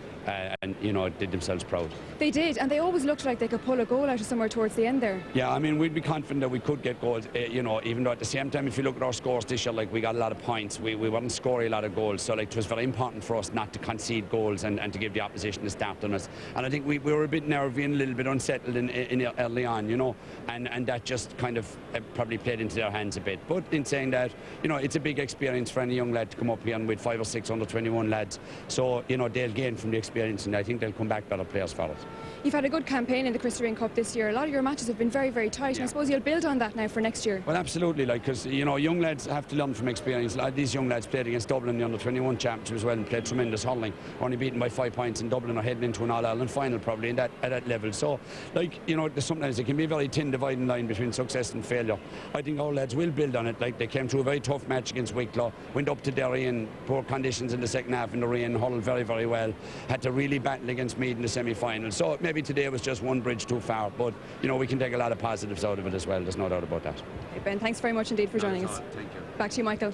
and, you know, did themselves proud. They did, and they always looked like they could pull a goal out of somewhere towards the end there. Yeah, I mean, we'd be confident that we could get goals, you know, even though at the same time, if you look at our scores this year, like, we got a lot of points. We weren't scoring a lot of goals, so, like, it was very important for us not to concede goals and to give the opposition a start on us. And I think we were a bit nervy and a little bit unsettled in early on, you know, and that just kind of probably played into their hands a bit. But in saying that, you know, it's a big experience for any young lad to come up here and with 5 or 6 under 21 lads. So, you know, they'll gain from the experience, and I think they'll come back better players for it. You've had a good campaign in the Christy Ring Cup this year. A lot of your matches have been very, very tight, and I suppose you'll build on that now for next year. Well, absolutely, like, because, you know, young lads have to learn from experience. These young lads played against Dublin in the under 21 championship as well and played tremendous hurling, only beaten by 5 points in Dublin, or heading into an All-Ireland final probably at that level. So, like, you know, sometimes it can be a very thin dividing line between success and failure. I think our lads will build on it. Like, they came through a very tough match against Wicklow, went up to Derry in poor conditions in the second half in the rain, hurled very, very well, had to really battle against Meath in the semi-final. So maybe today was just one bridge too far, but, you know, we can take a lot of positives out of it as well. There's no doubt about that. Okay, Ben, thanks very much indeed for joining us. Thank you. Back to you, Michael.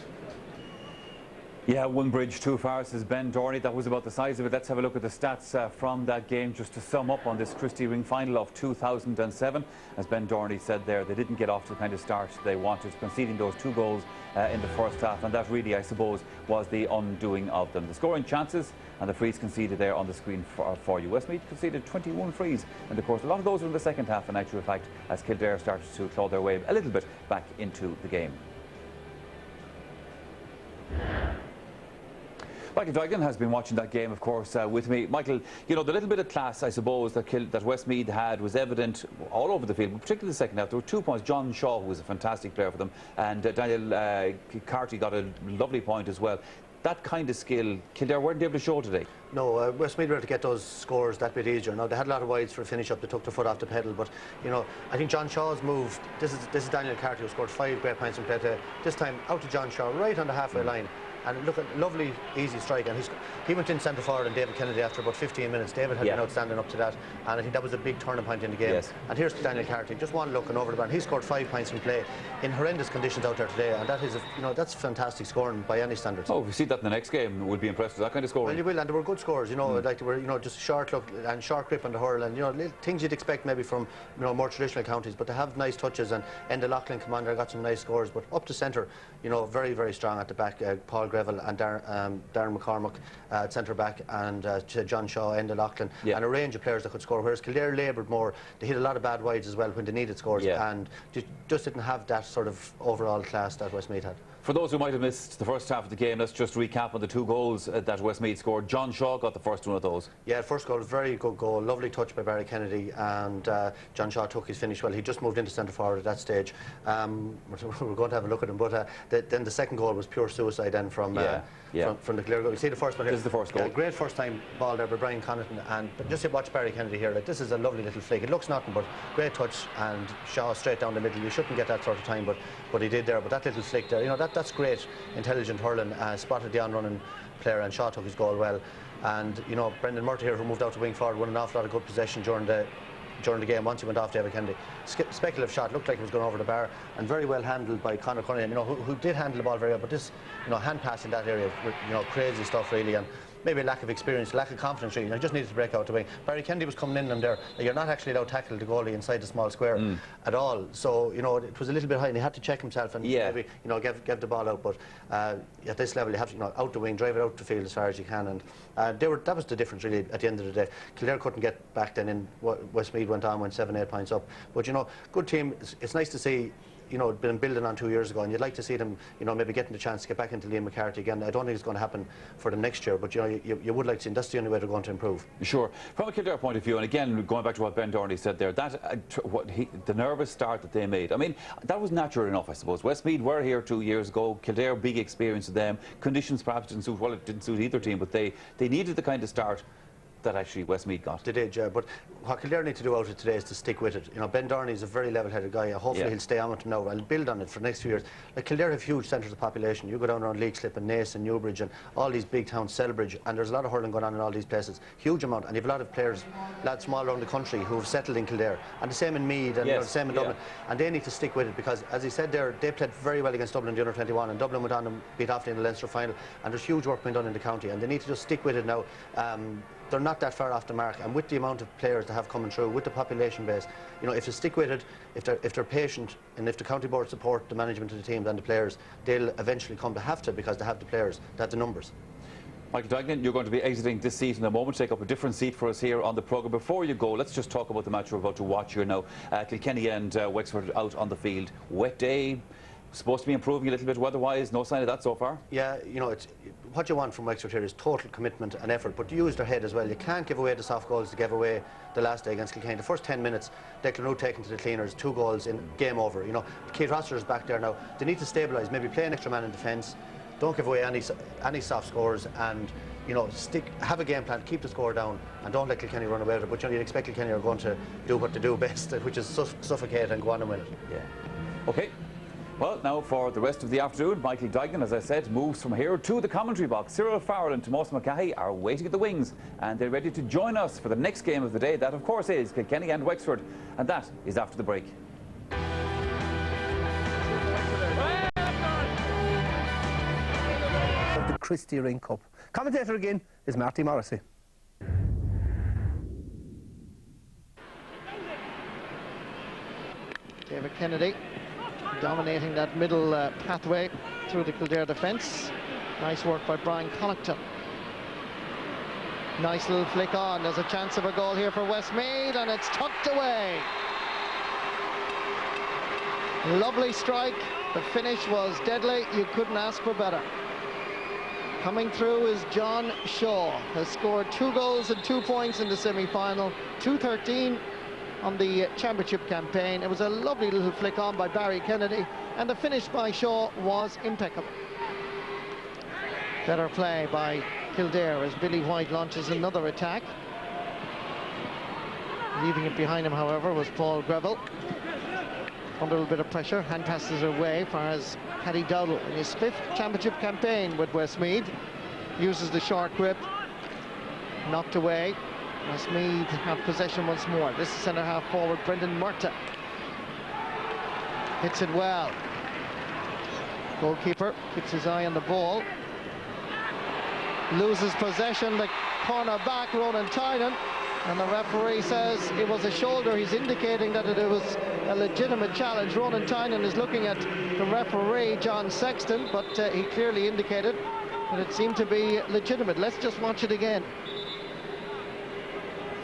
Yeah, one bridge too far, says Ben Dorney. That was about the size of it. Let's have a look at the stats from that game, just to sum up on this Christy Ring final of 2007. As Ben Dorney said there, they didn't get off to the kind of start they wanted, conceding those 2 goals in the first half, and that really, I suppose, was the undoing of them. The scoring chances and the frees conceded there on the screen for you. Westmeath conceded 21 frees in the course. A lot of those were in the second half, in actual fact, as Kildare started to claw their way a little bit back into the game. Michael Duignan has been watching that game, of course, with me. Michael, you know, the little bit of class, I suppose, that Westmeath had was evident all over the field, but particularly the second half. There were 2 points. John Shaw, who was a fantastic player for them, and Daniel Carty got a lovely point as well. That kind of skill, Kildare weren't able to show today. No, Westmeath were able to get those scores that bit easier. Now, they had a lot of wides for a finish up. They took their foot off the pedal, but, you know, I think John Shaw's move, this is Daniel Carty, who scored 5 great points in play today. This time, out to John Shaw, right on the halfway line. And look at lovely, easy strike. And he went in centre forward, and David Kennedy, after about 15 minutes, David had been outstanding up to that. And I think that was a big turning point in the game. Yes. And here's Daniel Carty, just one look and over the bar. He scored 5 points in play in horrendous conditions out there today. And that is, you know, that's fantastic scoring by any standards. Oh, if we see that in the next game, we'll be impressed with that kind of scoring. Well, you will, and they were good scores, you know, like they were, you know, just short look and short grip on the hurl, and, you know, things you'd expect maybe from, you know, more traditional counties. But they have nice touches, and Enda Loughlin come on there, got some nice scores. But up to centre, you know, very, very strong at the back. Paul Greville and Darren McCormack at centre back, and John Shaw, Enda Loughlin, and a range of players that could score. Whereas Kildare laboured more. They hit a lot of bad wides as well when they needed scores, and just didn't have that sort of overall class that Westmeath had. For those who might have missed the first half of the game, let's just recap on the 2 goals that Westmeath scored. John Shaw got the first one of those. Yeah, first goal, very good goal, lovely touch by Barry Kennedy, and John Shaw took his finish well. He just moved into centre forward at that stage. We're going to have a look at him, but then the second goal was pure suicide then from the Kildare goal. You see the first one here? This is the first goal. Great first time ball there by Brian Connaughton, and just watch Barry Kennedy here. Like, this is a lovely little flick. It looks nothing, but great touch, and Shaw straight down the middle. You shouldn't get that sort of time, but he did there. But that little flick there, you know, that's great, intelligent hurling. Spotted the on-running player, and Shaw took his goal well. And, you know, Brendan Murty here, who moved out to wing forward, won an awful lot of good possession during the game once he went off David Kennedy. Speculative shot, looked like it was going over the bar, and very well handled by Conor Cunningham, you know, who did handle the ball very well. But this, you know, hand pass in that area, you know, crazy stuff really. And maybe a lack of experience, lack of confidence really. I just needed to break out the wing. Barry Kennedy was coming in them there. You're not actually allowed to tackle the goalie inside the small square at all. So, you know, it was a little bit high and he had to check himself and maybe, you know, give the ball out. But at this level, you have to, you know, out the wing, drive it out the field as far as you can. And that was the difference really at the end of the day. Kildare couldn't get back then in. Westmeath went 7-8 points up. But, you know, good team. It's nice to see, you know, been building on 2 years ago, and you'd like to see them, you know, maybe getting the chance to get back into Liam McCarthy again. I don't think it's going to happen for them next year, but, you know, you would like to see, and that's the only way they're going to improve. Sure. From a Kildare point of view, and again, going back to what Ben Dorney said there, that the nervous start that they made, I mean, that was natural enough, I suppose. Westmeath were here 2 years ago. Kildare, big experience of them. Conditions perhaps didn't suit, well, it didn't suit either team, but they needed the kind of start that actually Westmeath got. They did, yeah. But what Kildare need to do out of today is to stick with it. You know, Ben Dorney is a very level-headed guy. Hopefully he'll stay on with him now and build on it for the next few years. Like, Kildare have huge centres of population. You go down around Leixlip and Naas and Newbridge and all these big towns, Selbridge, and there's a lot of hurling going on in all these places. Huge amount. And you have a lot of players, lads from all around the country who have settled in Kildare. And the same in Meath and the same in Dublin. And they need to stick with it because, as he said there, they played very well against Dublin in the under-21, and Dublin went on and beat Offaly in the Leinster final. And there's huge work being done in the county, and they need to just stick with it now. They're not that far off the mark, and with the amount of players that have coming through, with the population base, you know, if they stick with it, if they're patient, and if the county board support the management of the team and the players, they'll eventually come to have to, because they have the players, they have the numbers. Michael Duignan, you're going to be exiting this seat in a moment. Take up a different seat for us here on the programme. Before you go, let's just talk about the match we're about to watch here now. Kilkenny and Wexford out on the field. Wet day. Supposed to be improving a little bit weather-wise. No sign of that so far. Yeah, you know, what you want from Wexford here is total commitment and effort, but use their head as well. You can't give away the soft goals to give away the last day against Kilkenny. The first 10 minutes, Declan Root taken to the cleaners, 2 goals in, game over. You know, Keith Rosser is back there now. They need to stabilise, maybe play an extra man in defence. Don't give away any soft scores, and, you know, have a game plan, keep the score down, and don't let Kilkenny run away with it. But, you know, you'd expect Kilkenny are going to do what they do best, which is suffocate and go on and win it. Yeah. Okay. Well, now for the rest of the afternoon, Michael Duignan, as I said, moves from here to the commentary box. Cyril Farrell and Tomás McCahey are waiting at the wings, and they're ready to join us for the next game of the day. That, of course, is Kilkenny and Wexford, and that is after the break. The Christy Ring Cup. Commentator again is Marty Morrissey. David Kennedy dominating that middle pathway through the Kildare defence. Nice work by Brian Connaughton. Nice little flick on. There's a chance of a goal here for Westmeath, and it's tucked away. Lovely strike. The finish was deadly. You couldn't ask for better. Coming through is John Shaw, has scored 2 goals and 2 points in the semi-final, 2-13 on the championship campaign. It was a lovely little flick on by Barry Kennedy, and the finish by Shaw was impeccable. Better play by Kildare as Billy White launches another attack. Leaving it behind him, however, was Paul Greville. Under a little bit of pressure, hand passes away for as Paddy Dowdle in his 5th championship campaign with Westmeath. Uses the short grip, knocked away. Westmeath have possession once more. This is centre-half forward Brendan Murtagh. Hits it well. Goalkeeper keeps his eye on the ball. Loses possession, the corner back, Ronan Tynan. And the referee says it was a shoulder. He's indicating that it was a legitimate challenge. Ronan Tynan is looking at the referee, John Sexton, but he clearly indicated that it seemed to be legitimate. Let's just watch it again.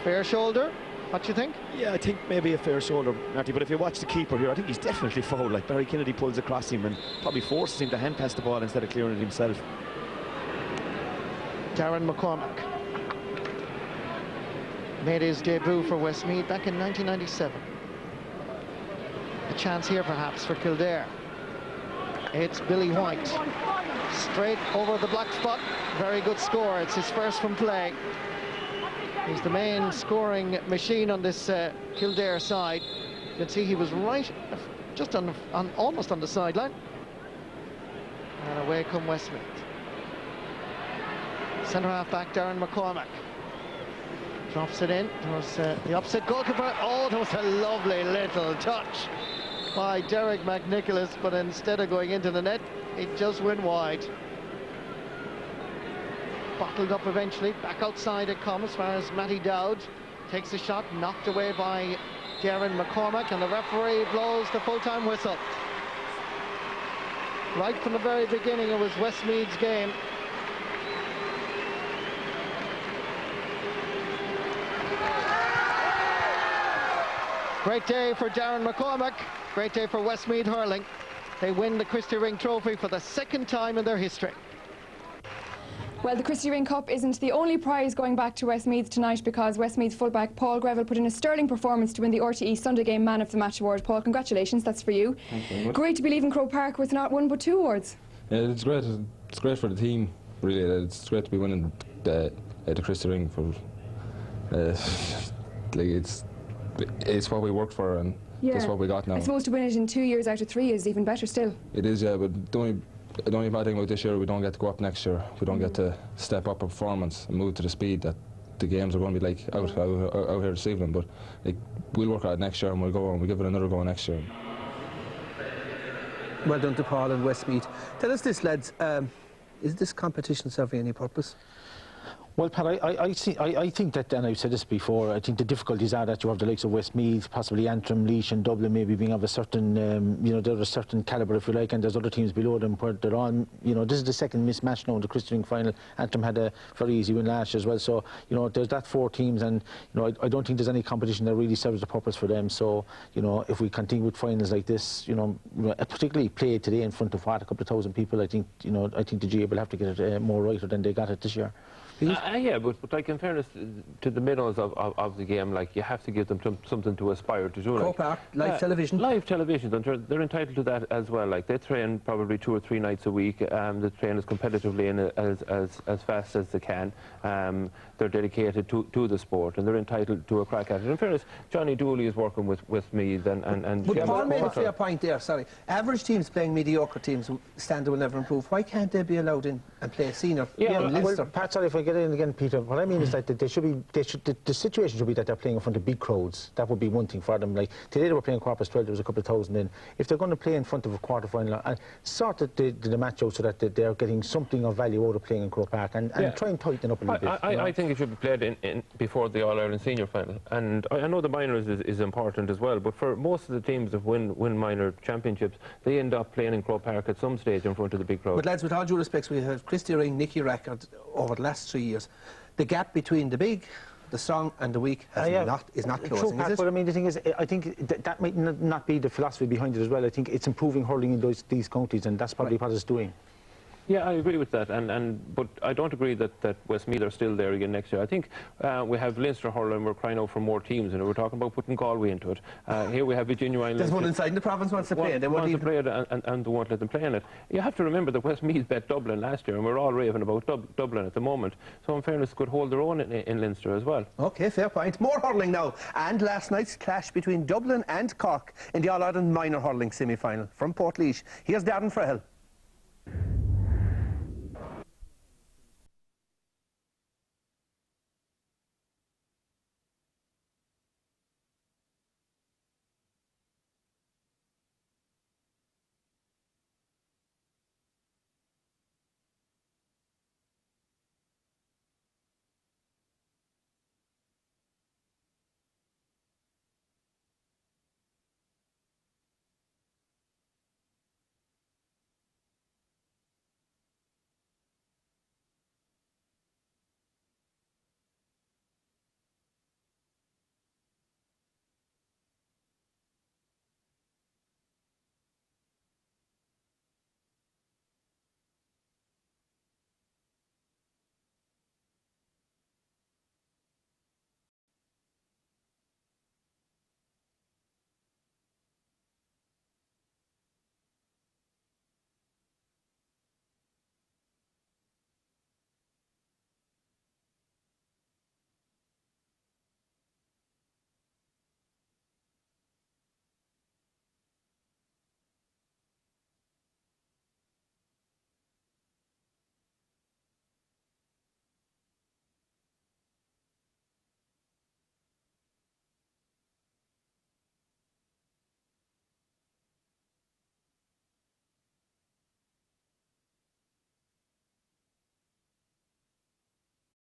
Fair shoulder. What do you think? Yeah, I think maybe a fair shoulder, Marty, but if you watch the keeper here, I think he's definitely fouled. Like, Barry Kennedy pulls across him and probably forces him to hand pass the ball instead of clearing it himself. Darren McCormack made his debut for Westmeath back in 1997. A chance here perhaps for Kildare. It's Billy White. Straight over the black spot. Very good score. It's his first from play. He's the main scoring machine on this Kildare side. You can see he was right, just almost on the sideline. And away come Westmeath. Centre-half back Darren McCormack. Drops it in. There was the upset goalkeeper. Oh, there was a lovely little touch by Derek McNicholas, but instead of going into the net, it just went wide. bottled up eventually. Back outside it comes, as far as Matty Dowd takes a shot, knocked away by Darren McCormack, and the referee blows the full-time whistle. Right from the very beginning, it was Westmeath's game. Great day for Darren McCormack, great day for Westmeath Hurling. They win the Christy Ring Trophy for the second time in their history. Well, the Christy Ring Cup isn't the only prize going back to Westmeath tonight, because Westmeath fullback Paul Greville put in a sterling performance to win the RTE Sunday Game Man of the Match award. Paul, congratulations, that's for you. Thank you very much. Great to be leaving Croke Park with not one but 2 awards. Yeah, it's great. It's great for the team, really. It's great to be winning the Christy Ring for. It's what we worked for, and it's what we got now. I suppose to win it in 2 years out of 3 is even better still. It is, yeah, but the only bad thing about this year, we don't get to go up next year. We don't get to step up our performance and move to the speed that the games are going to be like out here this evening. But we'll work at it next year, and we'll go and we'll give it another go next year. Well done to Paul and Westmeath. Tell us this, lads, is this competition serving any purpose? Well, Pat, I think that, and I've said this before, I think the difficulties are that you have the likes of Westmeath, possibly Antrim, Laois and Dublin maybe being of a certain, they're a certain calibre, if you like, and there's other teams below them where they're on, this is the second mismatch now in the Christy Ring final. Antrim had a very easy win last year as well, so, there's that 4 teams, and, I don't think there's any competition that really serves the purpose for them, so, if we continue with finals like this, particularly played today in front of a couple of thousand people, I think the GA will have to get it more right than they got it this year. Yeah, but like in fairness to the minnows of the game, like you have to give them something to aspire to do. Croke Park, live television. Live television, and they're entitled to that as well. Like they train probably 2 or 3 nights a week. They train as competitively and as fast as they can. They're dedicated to the sport, and they're entitled to a crack at it. In fairness, Johnny Dooley is working with me, and but Paul made a fair point there. Sorry, average teams playing mediocre teams, standard will never improve. Why can't they be allowed in and play senior? Yeah, well, Pat, sorry if I get in again, Peter. What I mean is that the situation should be that they're playing in front of big crowds. That would be one thing for them. Like today they were playing Corpus 12, there was a couple of thousand in. If they're going to play in front of a quarter-final, and sort the match out so that they're getting something of value out of playing in Croke Park, and try and tighten up a little bit. I think it should be played in before the All-Ireland Senior Final. And I know the minors is important as well, but for most of the teams that win minor championships, they end up playing in Croke Park at some stage in front of the big crowd. But lads, with all due respect, we have Christy Ring, Nicky record over the last 3 years. The gap between the big, the strong and the weak is not closing, Pat, is it? but I mean, the thing is, I think that might not be the philosophy behind it as well. I think it's improving hurling in these counties, and that's probably what it's doing. Yeah, I agree with that, but I don't agree that Westmeath are still there again next year. I think we have Leinster Hurling, we're crying out for more teams, and we're talking about putting Galway into it. Here we have a genuine... There's one inside the province wants to play it. They won't even... play it and they won't let them play in it. You have to remember that Westmeath bet Dublin last year, and we're all raving about Dublin at the moment. So in fairness, could hold their own in Leinster as well. OK, fair point. More hurling now. And last night's clash between Dublin and Cork in the All-Ireland Minor Hurling semi-final from Portlaoise. Here's Darren Frahel.